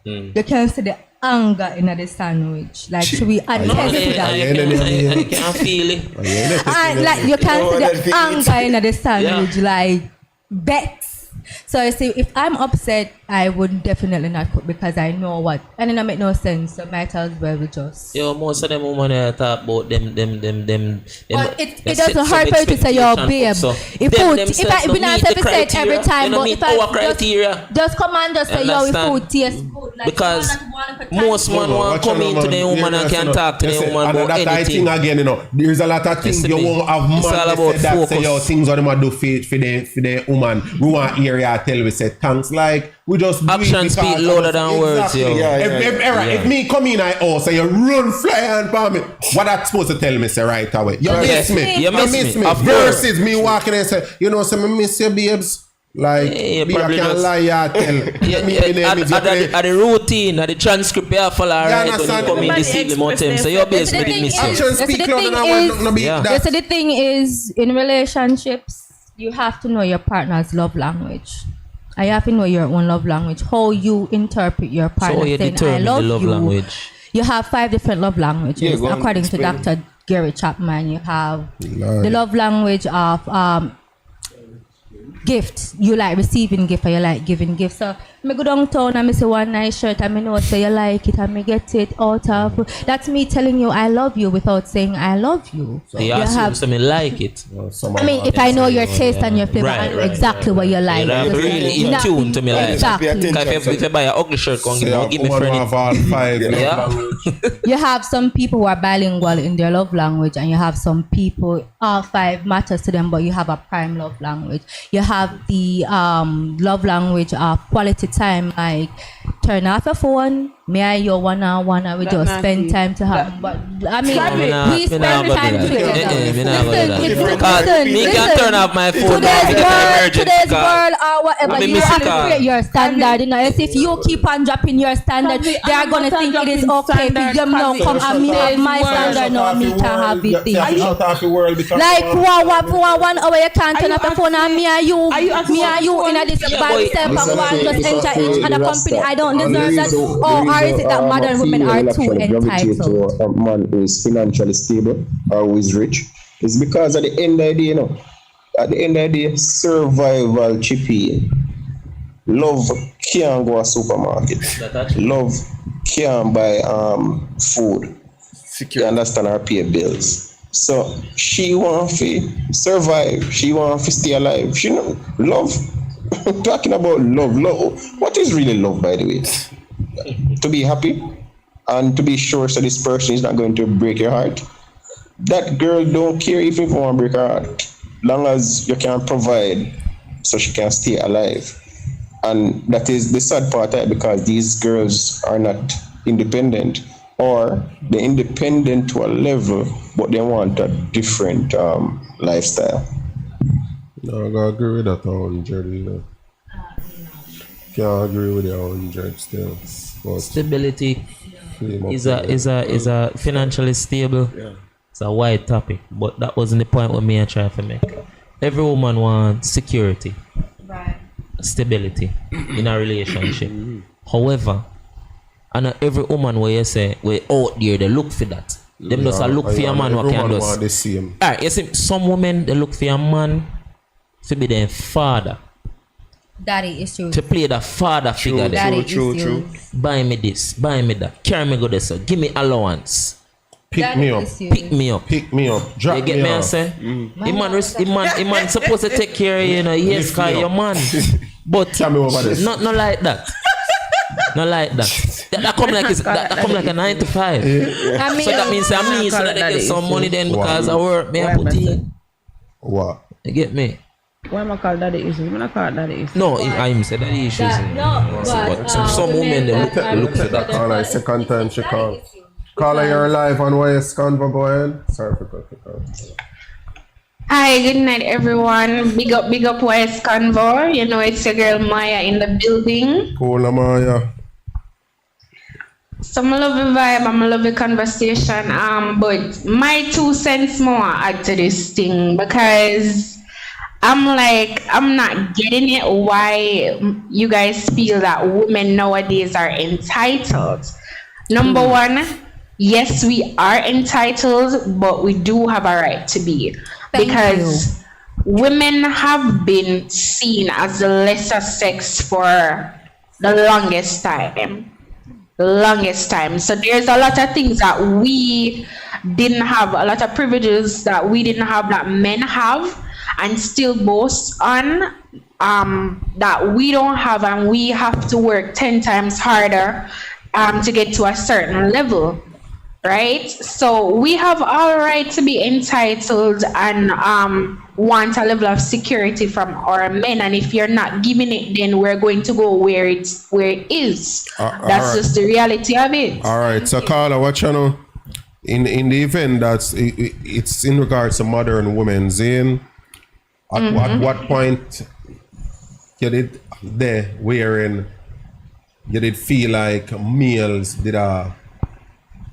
you can see the anger in the sandwich. Like should we attest to that? I can feel it. And like you can Oh, see that the feels- anger in the sandwich, like bet. So I say if I'm upset, I would definitely not cook because I know what, and it make no sense. So might as well we just. Yo, most of them women I talk about them. But it doesn't hurt for you to say, yo, babe. If food, if I we not say we say it every time, but if I criteria. just come and just say, yo, if Understand? food tastes good, like Because you wanna put time most to man it. want come into the woman and can talk to the woman about that anything. thing again, you know. There's a lot of things Listen you me. won't have It's all man about say that say focus. yo things what them do for the woman. We want hear you tell we say thanks like we just do it Actions because speak louder of- than words, exactly. yo. Yeah, If me come in I house and you run fly and palm me, what that supposed to tell me say right away? You Yes, miss me. you miss me. Of course. Versus me walking and say, you know, say me miss you babes. Like Yeah, me I probably can just- lie ya tell. At the routine, at the transcript, you follow right when you understand? come in this evening, more time. So your base The me did thing miss is- you. Action Yes, speak the louder thing than is- one. No be Yeah. Yes, that. so the thing is, in relationships, you have to know your partner's love language. I have to know your own love language. How you interpret your partner So you saying, "I determine love the love you." language. You have 5 different love languages Yeah, go on, according to explain. Dr. Gary Chapman. You have Lord. the love language of gift. You like receiving gift or you like giving gift. So me go downtown and me see one nice shirt and me know say you like it and me get it out of. That's me telling you I love you without saying I love you. They You ask you have- something like it. I mean, if I know your taste and your flavor, I know exactly what you like. You have to You really see, in not- tune to me like. Exactly. Because if you buy an ugly shirt, come give me woman friend. have all 5 love Yeah. language. You have some people who are bilingual in their love language, and you have some people all 5 matters to them, but you have a prime love language. You have the love language of quality time, like turn off your phone. Me and you one-on-one, and we That just not spend me. time to have. But I mean, Me nah- we me spend nah go do time that. together. Me nah go do that. Listen, Me can turn off my phone. Today's if girl, it's emergency today's call. girl or whatever, I mean, you miss have it to all. create your standard. You know, as if you keep on dropping your standard, they are gonna think it is okay for you now come and me have my standard now, me can have it. thing. Like for one hour you can't turn off your phone and me and you in a this by boy. yourself and one just enter each other company. I don't And deserve the that. reason- Or the is it reason, that modern a women are female too actually gravitate entitled? to a man who is financially stable or who is rich is because at the end of the day, you know, at the end of the day, survival chippy. Love can't go to supermarket. Love can't buy food. You understand, or pay bills. So she want to survive. She want to stay alive. She know love. Talking about love. What is really love, by the way? To be happy and to be sure that this person is not going to break your heart. That girl don't care if you want to break her heart, long as you can provide so she can stay alive. And that is the sad part, because these girls are not independent, or they're independent to a level, but they want a different lifestyle. No, I gotta agree with that 100, you know. Can't agree with the 100 still. But Stability is a financially stable. Yeah. It's a wide topic, but that wasn't the point what me I try to make. Every woman wants security, Right. stability in a relationship. However, And every woman where you say we out there, they look for that. Them just a look for a man who can just. The same. Alright, you see, some women they look for a man to be their father. Daddy is true. To play the father figure. True. Buy me this, buy me that, carry me go there, so give me allowance. Pick me up. Pick me up. Drop you get me and say, man supposed to take care of you, you know, yes, cause your man. But tell me over this. Not like that. Not like that. That come like a 9 to 5. I mean, so that means I mean so that they get some money then because I work, me I put in. What? You get me? Why am I call daddy issues? I'm not call daddy issues. No, I'm saying daddy issues. But some women they look for that. Carla, second time she called. Carla, you're live on YS Convo. Go ahead. Sorry for cutting. Hi, good night, everyone. Big up, YS Convo. You know, it's your girl Maya in the building. Cool, Maya. So, I love the vibe, I love the conversation. But my 2 cents more add to this thing because I'm not getting it why you guys feel that women nowadays are entitled. Number one, yes, we are entitled, but we do have a right to be. Because women have been seen as the lesser sex for the longest time. So there's a lot of things that we didn't have, a lot of privileges that we didn't have that men have and still boast on that we don't have, and we have to work 10 times harder to get to a certain level. Right? So we have all right to be entitled and want a level of security from our men. And if you're not giving it, then we're going to go where it is. That's just the reality of it. All right. So Carla, what you know? In the event that's it's in regards to modern women, Zane, at what point you did there wherein you did feel like males did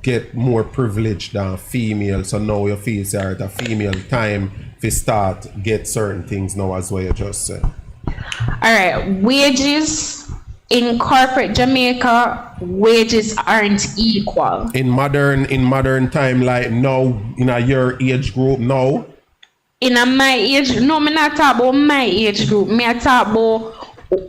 get more privileged than females, so now you feel say at a female time to start get certain things now as well you just said. Alright, wages in corporate Jamaica, wages aren't equal. In modern time, like now in your age group now. In my age, no, me not talk about my age group. Me talk about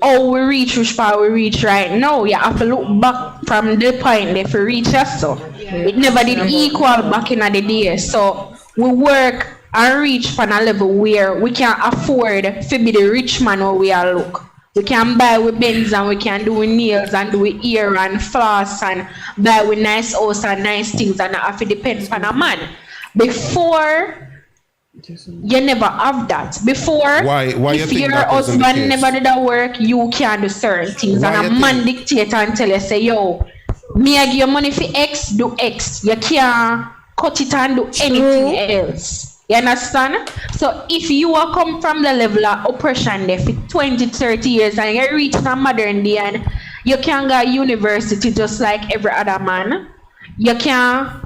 how we reach which part we reach right now. You have to look back from the point there for reach us. So it never did equal back in the day. So we work and reach from a level where we can afford to be the rich man where we are look. We can buy with Benz and we can do with nails and do with ear and floss and buy with nice house and nice things and have to depend on a man. Before, you never have that. Before, why if your husband never did that work, you can do certain things. Why and a man dictate and tell you, say, yo, me I give you money for X, do X. You can't cut it and do anything else. You understand? So if you are come from the level of oppression there for 20, 30 years and you reach a modern day and you can go to university just like every other man, you can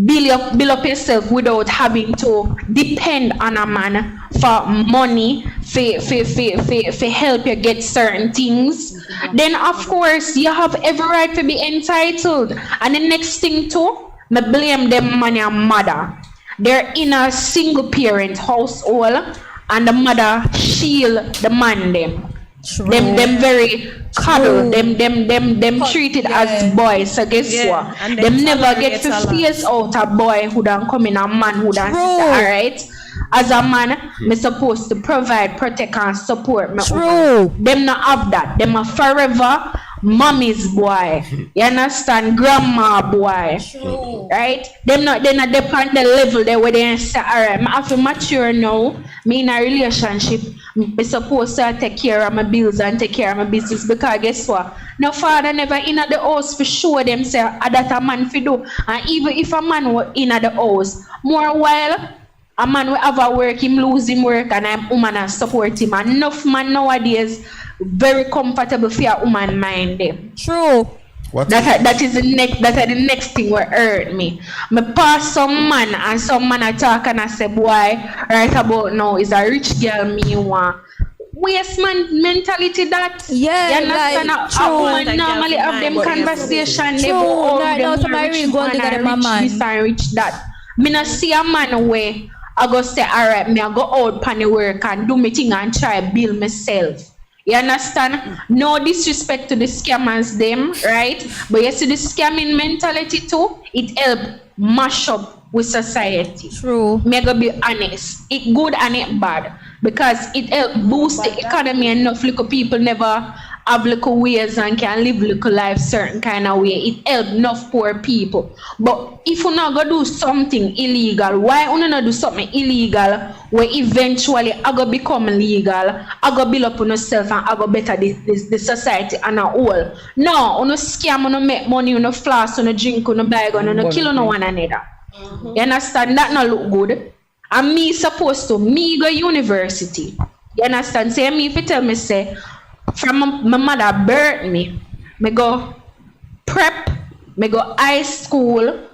build up yourself without having to depend on a man for money, for help you get certain things, then of course you have every right to be entitled. And the next thing too, me blame them man and mother. They're in a single parent household and the mother shield the man them. Them very cuddle, them treated as boys. So guess what? Them never get to face out a boy who done come in, a man who done alright. As a man, me supposed to provide, protect and support me. Them not have that. Them are forever mommy's boy. You understand? Grandma boy. Right? They're not depend the level there where they say, alright, I have to mature now. Me in a relationship, me supposed to take care of my bills and take care of my business, because guess what? No father never in at the house for sure them say that a man for do. And even if a man were in at the house, more while a man will have a work, him lose him work and I'm woman and support him. And enough man nowadays very comfortable for a woman mind them. True. That is the next thing will hurt me. Me pass some man and some man I talk and I say, boy, right about now is a rich girl me want. waste man mentality that. Yeah, you understand? like, A woman normally have them conversation. They go right now, somebody really go and look at my man. This and reach that. Me not see a man where I go say, alright, me I go out pan the work and do me thing and try build myself. You understand? No disrespect to the scammers them, right? But you see the scamming mentality too, it help mash up with society. True. Me go be honest. It good and it bad. Because it help boost the economy enough little people never have little ways and can live little life certain kind of way. It help enough poor people. But if you not go do something illegal, why you not do something illegal where eventually I go become legal, I go build up on yourself and I go better the society and a whole. No, you no scam, you no make money, you no floss, you no drink, you no buy, you no kill no one another. You understand? That not look good. And me supposed to me go university. You understand? Say me if you tell me say from my mother birthed me go prep, me go high school,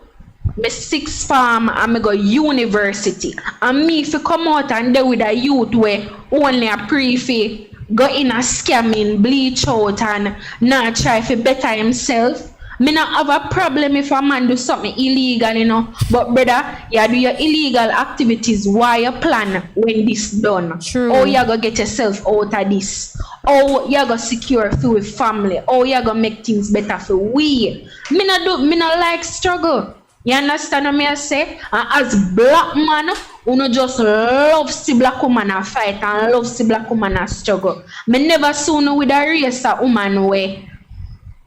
me sixth form, and me go university. And me if you come out and there with a youth where only a pre-fi go in a scamming, bleach out and not try to better himself. Me not have a problem if a man do something illegal, you know. But brother, you do your illegal activities while you plan when this done. True. Or you go get yourself out of this. Or you go secure through with family. Or you go make things better for we. Me not like struggle. You understand what I say? And as black man, you know just love see black woman a fight and love see black woman a struggle. Me never soon with a race a woman way.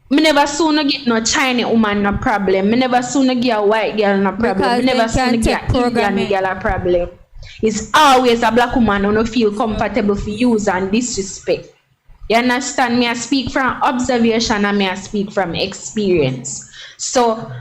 Me never soon get no Chinese woman no problem. Me never soon get a white girl no problem. Because Me never soon get an Indian girl a problem. It's always a black woman who no feel comfortable for use and disrespect. You understand? Me I speak from observation and me I speak from experience. So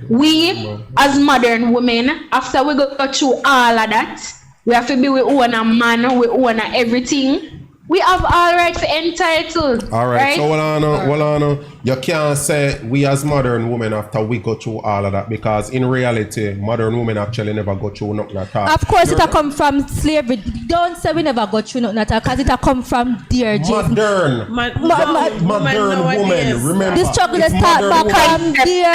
we as modern women, after we go through all of that, we have to be with own a man, we own everything. We have all right for entitled. All right, right? so well on, you can't say we as modern women after we go through all of that, because in reality, modern women actually never go through nothing at all. Of course, it come from slavery. Don't say we never go through nothing at all, because it come from dear Modern woman, remember. This struggle is start back from dear.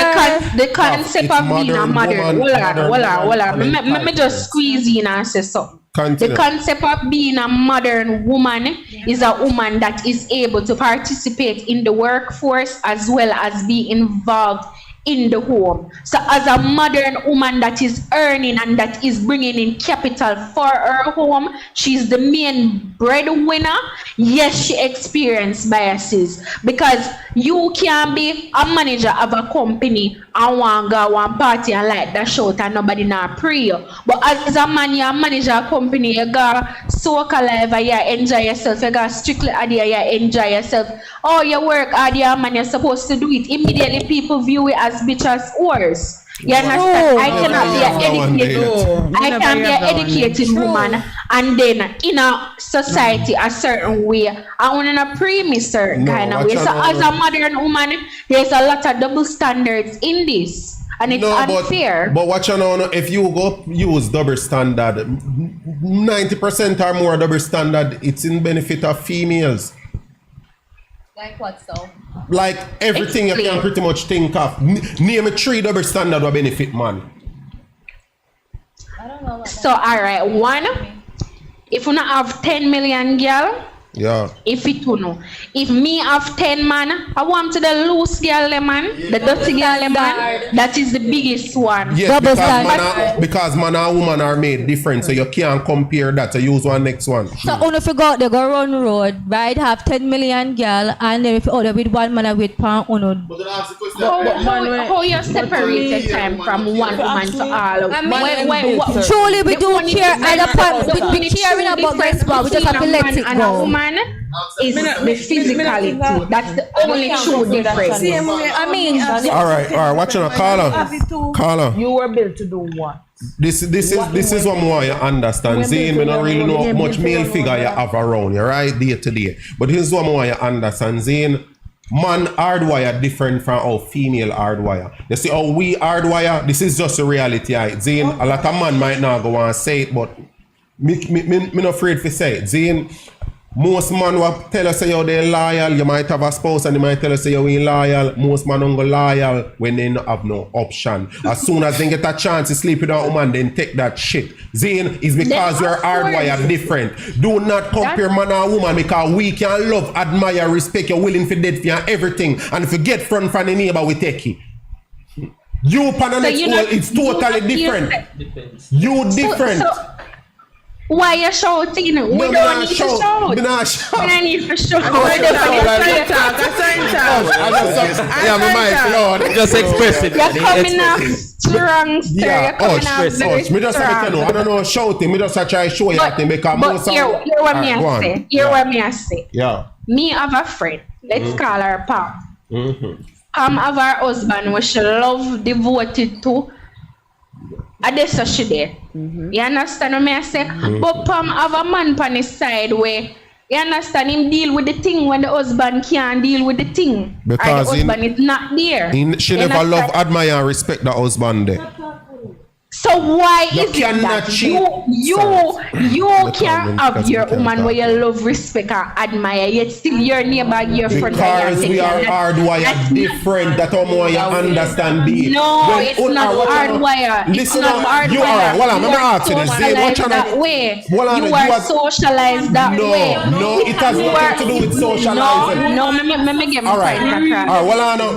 The concept of being a modern. Hold on. Let me just squeeze in and say something. The concept of being a modern woman is a woman that is able to participate in the workforce as well as be involved in the home. So as a modern woman that is earning and that is bringing in capital for her home, she's the main breadwinner. Yes, she experienced biases, because you can be a manager of a company and want go one party and like that shout and nobody not pray you. But as a man, you manage a company, you got soak alive, you enjoy yourself, you got strictly idea, you enjoy yourself. Oh, you work hard, you man, you're supposed to do it. Immediately people view it as bitch as whores. You understand? I cannot be an educated woman and then in a society a certain way. I want to pray me certain kind of way. So as a modern woman, there's a lot of double standards in this. And it's unfair. But watch out, if you go use double standard, 90% or more double standard, it's in benefit of females. Like what so? Like everything you can pretty much think of. Name a 3 double standard will benefit man. I don't know what so alright, one, if you not have 10 million girl, yeah. If it you know, if me have 10 man, I want to the loose girl man, the dirty girl man. That is the biggest one. Yes, because man and woman are made different, so you can't compare that. So use one next one. So if you go out there, go run road, right? Have 10 million girl, and then if you order with one man with pan uno. How you separated time from one woman to all? Truly, we don't care. We caring about this, but we just have to let it go. Is the physicality. That's the only true difference. I mean, all right. Watch out, Carla. You were built to do what? This is what more you understand. Zane, we don't really know how much male figure you have around you, right? Day to day. But this is what more you understand. Zane, man hardwire different from how female hardwire. You see how we hardwire, this is just a reality. Right? Zane, a lot of man might not go and say it, but me not afraid to say it. Zane, Most man will tell us say you're they loyal. You might have a spouse and they might tell us say you ain't loyal. Most man don't go loyal when they don't have no option. As soon as they get a chance to sleep with a woman, then take that shit. Zane, is because you're hardwired different. Do not compare man and woman because we can love, admire, respect. You're willing for dead for you and everything. And if you get front from the neighbor, we take it. You pan the next wall, it's totally different. You different. Why you shouting? We don't need to shout. We don't need to shout. Just express it. You're coming up strong, sir. You're coming up very strong. I don't know shouting. Me just try to show you that because most hear what me I say. Hear what me I say. Yeah. Me have a friend. Let's call her Pam. Pam have her husband which she love, devoted to. Adessa she there. You understand what me I say? But Pam have a man on his side where you understand him deal with the thing when the husband can't deal with the thing. Because the husband is not there. She never love, admire, and respect the husband there. So why is it that you can have your woman where you love, respect, and admire, yet still your neighbor, your friend? Because we are hardwired different. That's how more you understand be. No, it's not hardwired. It's not hardwired. You are. Well, I'm not asking this. Socialized that way. You are socialized that way. No, it has nothing to do with socializing. No, let me get my point across. All right, well, I know.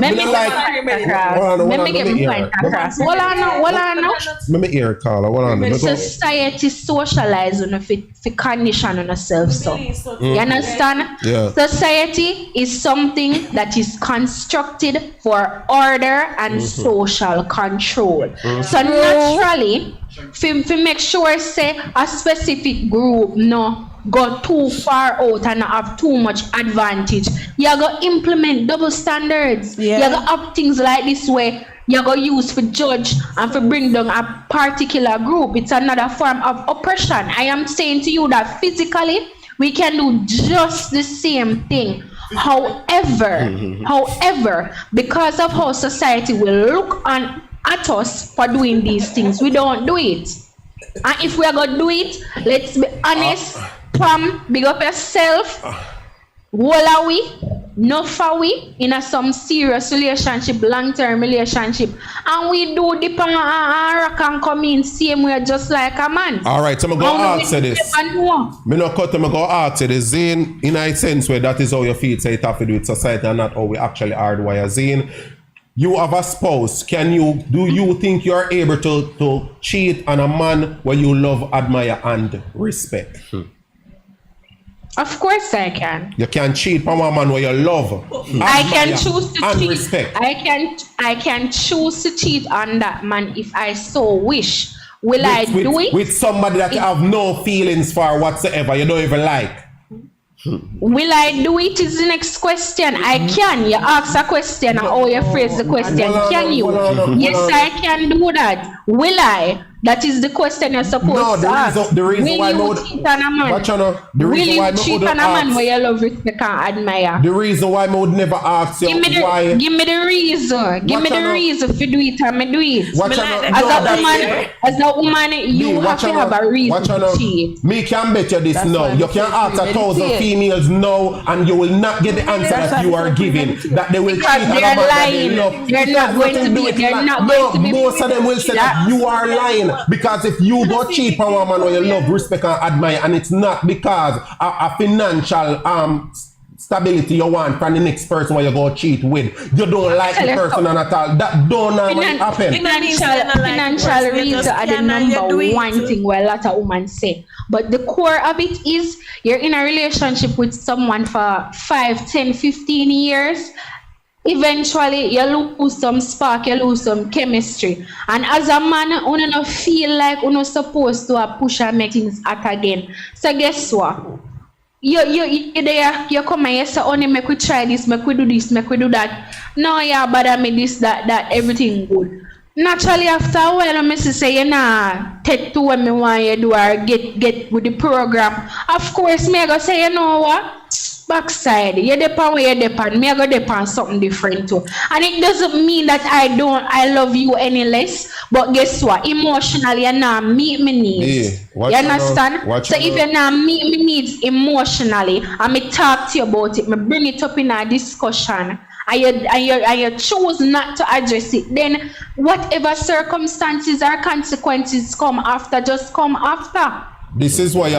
Let me get my point across. Well, I know. Let me hear it, Carla. What on? Society socialize on if condition on yourself. So you understand? Yeah. Society is something that is constructed for order and social control. So naturally, if make sure say a specific group no go too far out and have too much advantage, you go implement double standards. You go up things like this way. You're going to use for judge and for bring down a particular group. It's another form of oppression. I am saying to you that physically, we can do just the same thing. However, because of how society will look at us for doing these things, we don't do it. And if we are going to do it, let's be honest, Pam, big up yourself. What are we? No for we in a some serious relationship, long-term relationship, and we do dip and rock and come in same way just like a man. All right, so I'm going to ask you this. Me no cut, I'm going to ask you this. Zane, in a sense where that is how you feel, say it have to do with society and not how we actually hardwire. Zane, you have a spouse. Do you think you're able to cheat on a man where you love, admire, and respect? Of course I can. You can cheat on a man where you love. I can choose to and cheat. Respect. I can choose to cheat on that man if I so wish. Will I do it? With somebody that you have no feelings for whatsoever, you don't even like. Will I do it is the next question. I can. You ask a question and how you phrase the question. Can you? Yes, I can do that. Will I? That is the question you're supposed to ask. The reason why will you cheat on a man? Will you cheat on a man where you love, respect, and admire? The reason why I would never ask you why. Give me the reason. Give me the reason if you do it and me do it. As a woman, you have to have a reason to cheat. Me can bet you this now. You can ask 1,000 females now and you will not get the answer that you are giving. That they will cheat on a man that they love. They're not going to be. They're not going to be. Most of them will say that you are lying. Because if you go cheat on a man where you love, respect, and admire, and it's not because a financial stability you want from the next person where you go cheat with, you don't like the person at all. That don't happen. Financial reasons are the number one thing where a lot of women say. But the core of it is you're in a relationship with someone for 5, 10, 15 years. Eventually, you lose some spark, you lose some chemistry. And as a man, you don't feel like you're supposed to push and make things hot again. So guess what? You come and you say, only make we try this, make we do this, make we do that. No, yeah, bother me this, that, everything good. Naturally, after a while, I say, take to what me want you do or get with the program. Of course, me I go say, you know what? backside. You depend where you depend. Me I go depend something different too. And it doesn't mean that I love you any less. But guess what? Emotionally, you not meet me needs. You understand? So if you not meet me needs emotionally, and me talk to you about it, me bring it up in a discussion, and you choose not to address it, then whatever circumstances or consequences come after, just come after. This is why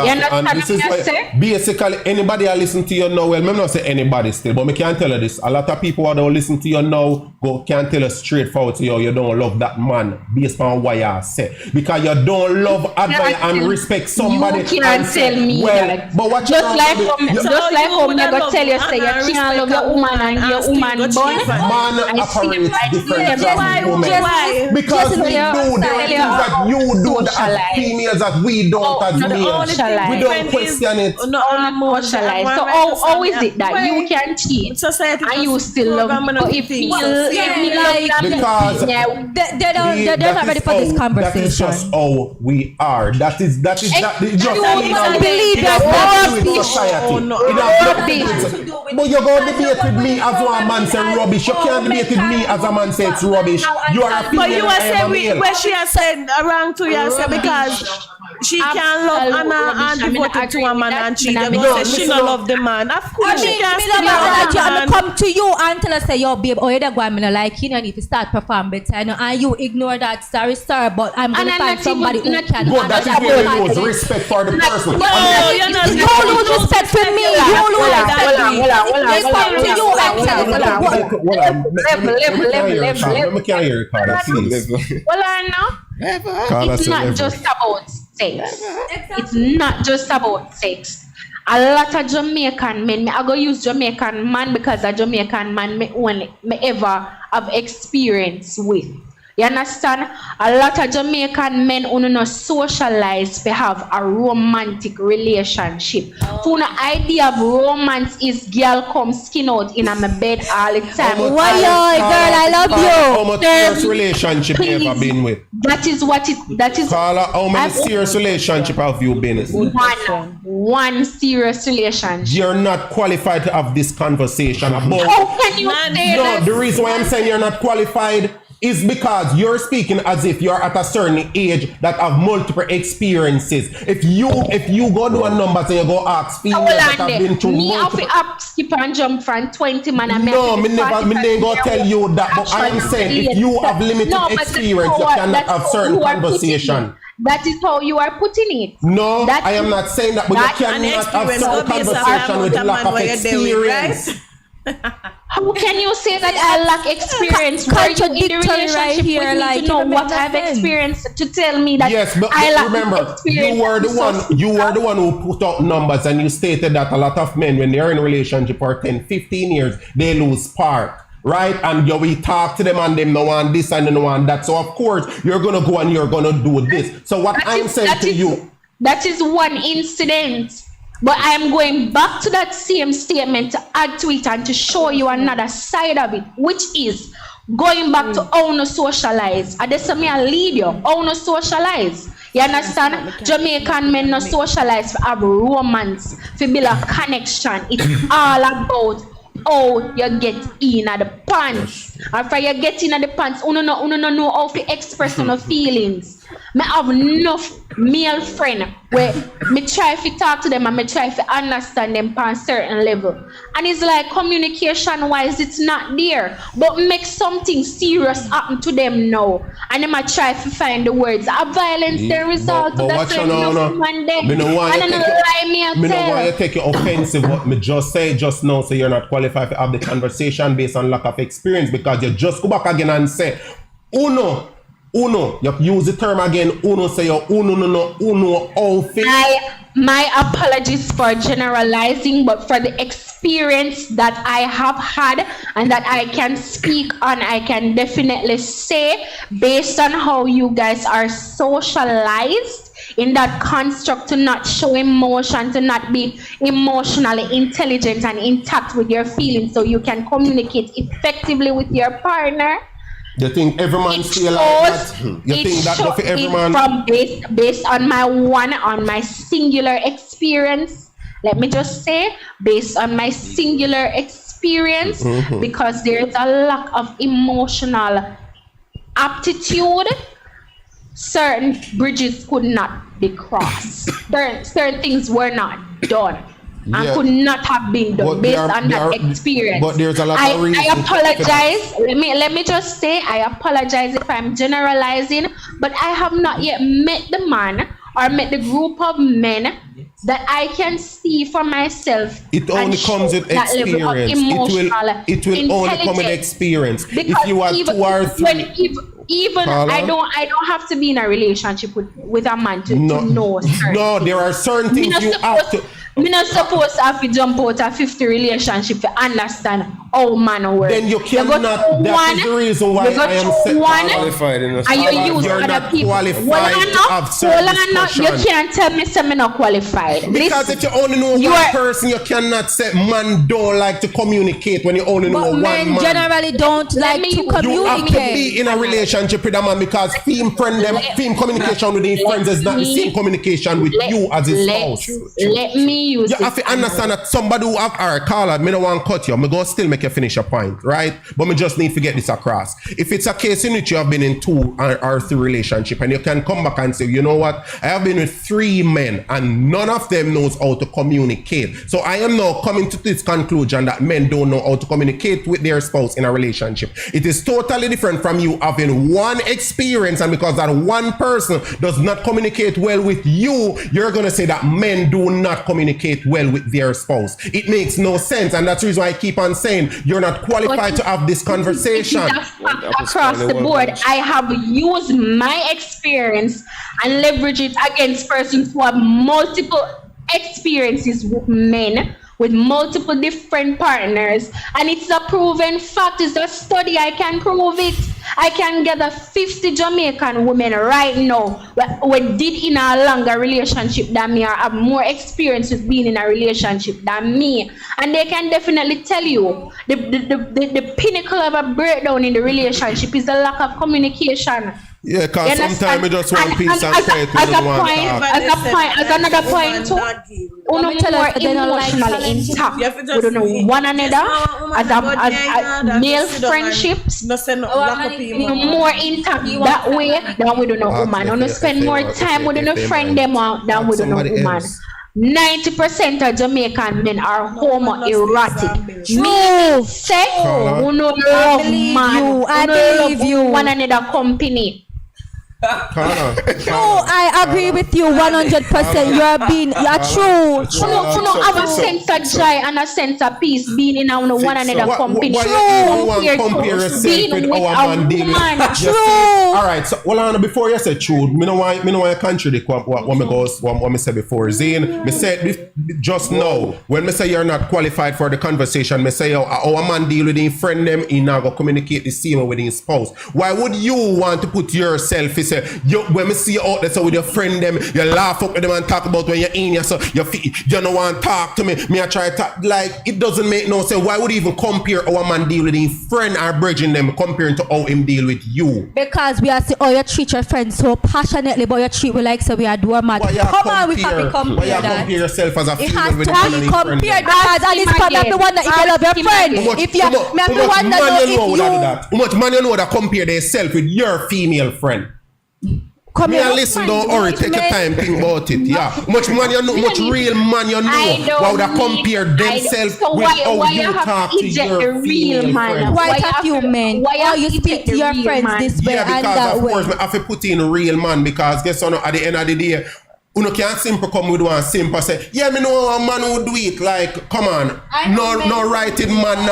basically anybody that listen to you now, well, I'm not say anybody still, but I can tell you this. A lot of people who don't listen to you now can tell you straightforward to you don't love that man based on what you say. Because you don't love, admire and respect somebody. You can't tell me that. But what just like how me go tell you say you can't love your woman and your woman born. Man operates different from women. Because we do the things that you do as females that we don't as males. We don't question it. Emotionalize. So how is it that you can cheat and you still love me? But if you because they're not ready for this conversation. That is just how we are. That is just believe but you're going to debate with me as one man say rubbish. You can't debate with me as a man say it's rubbish. You are a female. But you are saying where she has said wrong to you, because she can't love Anna and devoted to a man and she she don't love the man. Of course she can't love the man. Come to you and tell us say, yo babe, oh you don't go and like you need to start perform better, and you ignore that. Sorry but I'm gonna find somebody who can. Good, that is where you lose respect for the person. No, you're not. You lose respect for me. You lose respect for me. They come to you and tell us. Let me carry your card, please. Well, I know. It's not just about sex. It's not just about sex. A lot of Jamaican men, I go use Jamaican man because a Jamaican man me ever have experience with. You understand? A lot of Jamaican men who no socialize to have a romantic relationship. So the idea of romance is girl come skin out in my bed all the time. Why girl, I love you. How much serious relationship you ever been with? That is Carla, how many serious relationship have you been in? One serious relationship. You're not qualified to have this conversation about. How can you say that? No, the reason why I'm saying you're not qualified is because you're speaking as if you're at a certain age that have multiple experiences. If you go do a numbers and you go ask females that have been through multiple... up, skip and jump from 20 man and no, me never go tell you that, but I'm saying if you have limited experience, you cannot have certain conversation. That is how you are putting it. No, I am not saying that, but you cannot have certain conversation with lack of experience. How can you say that I lack experience? Contradictory right here, like to know what I've experienced to tell me that yes, but I lack remember, experience. You were the one who put out numbers and you stated that a lot of men, when they're in a relationship for 10, 15 years, they lose spark. Right? And we talk to them and them no want this and no want that. So of course you're gonna go and you're gonna do this. So what I'm saying to you, that is one incident. But I am going back to that same statement to add to it and to show you another side of it, which is going back to how no socialize. And that's me I lead you. How no socialize. You understand? Jamaican men no socialize for have romance, for build a connection. It's all about how you get in at the pants. After you get in at the pants, you don't know how to express no feelings. I have enough male friend where me try to talk to them and me try to understand them on a certain level. And it's like communication wise it's not there. But make something serious happen to them now. And them I try to find the words. A violence the result but that's watch on one day. Me no want you to take it offensive what me just say just now, so you're not qualified to have the conversation based on lack of experience, because you just go back again and say Uno, you use the term again, Uno, say your Uno outfit. My apologies for generalizing, but for the experience that I have had and that I can speak on, I can definitely say, based on how you guys are socialized in that construct to not show emotion, to not be emotionally intelligent and intact with your feelings so you can communicate effectively with your partner. You think every man feel like that? You think that for every man? From based on my singular experience, Let me just say, based on my singular experience, because there's a lack of emotional aptitude, certain bridges could not be crossed. Certain things were not done. And could not have been done based on that experience. But there's a lot of reasons. I apologize. Let me just say I apologize if I'm generalizing, but I have not yet met the man or met the group of men that I can see for myself. It only comes with experience. It will only come with experience. Because if you are 2 or 3. Even I don't have to be in a relationship with a man to know. No, there are certain things you have to. I'm not supposed to have to jump out a 50 relationship to understand how man works. Then you cannot. That is the reason why I am qualified. And you use other people. You can't tell me I'm not qualified. Because if you only know one person, you cannot say man don't like to communicate when you only know one man. Men generally don't like to communicate. You have to be in a relationship with a man because team communication with his friends is not the same communication with you as his spouse. Let me use. You have to understand that somebody who have our caller, me no want to cut you. Me go still make you finish a point, right? But me just need to get this across. If it's a case in which you have been in 2 or 3 relationship and you can come back and say, you know what, I have been with 3 men and none of them knows how to communicate. So I am now coming to this conclusion that men don't know how to communicate with their spouse in a relationship. It is totally different from you having one experience, and because that one person does not communicate well with you, you're going to say that men do not communicate well with their spouse. It makes no sense, and that's the reason why I keep on saying you're not qualified to have this conversation. Across the board, I have used my experience and leverage it against persons who have multiple experiences with men, with multiple different partners, and it's a proven fact. It's a study. I can prove it. I can gather 50 Jamaican women right now who did in a longer relationship than me or have more experience with being in a relationship than me, and they can definitely tell you the pinnacle of a breakdown in the relationship is the lack of communication. Yeah, because sometimes we just want peace and quiet. As another point too, we more emotionally intact. We don't know one another as male friendships. More intact that way than we don't know woman. We spend more time with the friend them than we don't know woman. 90% of Jamaican men are homoerotic. True. Say, who no love man, I believe you. One another company. No, I agree with you 100%. You're true. True. Have a sense of joy and a sense of peace being in one another company. Why you compare yourself with our man dealing? True. All right. So, before you say true, me no want to contradict what me say before. Zane, me said just now when me say you're not qualified for the conversation, me say our man deal with his friend them, he now go communicate the same with his spouse. Why would you want to put yourself? Say, when me see you out there so with your friend them, you laugh up with them and talk about when you're in here, so you don't want to talk to me. Me I try to talk, like it doesn't make no sense. Why would you even compare our man deal with his friend or bridging them comparing to how him deal with you? Because we are saying, you treat your friends so passionately, but you treat we like so we are doormat. Come on, we can't compare why that. Compare yourself as a it female has with to be compared because at least I'm the one that you love your friend. If you're the one that know if you. How much man you know that compare themselves with your female friend? Come here, listen, don't hurry, take your time, think about it. Yeah. Much man you know, much real man you know. Why would I compare themselves with how you talk to your female friend? Why talk you men? Why you speak to your friends this way and that way? Yeah, because of course I have to put in real man because guess what, at the end of the day, you can't simple come with one simple say, yeah, me know a man who do it. Like, come on, no righted man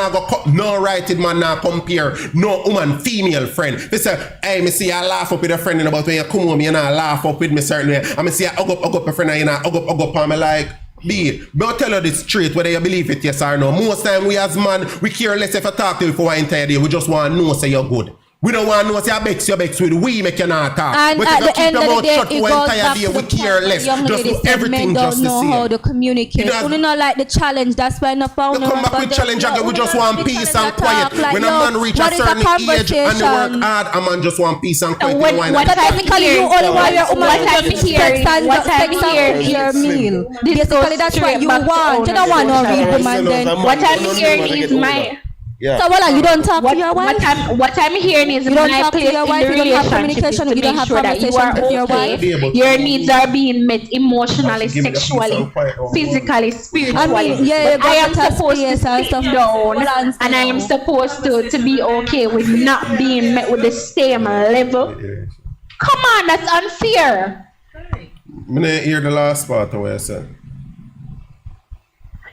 now compare no woman female friend. They say, hey, me see I laugh up with a friend about when you come home, you know, laugh up with me certain way. I me see I hug up a friend and you know, hug up and me like, be it. But I'll tell you this straight, whether you believe it, yes or no. Most time we as man, we care less if I talk to you for an entire day. We just want to know say you're good. We don't want to know say you bex with we make you not talk. And but at if the you end keep of them the out day, shut it for goes entire back day, to we the care point less. young Just lady do said everything men don't just the know same. how to communicate. It has- You know like the challenge, that's why no found You come back with challenge again, we just want peace and quiet. When a man reach a certain age and they work hard, a man just want peace and quiet. What Technically, you only want your woman what I'm to get hearing, sex and what I'm sex hearing and your is meal. this Basically, goes that's what straight you back to want. You don't want no real woman then. What I'm hearing is my. Yeah. So you don't talk to your wife? What I'm hearing is You don't my talk to place your in wife, the you don't have relationship is communication, to you don't make have sure that you are conversations with your okay. wife. Your needs are being met emotionally, Give me the piece of sexually, quiet. physically, spiritually. I mean, yeah, But I am got supposed to space and sit stuff. down Balance and I am supposed to be okay with not being met with the same level. Come on, that's unfair. I didn't hear the last part of what I said.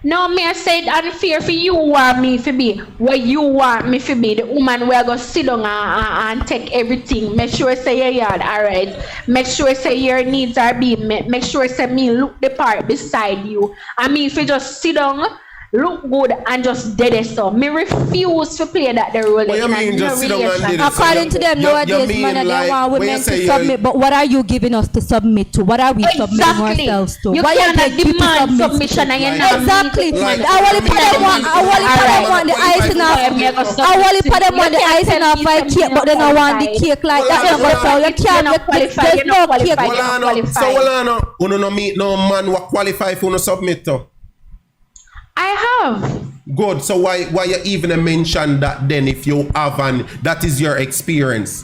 No, me I said unfair for you want me to be what you want me to be. The woman where I go sit down and take everything. Make sure say your yard, alright. Make sure say your needs are being met. Make sure say me look the part beside you. I mean if you just sit down, look good and just dead it so. Me refuse to play that the role What you mean just sit down and did it? According to them nowadays, man, they want women to submit. But what are you giving us to submit to? What are we submitting ourselves to? You Why cannot you people demand submit submission to? and you're not Exactly. meeting it. I want the icing off. I want to put them on the icing off my cake, but then I want the cake like that. So you can't. There's no cake. So you no meet no man what qualify for no submit to. I have. Good. So why you even mention that then if you have and that is your experience?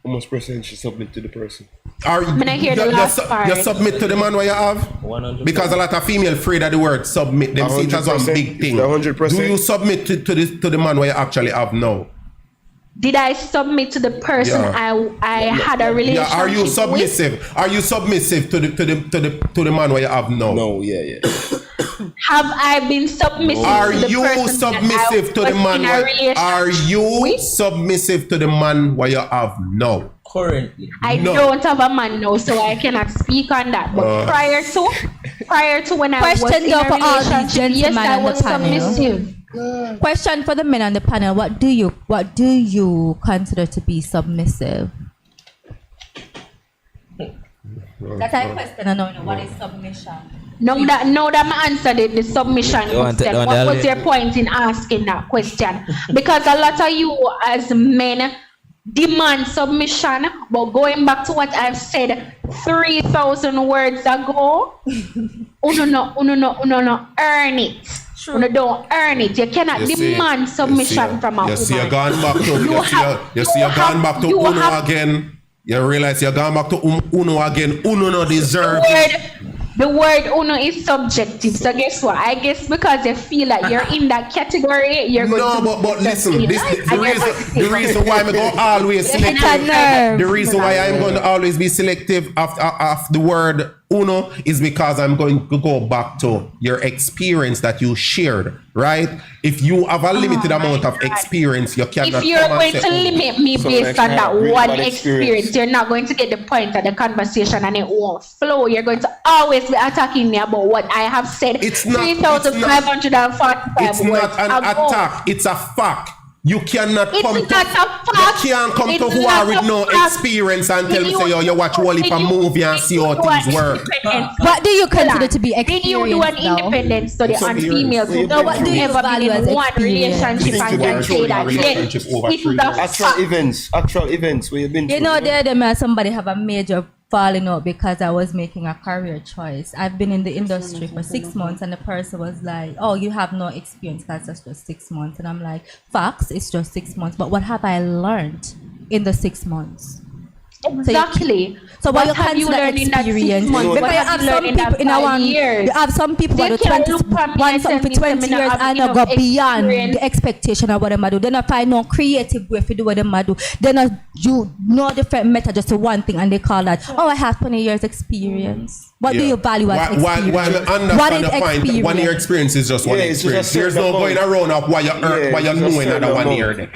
How much percent you submit to the person? When I hear the last part. You submit to the man what you have? 100%. Because a lot of female afraid of the word submit. Them see it as one 100%. big thing. 100%. Do you submit to the man what you actually have now? Did I submit to the person I had a relationship Yeah, are you with? submissive? Are you submissive to the man what you have now? No, yeah. Have I been submissive Are to the you person submissive to that I the was man? in a relationship Are you with? submissive to the man what you have now? Currently. I don't have a man now, so I cannot speak on that. But prior to when I was Question in though a for all these relationship, yes, gentlemen I on the was panel. submissive. Question for the men on the panel: What do you consider to be submissive? That's a question. I don't know what is submission. Now that I answered the submission You want question, it- what was it- your point in asking that question? Because a lot of you as men demand submission, but going back to what I've said 3,000 words ago, uno no earn it. Uno don't earn it. You cannot demand submission from a woman. You see, you're gone back to you're gone back to Uno again. You realize you're gone back to Uno again. Uno no deserve it. The word uno is subjective. So guess what? I guess because you feel like you're in that category, you're going to. No, but listen, the reason why I'm going to always It's a selective. nerve. The reason why I'm going to always be selective of the word uno is because I'm going to go back to your experience that you shared, right? If you have a limited amount of experience, you cannot. If you're come and going say, to limit me So based next on time, that really one bad experience, experience. you're not going to get the point of the conversation and it won't flow. You're going to always be attacking me about what I have said. It's not- 3,545 it's words not an ago. attack, it's a fact. You cannot It's come not to a fact. You can't come to It's who not are with a no fact. experience and tell me Did say yo, you watch whole heap of movie and see how things work. What do you consider to be Did you do an experience now? independent study on Experience. females who No, what do you ever been value as in one experience? relationship and can say that Relationship yes, over it is 3 a years. fact. Actual events where you've been You through, know, the other man, somebody have a major falling out because I was making a career choice. I've been in the industry for 6 months, and the person was like, "Oh, you have no experience because that's just 6 months." And I'm like, "Facts, it's just 6 months, but what have I learned in the 6 months?" Exactly. So what you have you consider learned in that 6 experience? months? Because What you have have you some learned in that people in our 5 years? you have some people They that do can't 20 look at me want and something for tell me 20 me not years have and not enough go beyond experience. the expectation of what them do. They not find no creative way to do what them do. They not you no different method just to one thing and they call that, "Oh, I have 20 years experience." What do Yeah. you value as experience? While understand What is the point, 1 year experience is just one Yeah, it's just a experience. There's certain no going amount. around of why you earn, Yeah, why you it's know just another certain 1 year. amount.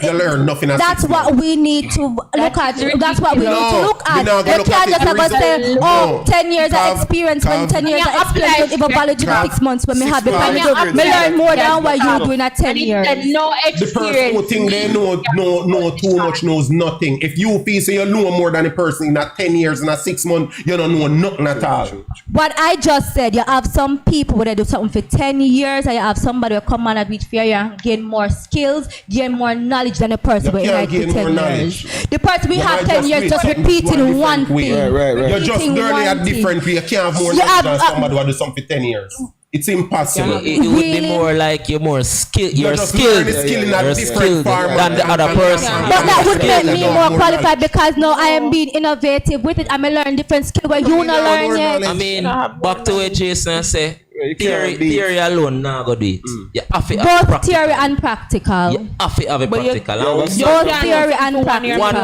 You learn nothing. That's what we need to look at. That's what we need to No, look we at. not gonna You look can't at it. just The say, reason- oh, No. 10 years of Cav, experience when 10 years of Cav, experience don't even valid you Cav, 6 months when me have 6 because months. me learn more than what you doing at 10 And it years. said no The person who experience. think they know too much knows nothing. If you feel say you know more than a person in a 10 years and a 6 months, you don't know nothing at all. What I just said, you have some people where they do something for 10 years and you have somebody who come on at which fair and gain more skills, gain more knowledge than the person who You like can't for gain 10 more years. knowledge. The person we You have might 10 years do just it repeating one different way. thing. You're just Repeating learning one a different way. You can't have more You knowledge have- than somebody who do something for 10 years. It's impossible. It would be Really? more like you're more skilled. You're You're just skilled. learning skill in a You're different skilled format than the other person. But that would make me Yeah, more more qualified because now I am being innovative with it. I'm learning different skill where you not learn yet. I mean, back to where Jason say, you can't theory alone now go do it. You have to have Both practical. theory and practical. You have to have a But you- practical. Both theory and practical. But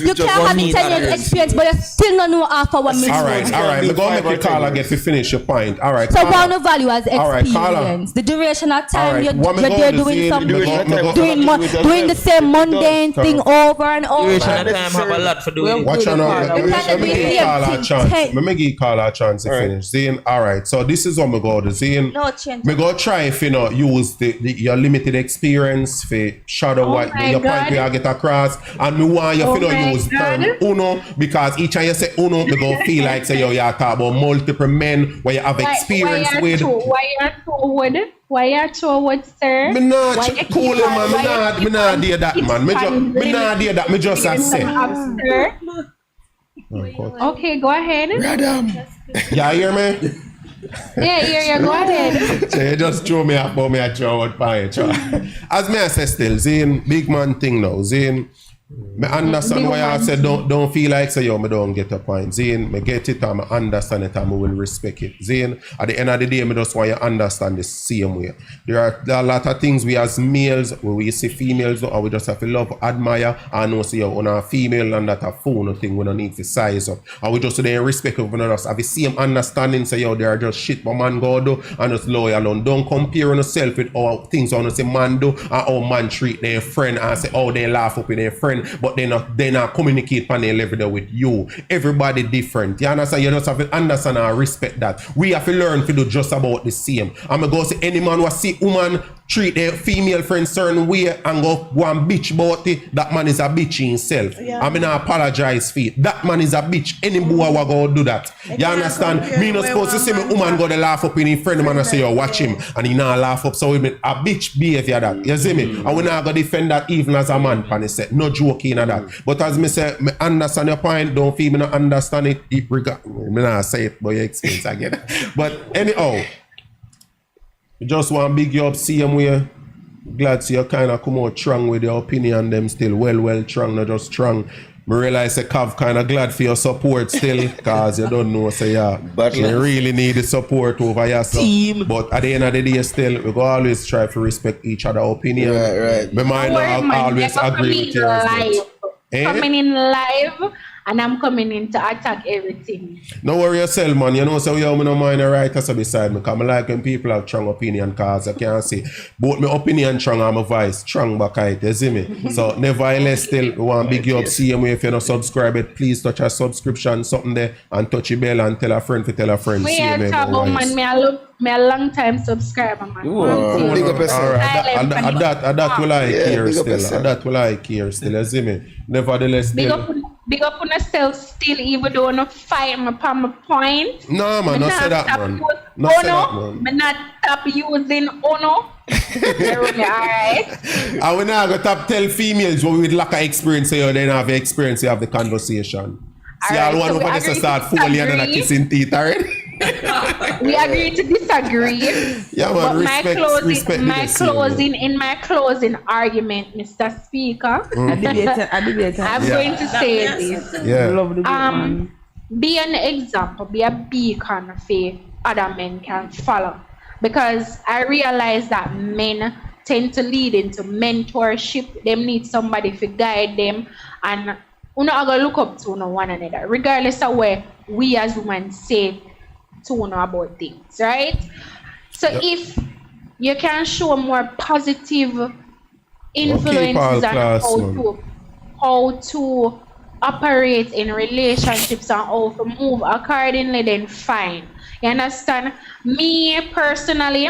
you can't have 10 years experience, but you still don't know half of what me All right, know. all right. We're going to make your caller get to finish your point. All right. So caller. one of value as All right, experience. The duration of All time right, you're what me there going to doing say, something, me go- doing the same mundane thing over and over. Duration of time have a lot to do with it. Watch out now. You Let me give caller a chance. Let me give caller a chance to finish. Zane, all right. So this is what me go to. Zane, No change. me go try if you know use your limited experience for shadow what my your point God. where I get across, and me want you Oh to know my use term God. uno because each time you say uno, me go feel like say yo you talk about multiple men where you have experience with. Why you forward? Why you forward, sir? Me not Why you cool keep man. on- why you Me not dear that man. Me not dear that. Me just a say. Sir? Okay, go ahead. Yeah, hear me? Yeah, go ahead. So you just throw me up, but me a throw out pie. As me I say still, Zane, big man thing now. Zane, me understand why I said don't feel like say yo, me don't get a point. Zane, me get it and me understand it and me will respect it. Zane, at the end of the day, me just want you to understand the same way. There are a lot of things we as males, where we see females, and we just have to love, admire, and know say yo, on a female and that a phone thing, we don't need to size up. And we just then respect of one another. Have the same understanding, say yo, they are just shit but man go do and just loyal and don't compare yourself with how things on say man do and how man treat their friend and say how they laugh up with their friend, but they not communicate on their level there with you. Everybody different. You understand? You just have to understand and respect that. We have to learn to do just about the same. I'm gonna go say any man who see woman treat their female friend certain way and go and bitch about it, that man is a bitch himself. Yeah. I'm gonna apologize for it. That man is a bitch. Any boy will go do that. You understand? Me not supposed to see me woman go to laugh up in his friend man and say yo watch him and he not laugh up. So we mean a bitch behavior that. You see me? And we not gonna defend that even as a man pan say no joking at that. But as me say, me understand your point. Don't feel me not understand it. Me not say it but your experience again. But anyhow, just want to big you up same way. Glad to you kind of come out strong with your opinion them still well strong, not just strong. Me realize the Cav kind of glad for your support still because you don't know say yeah, but you really need the support over yourself. Team. But at the end of the day still we go always try to respect each other opinion. Right. Me might not always agree with yours. Coming in live and I'm coming in to attack everything. No worry yourself, man. You know, so yo, me no mind a writer so beside me. Because I like when people have strong opinion because I can see both my opinion strong and my voice strong back it. You see me? So nevertheless, still, we want to big you up. CM if you're not subscribed, please touch a subscription, something there, and touch the bell and tell a friend to tell a friend. Me a talk about man, me a long time subscriber, man. Big up yourself. Alright, that will I care big up still. yourself. That will I care still. You see me? Nevertheless, Big up on yourself still, even though no fight me upon my point. No, man, not say that, man. Not say that, man. Me not stop using Ono. Alright. And we now go top tell females what we would lack of experience, so you then have the experience, you have the conversation. See, all one over there start fooling and then kissing teeth already. We agree to disagree. Yeah, man, but respect my closing argument, Mr. Speaker. I'm going to say this. Yeah. Be an example, be a beacon for other men can follow. Because I realize that men tend to lead into mentorship. They need somebody to guide them, and we're not gonna look up to one another, regardless of where we as women say to know about things, right? So if you can show more positive influences on how to operate in relationships and how to move accordingly, then fine. You understand? Me personally,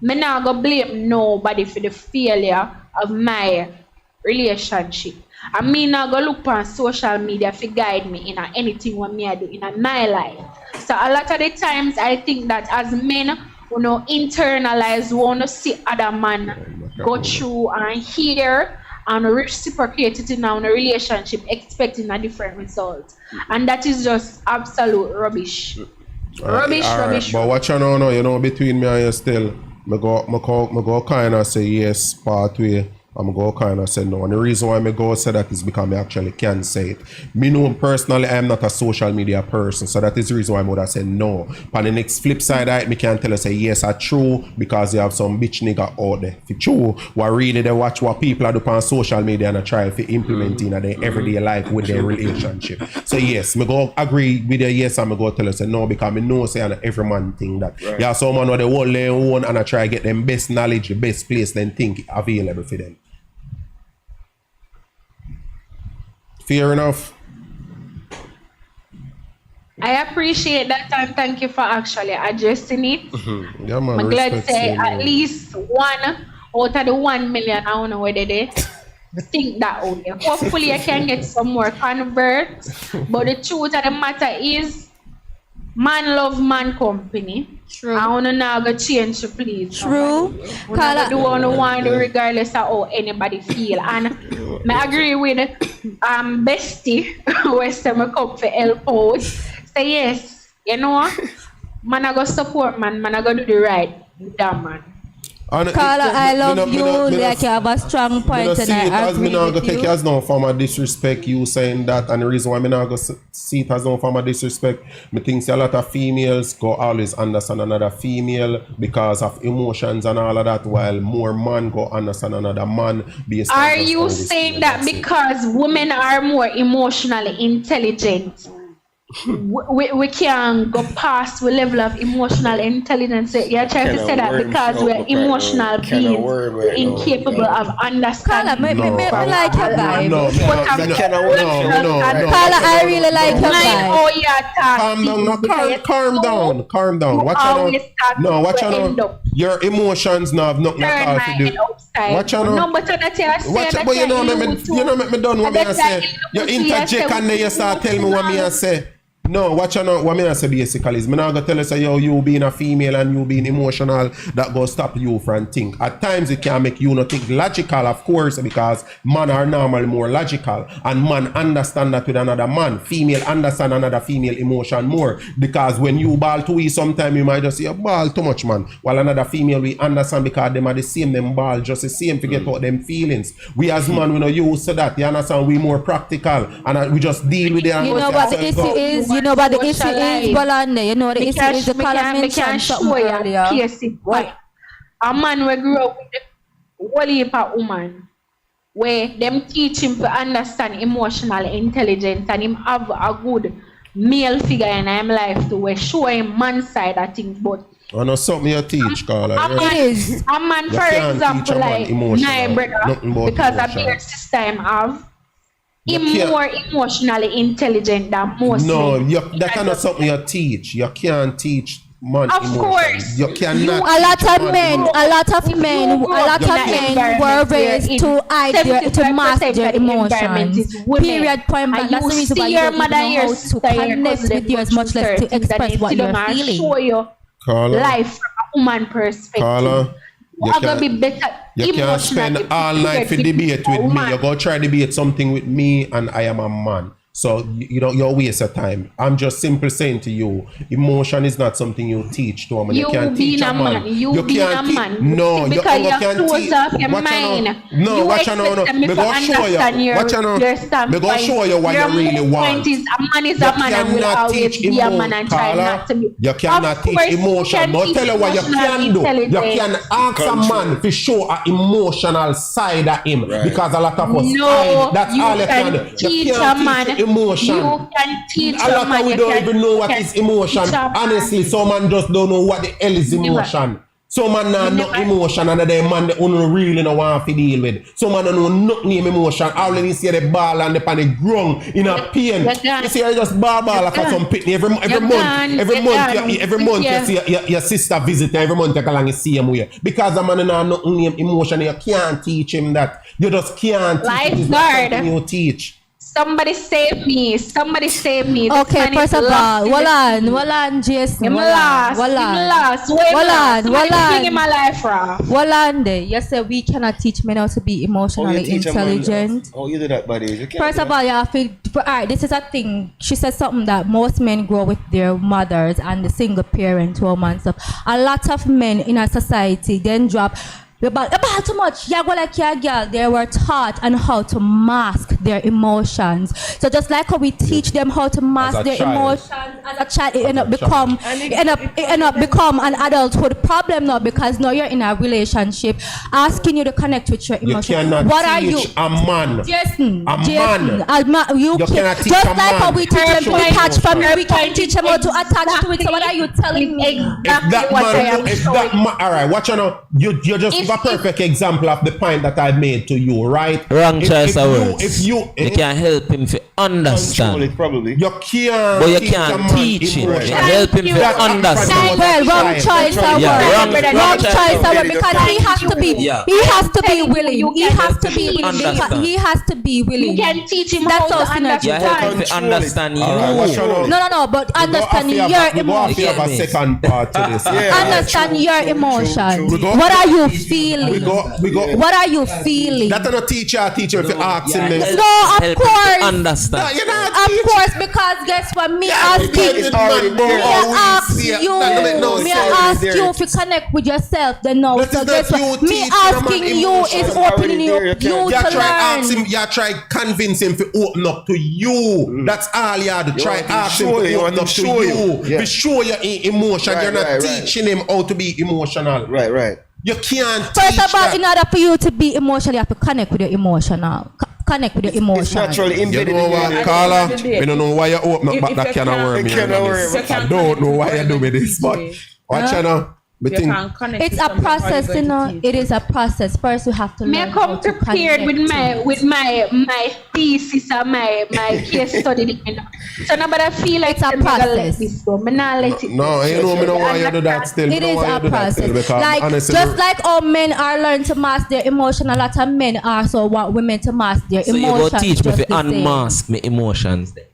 me not gonna blame nobody for the failure of my relationship. I mean, not go look on social media to guide me in anything what me I do in my life. So a lot of the times I think that as men, internalize, want to see other man go through and hear and reciprocate it in a relationship, expecting a different result, and that is just absolute rubbish. Rubbish. But what you know, between me and you still, I go kind of say yes part way. I'm going to kind of say no. And the reason why I go say that is because I actually can say it. Me know personally, I'm not a social media person. So that is the reason why I would have said no. On the next flip side, I can tell you say yes, it's true, because you have some bitch nigga out there. If it's true, what really they watch what people do on social media and try to implement in their everyday life with their relationship. So yes, I go agree with you yes, and I go tell you say no, because I know say every man thing that you have someone who they hold their own and I try to get them best knowledge, the best place, then think available for them. Fair enough. I appreciate that and thank you for actually addressing it. Yeah, man, I'm glad to say at least one out of the 1 million, I don't know whether they think that only. Hopefully I can get some more converts. But the truth of the matter is, man love man company. True. I wanna now go change to please. True. I do want regardless of how anybody feel. And I agree with Bestie who said me come for help out. Say yes, man I go support man I go do the right with that man. Carla, I love you. Like you have a strong point, and I agree with you. Take it as no form of disrespect. You saying that, and the reason why I not go see it as no form of disrespect, I think a lot of females go always understand another female because of emotions and all of that, while more man go understand another man. Are you saying that because women are more emotionally intelligent? We can go past the level of emotional intelligence. You're trying to say that because we're emotional beings, incapable of understanding. I like your vibe. Carla, I really like your vibe. Calm down. Watch out. Your emotions now have nothing to do. Watch out. No, but you know me done what me I say. You interject and then you start telling me what me I say. No, what me I say basically is, me not gonna tell you say, yo, you being a female and you being emotional, that go stop you from think. At times it can make you not think logical, of course, because man are normally more logical, and man understand that with another man. Female understand another female emotion more, because when you ball to we, sometimes you might just say, ball too much, man. While another female we understand because them are the same, them ball just the same to get out them feelings. We as man, we not used to that. You understand? We more practical, and we just deal with it. You know what the issue is? You know what the issue is, Bolande? You know what the issue is? The color mentioned something earlier. What? A man will grow up with a whole heap of woman where them teach him to understand emotional intelligence, and him have a good male figure in his life to where show him man side of things. But I know something you teach, Carla. A man, for example, like my brother, because of their system have more emotionally intelligent than most men. That kind of something you teach. You can't teach man emotion. Course. You cannot. A lot of men were raised to hide to mask their emotions. Period. Point blank. That's the reason why you don't know how to connect with you, as much less to express what you're feeling. Show you life from a woman perspective. Carla, you can't spend all night for debate with me. You go try debate something with me and I am a man. So you're waste of time. I'm just simply saying to you, emotion is not something you teach to a man. You can't teach a man. You can't teach a man. No, because you can't teach. No, watch out now. Me go show you. Watch out. Me go show you what you really want. A man is a man and will always be a man and try not to be. You cannot teach emotion. But tell you what you can do. You can ask a man to show an emotional side of him, because a lot of us hide. That's all you can do. You can't teach emotion. You can teach a lot of we don't even know what is emotion. Honestly, some man just don't know what the hell is emotion. Some man nah no emotion and the man they don't really no want to deal with. Some man don't know nothing emotion. All they see the ball and the panic grown in a pain. You see, you just ball like some pitney every month you see your sister visit every month you go along and see him with. Because the man nah nothing emotion, you can't teach him that. You just can't teach him. Lifeguard. You teach. Somebody save me. Somebody save me. Okay, first of all, hold on, Jason. I'm lost. Hold on. In my life, hold on. You said we cannot teach men how to be emotionally intelligent. Oh, you do that, buddy. You can't First of all, you have to. Alright, this is a thing. She said something that most men grow with their mothers and the single parent woman stuff. A lot of men in our society then drop. About too much. Yeah, go like your girl. They were taught on how to mask their emotions. So just like how we teach them how to mask their emotions as a child, it end up become an adulthood problem now, because now you're in a relationship asking you to connect with your emotions. You cannot teach a man. Jason. You cannot teach just a like man. how we teach them to detach from you, we can teach them how to attach to it. So what are you telling me? Alright, watch out now. You just give a perfect example of the point that I made to you, right? Wrong choice of words. If you can help him to understand. It probably. You can't. But you can't teach him. You can help him to understand. Well, wrong choice of words. Wrong choice of words, because he has to be. He has to be willing. He has to be willing. He has to be willing. You can teach him That's how to us in a You help him to understand you. No, but understand your emotions. We have a second part to this. Understand your emotions. What are you feeling? What are you feeling? That's not a teacher if you ask him. No, of course. Understand. Of course, because guess what? Me ask you to connect with yourself. Then no. So guess what? Me asking you is opening you to learn. You try convince him to open up to you. That's all you have to try. Ask him to open up to you. Be sure your emotion. You're not teaching him how to be emotional. Right. You can't. First of all, in order for you to be emotional, you have to connect with your emotional. Connect with your emotions. It's naturally embedded. You know what, Carla? We don't know why you open up back that can of worm. I don't know why you do with this, but watch out now. It's a process, you know. It is a process. First, you have to learn. May I come prepared with my thesis or my case study. So nobody feel like it's a process. No, you know me. No why you do that still. It is a process. Like just like all men are learning to mask their emotion, a lot of men also want women to mask their emotions. So you go teach me to unmask my emotions then,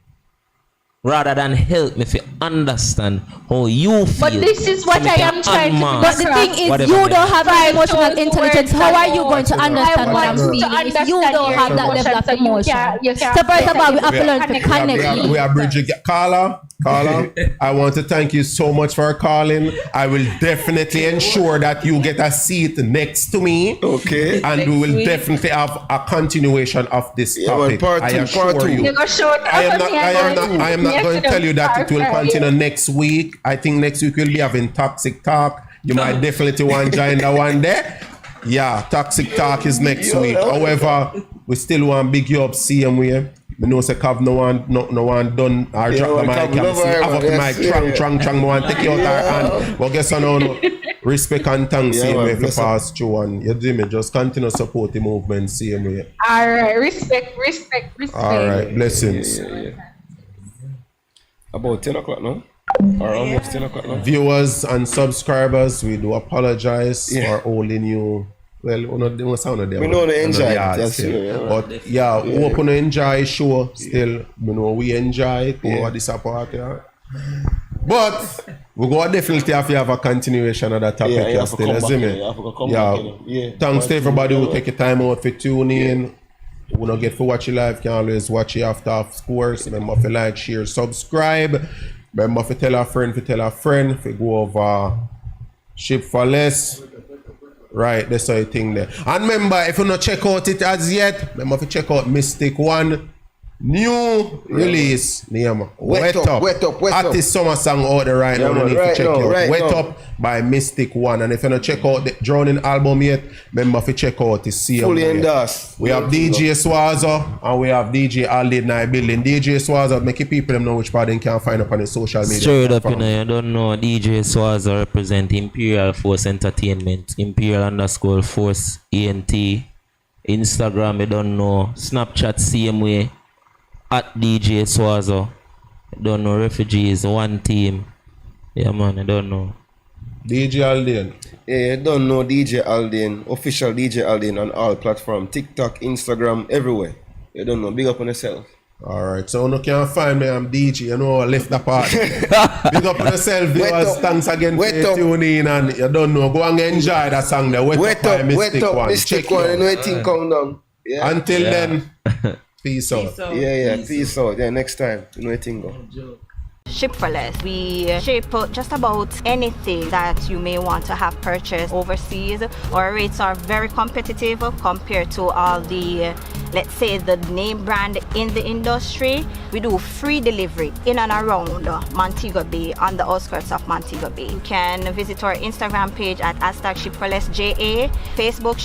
rather than help me to understand how you feel. But this is what I am trying to do. But the thing is, you don't have emotional intelligence. How are you going to understand what I'm feeling if you don't have that level of emotion? So first of all, we have to learn to connect. We are bridging. Carla, I want to thank you so much for calling. I will definitely ensure that you get a seat next to me. Okay. And we will definitely have a continuation of this topic. I assure you. I am not going to tell you that it will continue next week. I think next week we'll be having Toxic Talk. You might definitely want to join the one there. Yeah, Toxic Talk is next week. However, we still want big you up CMW. We know say Cav no one done or drop the mic. Have up the mic, trang, one take you out our hand. But guess what now? Respect and thanks same way for pass through, and you do me just continue support the movement same way. Alright, respect. Alright, blessings. About 10 o'clock now? Or almost 10 o'clock now? Viewers and subscribers, we do apologize for holding you. Well, we know to enjoy it. But yeah, we hope you enjoy show still. You know, we enjoy it over this part. Yeah. But we go definitely have a continuation of that topic still, isn't it? Yeah. Thanks to everybody who take your time out for tuning in. We don't get to watch you live, can always watch you after, of course. Remember to like, share, subscribe. Remember to tell a friend, if you go over Ship for Less. Right, that's how you think there. And remember, if you not check out it as yet, remember to check out Mystic One. New release name Wet Up. Wet Up. Artist summer song out there right now. You need to check it out. Wet Up by Mystic One. And if you don't check out the Drowning album yet, remember to check out the CM. Fully endorsed. We have DJ Swazo and we have DJ Aldi Night Building. DJ Swazo, make people them know which part they can find up on the social media. Straight up, you don't know. DJ Swazo represent Imperial Force Entertainment. Imperial_Force ENT. Instagram, you don't know. Snapchat, same way. At DJ Swazo. I don't know. Refugees, one team. Yeah, man, I don't know. DJ Alden. Yeah, you don't know DJ Alden. Official DJ Alden on all platforms. TikTok, Instagram, everywhere. You don't know. Big up on yourself. Alright, so you can find me. I'm DJ. You know, I left the part. Big up on yourself, viewers. Thanks again for tuning in. And you don't know. Go and enjoy that song there. Wet Up by Mystic One. Mystic One. You know, it thing come down. Yeah. Until then. Peace out. Yeah. Peace out. Yeah, next time. You know, it thing go. Ship for less. We ship just about anything that you may want to have purchased overseas. Our rates are very competitive compared to all the, let's say, the name brand in the industry. We do free delivery in and around Montego Bay, on the outskirts of Montego Bay. You can visit our Instagram page at #ShipForLessJA, Facebook